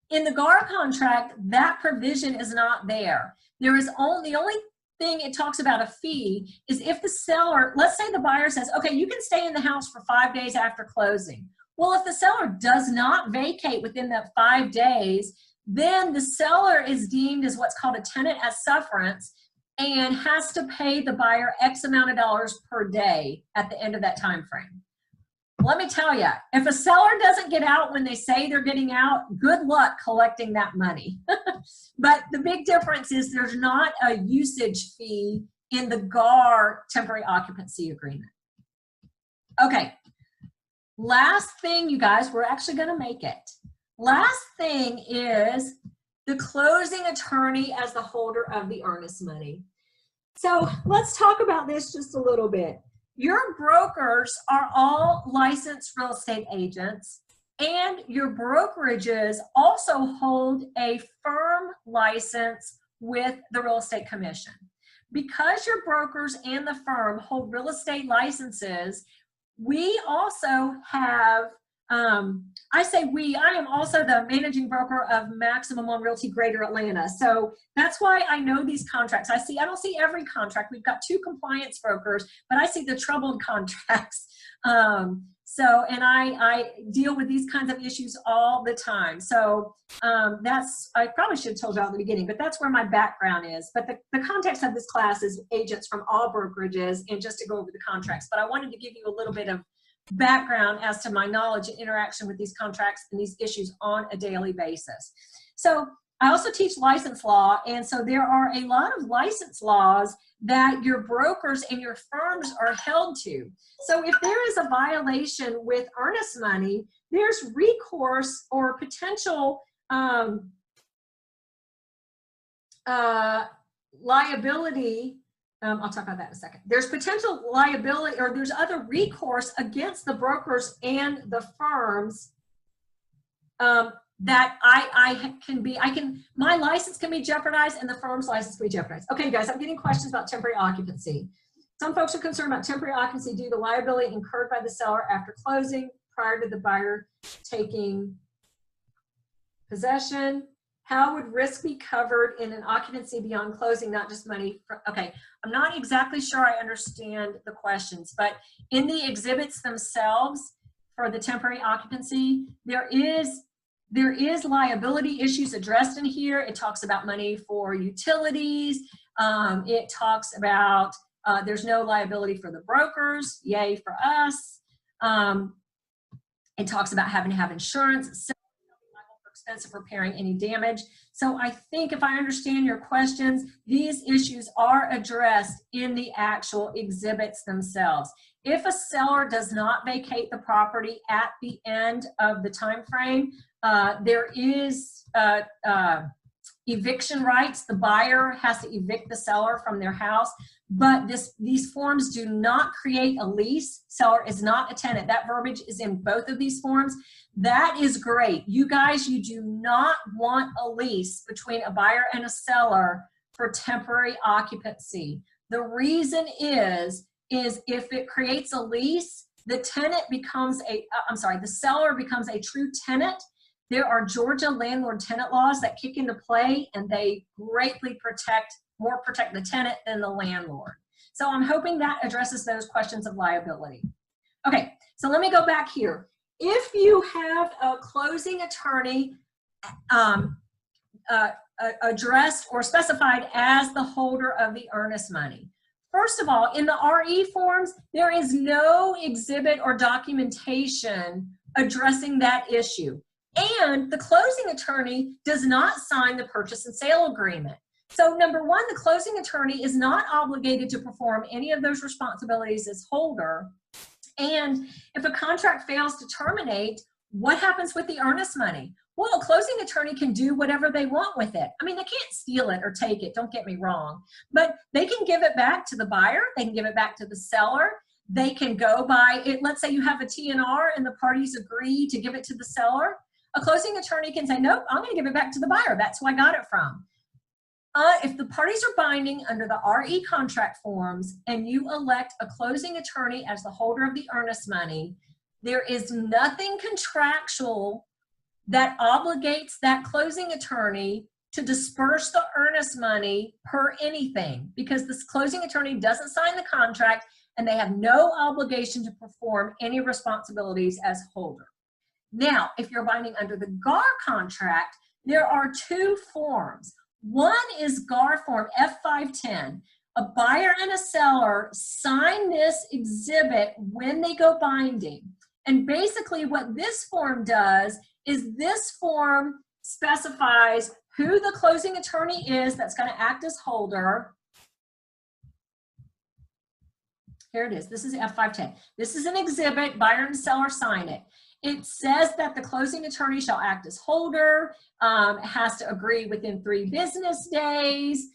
In the GAR contract, that provision is not there. The only thing it talks about a fee is if the seller, let's say the buyer says, okay, you can stay in the house for 5 days after closing. Well, if the seller does not vacate within that 5 days, then the seller is deemed as what's called a tenant at sufferance and has to pay the buyer X amount of dollars per day at the end of that time frame. Let me tell you, if a seller doesn't get out when they say they're getting out, good luck collecting that money. But the big difference is there's not a usage fee in the GAR temporary occupancy agreement. Okay, last thing, you guys, we're actually going to make it. Last thing is the closing attorney as the holder of the earnest money. So let's talk about this just a little bit. Your brokers are all licensed real estate agents, and your brokerages also hold a firm license with the Real Estate Commission. Because your brokers and the firm hold real estate licenses, we also have, I say we, I am also the managing broker of Maximum on Realty Greater Atlanta. So that's why I know these contracts. I don't see every contract. We've got 2 compliance brokers, but I see the troubled contracts. And I deal with these kinds of issues all the time. So I probably should have told you all at the beginning, but that's where my background is. But the context of this class is agents from all brokerages and just to go over the contracts. But I wanted to give you a little bit of background as to my knowledge and interaction with these contracts and these issues on a daily basis. So I also teach license law, and so there are a lot of license laws that your brokers and your firms are held to. So if there is a violation with earnest money, there's recourse or potential liability. I'll talk about that in a second. There's potential liability, or there's other recourse against the brokers and the firms that my license can be jeopardized and the firm's license can be jeopardized. Okay, guys, I'm getting questions about temporary occupancy. Some folks are concerned about temporary occupancy due to liability incurred by the seller after closing prior to the buyer taking possession. How would risk be covered in an occupancy beyond closing, not just money? Okay, I'm not exactly sure I understand the questions, but in the exhibits themselves for the temporary occupancy, there is liability issues addressed in here. It talks about money for utilities. It talks about there's no liability for the brokers, yay for us. It talks about having to have insurance, expense of repairing any damage. So I think if I understand your questions, these issues are addressed in the actual exhibits themselves. If a seller does not vacate the property at the end of the time frame, there is eviction rights. The buyer has to evict the seller from their house, but these forms do not create a lease. Seller is not a tenant. That verbiage is in both of these forms. That is great. You guys, you do not want a lease between a buyer and a seller for temporary occupancy. The reason is if it creates a lease, the tenant becomes the seller becomes a true tenant. There are Georgia landlord-tenant laws that kick into play, and they greatly protect the tenant than the landlord. So I'm hoping that addresses those questions of liability. Okay, so let me go back here. If you have a closing attorney addressed or specified as the holder of the earnest money, first of all, in the RE forms, there is no exhibit or documentation addressing that issue. And the closing attorney does not sign the purchase and sale agreement. So number one, the closing attorney is not obligated to perform any of those responsibilities as holder. And if a contract fails to terminate, What happens with the earnest money? Well, a closing attorney can do whatever they want with it. I mean, they can't steal it or take it, don't get me wrong, but they can give it back to the buyer, they can give it back to the seller, they can go by it. Let's say you have a TNR and the parties agree to give it to the seller. A closing attorney can say, nope, I'm gonna give it back to the buyer. That's who I got it from. If the parties are binding under the RE contract forms and you elect a closing attorney as the holder of the earnest money, there is nothing contractual that obligates that closing attorney to disperse the earnest money per anything, because this closing attorney doesn't sign the contract and they have no obligation to perform any responsibilities as holder. Now, if you're binding under the GAR contract, there are two forms. One is GAR form F510. A buyer and a seller sign this exhibit when they go binding. And basically what this form does is this form specifies who the closing attorney is that's going to act as holder. Here it is. This is F510. This is an exhibit. Buyer and seller sign it. It says that the closing attorney shall act as holder, has to agree within 3 business days.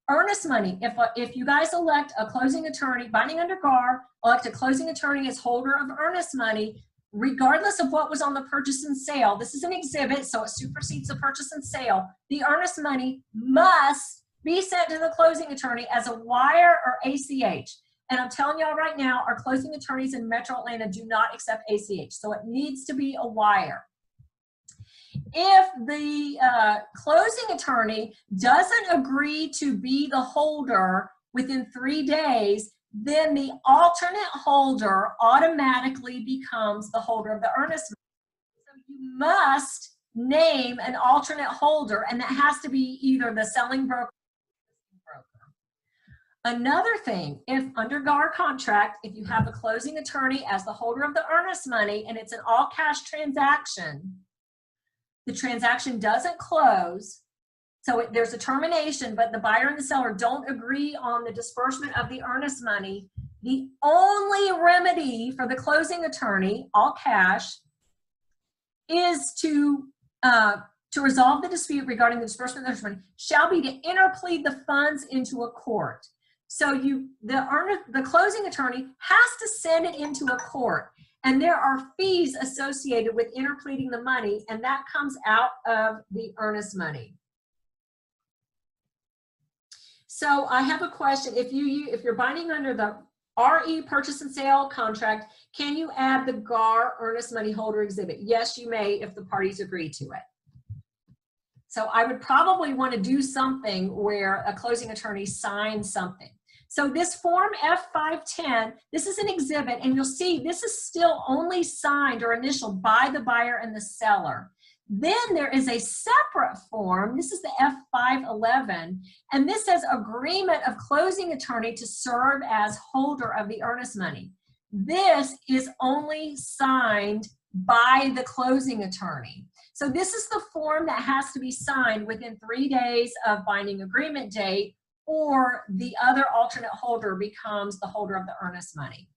Earnest money, if you guys elect a closing attorney, binding under GAR, elect a closing attorney as holder of earnest money, regardless of what was on the purchase and sale, this is an exhibit, so it supersedes the purchase and sale, the earnest money must be sent to the closing attorney as a wire or ACH. And I'm telling y'all right now, our closing attorneys in Metro Atlanta do not accept ACH, so it needs to be a wire. If the closing attorney doesn't agree to be the holder within 3 days, then the alternate holder automatically becomes the holder of the earnest money. So you must name an alternate holder, and that has to be either the selling broker or the broker. Another thing, if under GAR contract, if you have a closing attorney as the holder of the earnest money and it's an all-cash transaction, the transaction doesn't close, so there's a termination, but the buyer and the seller don't agree on the disbursement of the earnest money, the only remedy for the closing attorney, all cash, is to resolve the dispute regarding the disbursement of the earnest money shall be to interplead the funds into a court. So the closing attorney has to send it into a court. And there are fees associated with interpleading the money, and that comes out of the earnest money. So I have a question. If you're binding under the RE purchase and sale contract, can you add the GAR earnest money holder exhibit? Yes, you may if the parties agree to it. So I would probably want to do something where a closing attorney signs something. So this form F510, this is an exhibit, and you'll see this is still only signed or initialed by the buyer and the seller. Then there is a separate form, this is the F511, and this says agreement of closing attorney to serve as holder of the earnest money. This is only signed by the closing attorney. So this is the form that has to be signed within 3 days of binding agreement date, or the other alternate holder becomes the holder of the earnest money.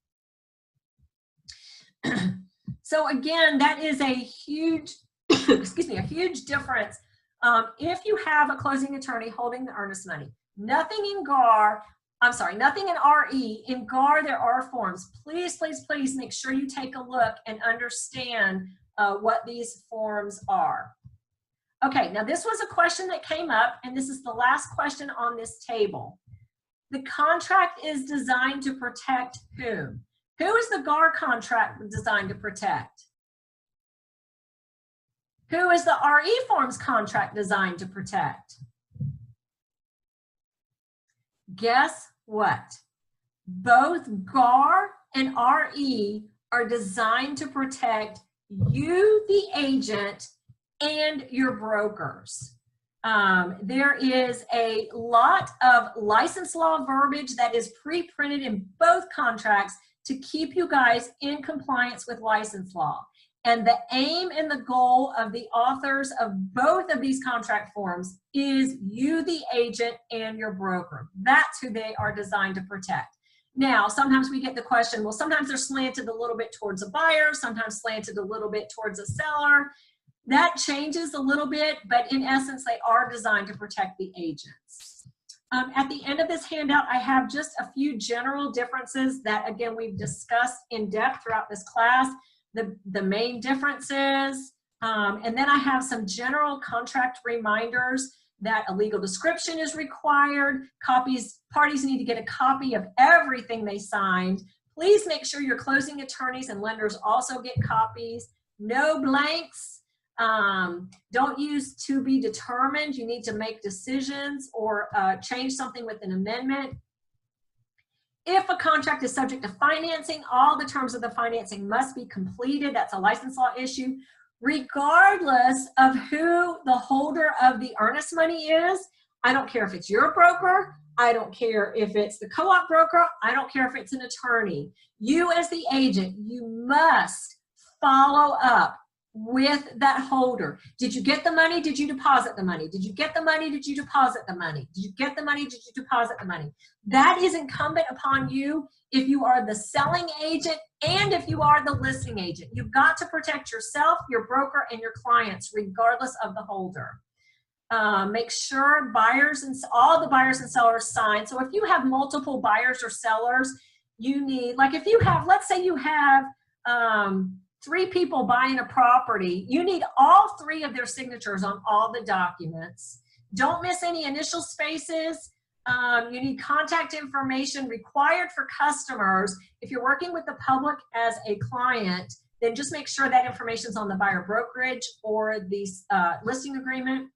So again, that is a huge, excuse me, a huge difference. If you have a closing attorney holding the earnest money, nothing in GAR, I'm sorry, nothing in RE. In GAR, there are forms. Please, please, please make sure you take a look and understand what these forms are. Okay, now this was a question that came up, and this is the last question on this table. The contract is designed to protect whom? Who is the GAR contract designed to protect? Who is the RE forms contract designed to protect? Guess what? Both GAR and RE are designed to protect you, the agent, and your brokers. There is a lot of license law verbiage that is pre-printed in both contracts to keep you guys in compliance with license law. And the aim and the goal of the authors of both of these contract forms is you, the agent, and your broker. That's who they are designed to protect. Now, sometimes we get the question, well, sometimes they're slanted a little bit towards a buyer, sometimes slanted a little bit towards a seller. That changes a little bit, but in essence, they are designed to protect the agents. At the end of this handout, I have just a few general differences that, again, we've discussed in depth throughout this class, the main differences, and then I have some general contract reminders that a legal description is required, parties need to get a copy of everything they signed. Please make sure your closing attorneys and lenders also get copies. No blanks. Don't use to be determined. You need to make decisions or change something with an amendment. If a contract is subject to financing, all the terms of the financing must be completed. That's a license law issue, regardless of who the holder of the earnest money is. I don't care if it's your broker. I don't care if it's the co-op broker. I don't care if it's an attorney. You as the agent, you must follow up with that holder. Did you get the money? Did you deposit the money? Did you get the money? Did you deposit the money? Did you get the money? Did you deposit the money? That is incumbent upon you if you are the selling agent and if you are the listing agent. You've got to protect yourself, your broker, and your clients regardless of the holder. Make sure all the buyers and sellers sign. So if you have multiple buyers or sellers, you need, like if you have, let's say you have 3 people buying a property, you need all 3 of their signatures on all the documents. Don't miss any initial spaces. You need contact information required for customers. If you're working with the public as a client, then just make sure that information is on the buyer brokerage or the listing agreement.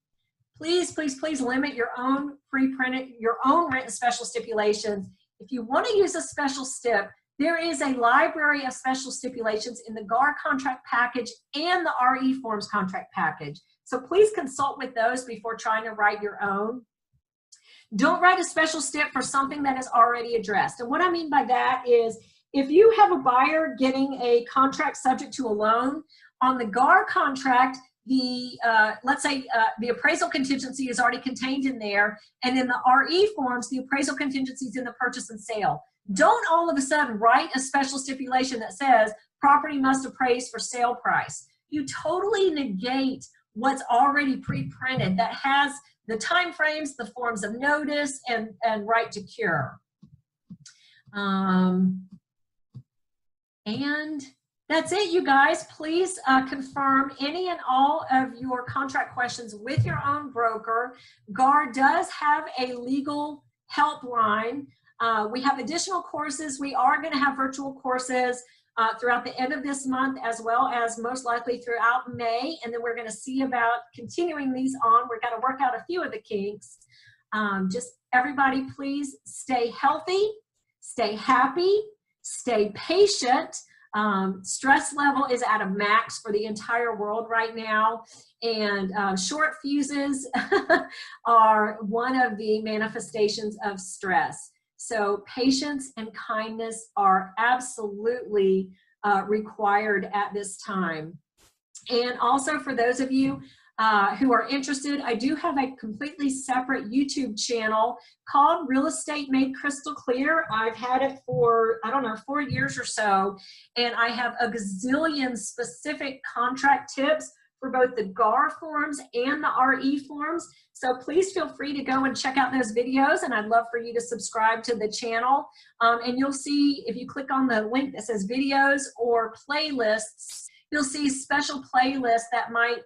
Please, please, please limit your own pre-printed, your own written special stipulations. If you want to use a special stip, there is a library of special stipulations in the GAR contract package and the RE forms contract package. So please consult with those before trying to write your own. Don't write a special stip for something that is already addressed. And what I mean by that is if you have a buyer getting a contract subject to a loan, on the GAR contract, let's say the appraisal contingency is already contained in there, and in the RE forms, the appraisal contingency is in the purchase and sale. Don't all of a sudden write a special stipulation that says property must appraise for sale price. You totally negate what's already pre-printed that has the time frames, the forms of notice, and right to cure. And that's it, you guys. Please confirm any and all of your contract questions with your own broker. GAR does have a legal helpline. We have additional courses. We are going to have virtual courses throughout the end of this month, as well as most likely throughout May. And then we're going to see about continuing these on. We're going to work out a few of the kinks. Just everybody, please stay healthy, stay happy, stay patient. Stress level is at a max for the entire world right now. And short fuses are one of the manifestations of stress. So patience and kindness are absolutely required at this time. And also for those of you who are interested, I do have a completely separate YouTube channel called Real Estate Made Crystal Clear. I've had it for, I don't know, 4 years or so, and I have a gazillion specific contract tips for both the GAR forms and the RE forms. So please feel free to go and check out those videos, and I'd love for you to subscribe to the channel. And you'll see, if you click on the link that says videos or playlists, you'll see special playlists that might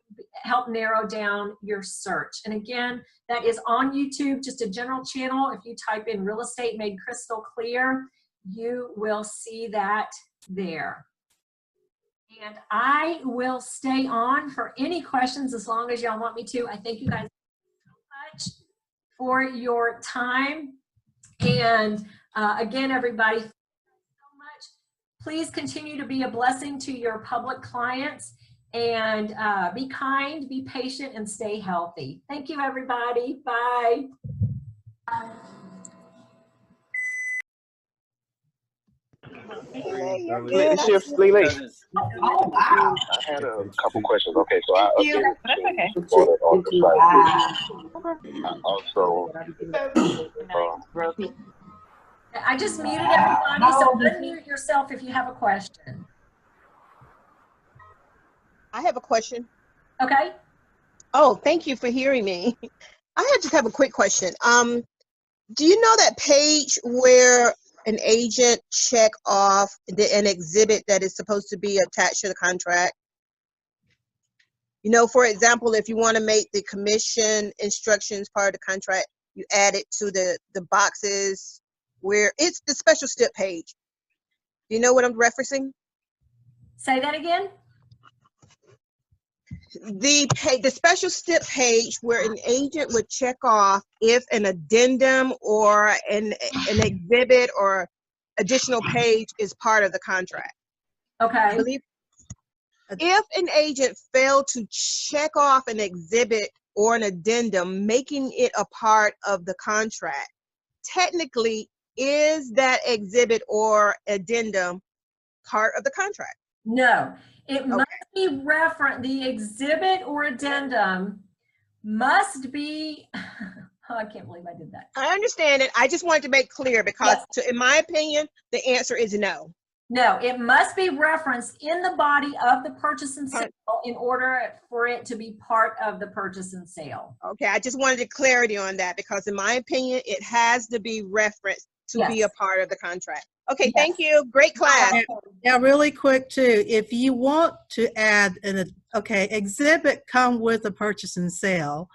help narrow down your search. And again, that is on YouTube, just a general channel. If you type in Real Estate Made Crystal Clear, you will see that there. And I will stay on for any questions as long as y'all want me to. I thank you guys so much for your time. And again, everybody, thank you so much. Please continue to be a blessing to your public clients, and be kind, be patient, and stay healthy. Thank you, everybody. Bye. Lily. I had a couple questions. Okay, so I updated on the site. I also I just muted everybody, so unmute yourself if you have a question. I have a question. Okay? Oh, thank you for hearing me. Just have a quick question. Do you know that page where an agent check off an exhibit that is supposed to be attached to the contract? You know, for example, if you want to make the commission instructions part of the contract, you add it to the boxes where it's the special step page. Do you know what I'm referencing? Say that again? The special step page where an agent would check off if an addendum or an exhibit or additional page is part of the contract. Okay. I believe if an agent failed to check off an exhibit or an addendum, making it a part of the contract, technically, is that exhibit or addendum part of the contract? No, it must be referenced. The exhibit or addendum must be, oh, I can't believe I did that. I understand it. I just wanted to make clear because, in my opinion, the answer is no. No, it must be referenced in the body of the purchase and sale in order for it to be part of the purchase and sale. Okay, I just wanted clarity on that because, in my opinion, it has to be referenced to be a part of the contract. Okay, thank you. Great class. Yeah, really quick too. If you want to add exhibit come with a purchase and sale,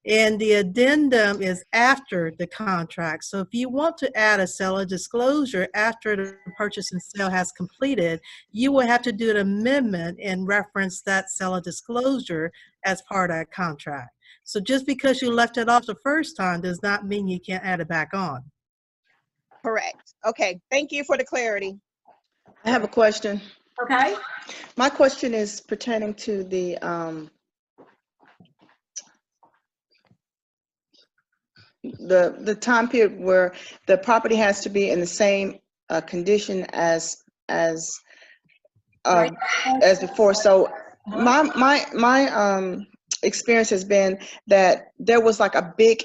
and the addendum is after the contract. So if you want to add a seller disclosure after the purchase and sale has completed, you will have to do an amendment and reference that seller disclosure as part of that contract. So just because you left it off the first time does not mean you can't add it back on. Correct. Okay, thank you for the clarity. I have a question. Okay. My question is pertaining to the time period where the property has to be in the same condition as before. So my experience has been that there was like a big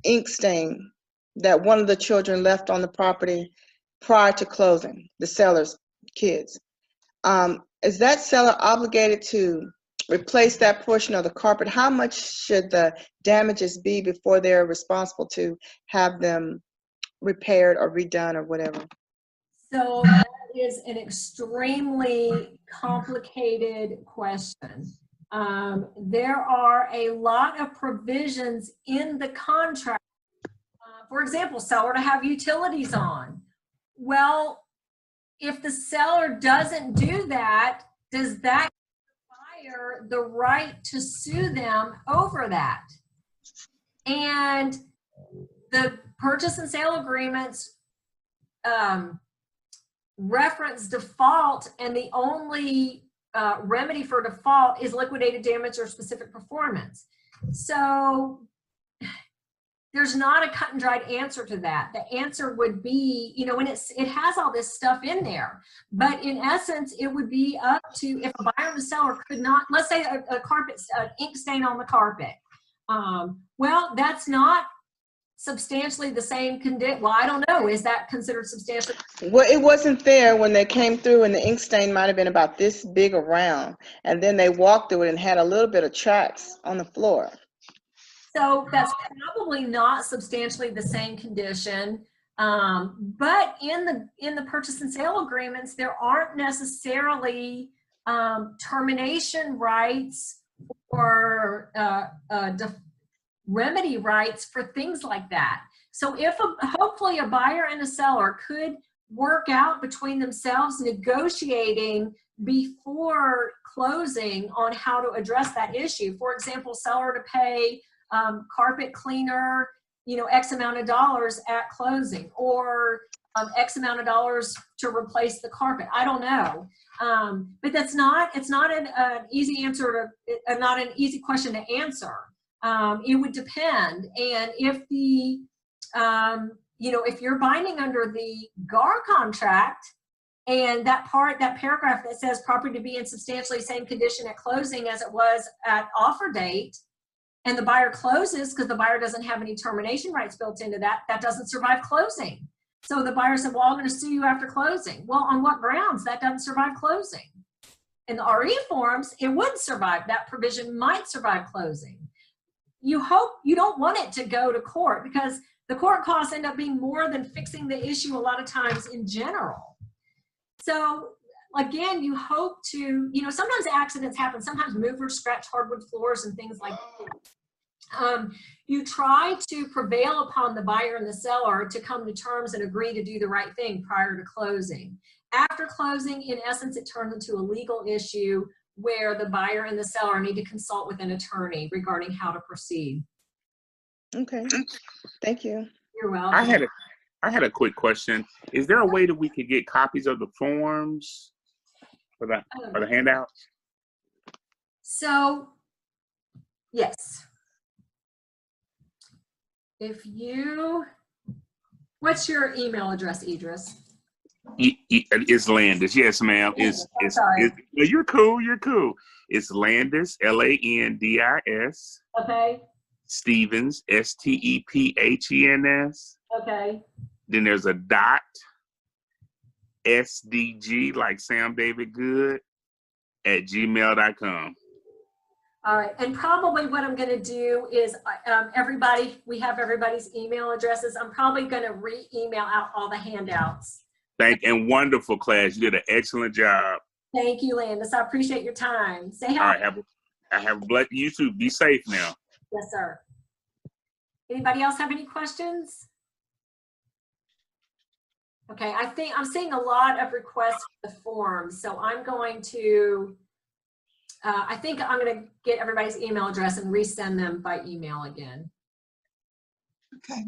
ink stain that one of the children left on the property prior to closing, the seller's kids. Is that seller obligated to replace that portion of the carpet? How much should the damages be before they're responsible to have them repaired or redone or whatever? So that is an extremely complicated question. There are a lot of provisions in the contract. For example, seller to have utilities on. Well, if the seller doesn't do that, does that the right to sue them over that? And the purchase and sale agreements reference default, and the only remedy for default is liquidated damage or specific performance. So there's not a cut and dried answer to that. The answer would be, you know, and it has all this stuff in there, but in essence, it would be up to, if a buyer and a seller could not, let's say a carpet, an ink stain on the carpet. Well, that's not substantially the same condition. Well, I don't know. Is that considered substantially? Well, it wasn't there when they came through, and the ink stain might have been about this big around, and then they walked through it and had a little bit of tracks on the floor. So that's probably not substantially the same condition, but in the purchase and sale agreements, there aren't necessarily termination rights or remedy rights for things like that. So if hopefully a buyer and a seller could work out between themselves, negotiating before closing on how to address that issue. For example, seller to pay carpet cleaner, you know, X amount of dollars at closing, or X amount of dollars to replace the carpet. I don't know, but it's not an easy answer to, not an easy question to answer. It would depend, and if the, you know, if you're binding under the GAR contract, and that paragraph that says property to be in substantially same condition at closing as it was at offer date, and the buyer closes because the buyer doesn't have any termination rights built into that, that doesn't survive closing. So the buyer said, well, I'm going to sue you after closing. Well, on what grounds? That doesn't survive closing. In the RE forms, it would survive. That provision might survive closing. You hope, you don't want it to go to court because the court costs end up being more than fixing the issue a lot of times in general. So again, you hope to, you know, sometimes accidents happen. Sometimes movers scratch hardwood floors and things like that. You try to prevail upon the buyer and the seller to come to terms and agree to do the right thing prior to closing. After closing, in essence, it turns into a legal issue where the buyer and the seller need to consult with an attorney regarding how to proceed. Okay, thank you. You're welcome. I had a quick question. Is there a way that we could get copies of the forms for the handouts? So, yes. If you, what's your email address, Idris? It's Landis. Yes, ma'am. No, you're cool. You're cool. It's Landis, Landis. Okay. Stevens, Stephens. Okay. Then there's a dot. SDG, like Sam David Good, @gmail.com. All right, and probably what I'm going to do is we have everybody's email addresses. I'm probably going to re-email out all the handouts. And wonderful class. You did an excellent job. Thank you, Landis. I appreciate your time. Say hi. All right, I have blood. You too. Be safe now. Yes, sir. Anybody else have any questions? Okay, I think I'm seeing a lot of requests for the forms, so I'm going to, I think I'm going to get everybody's email address and resend them by email again. Okay.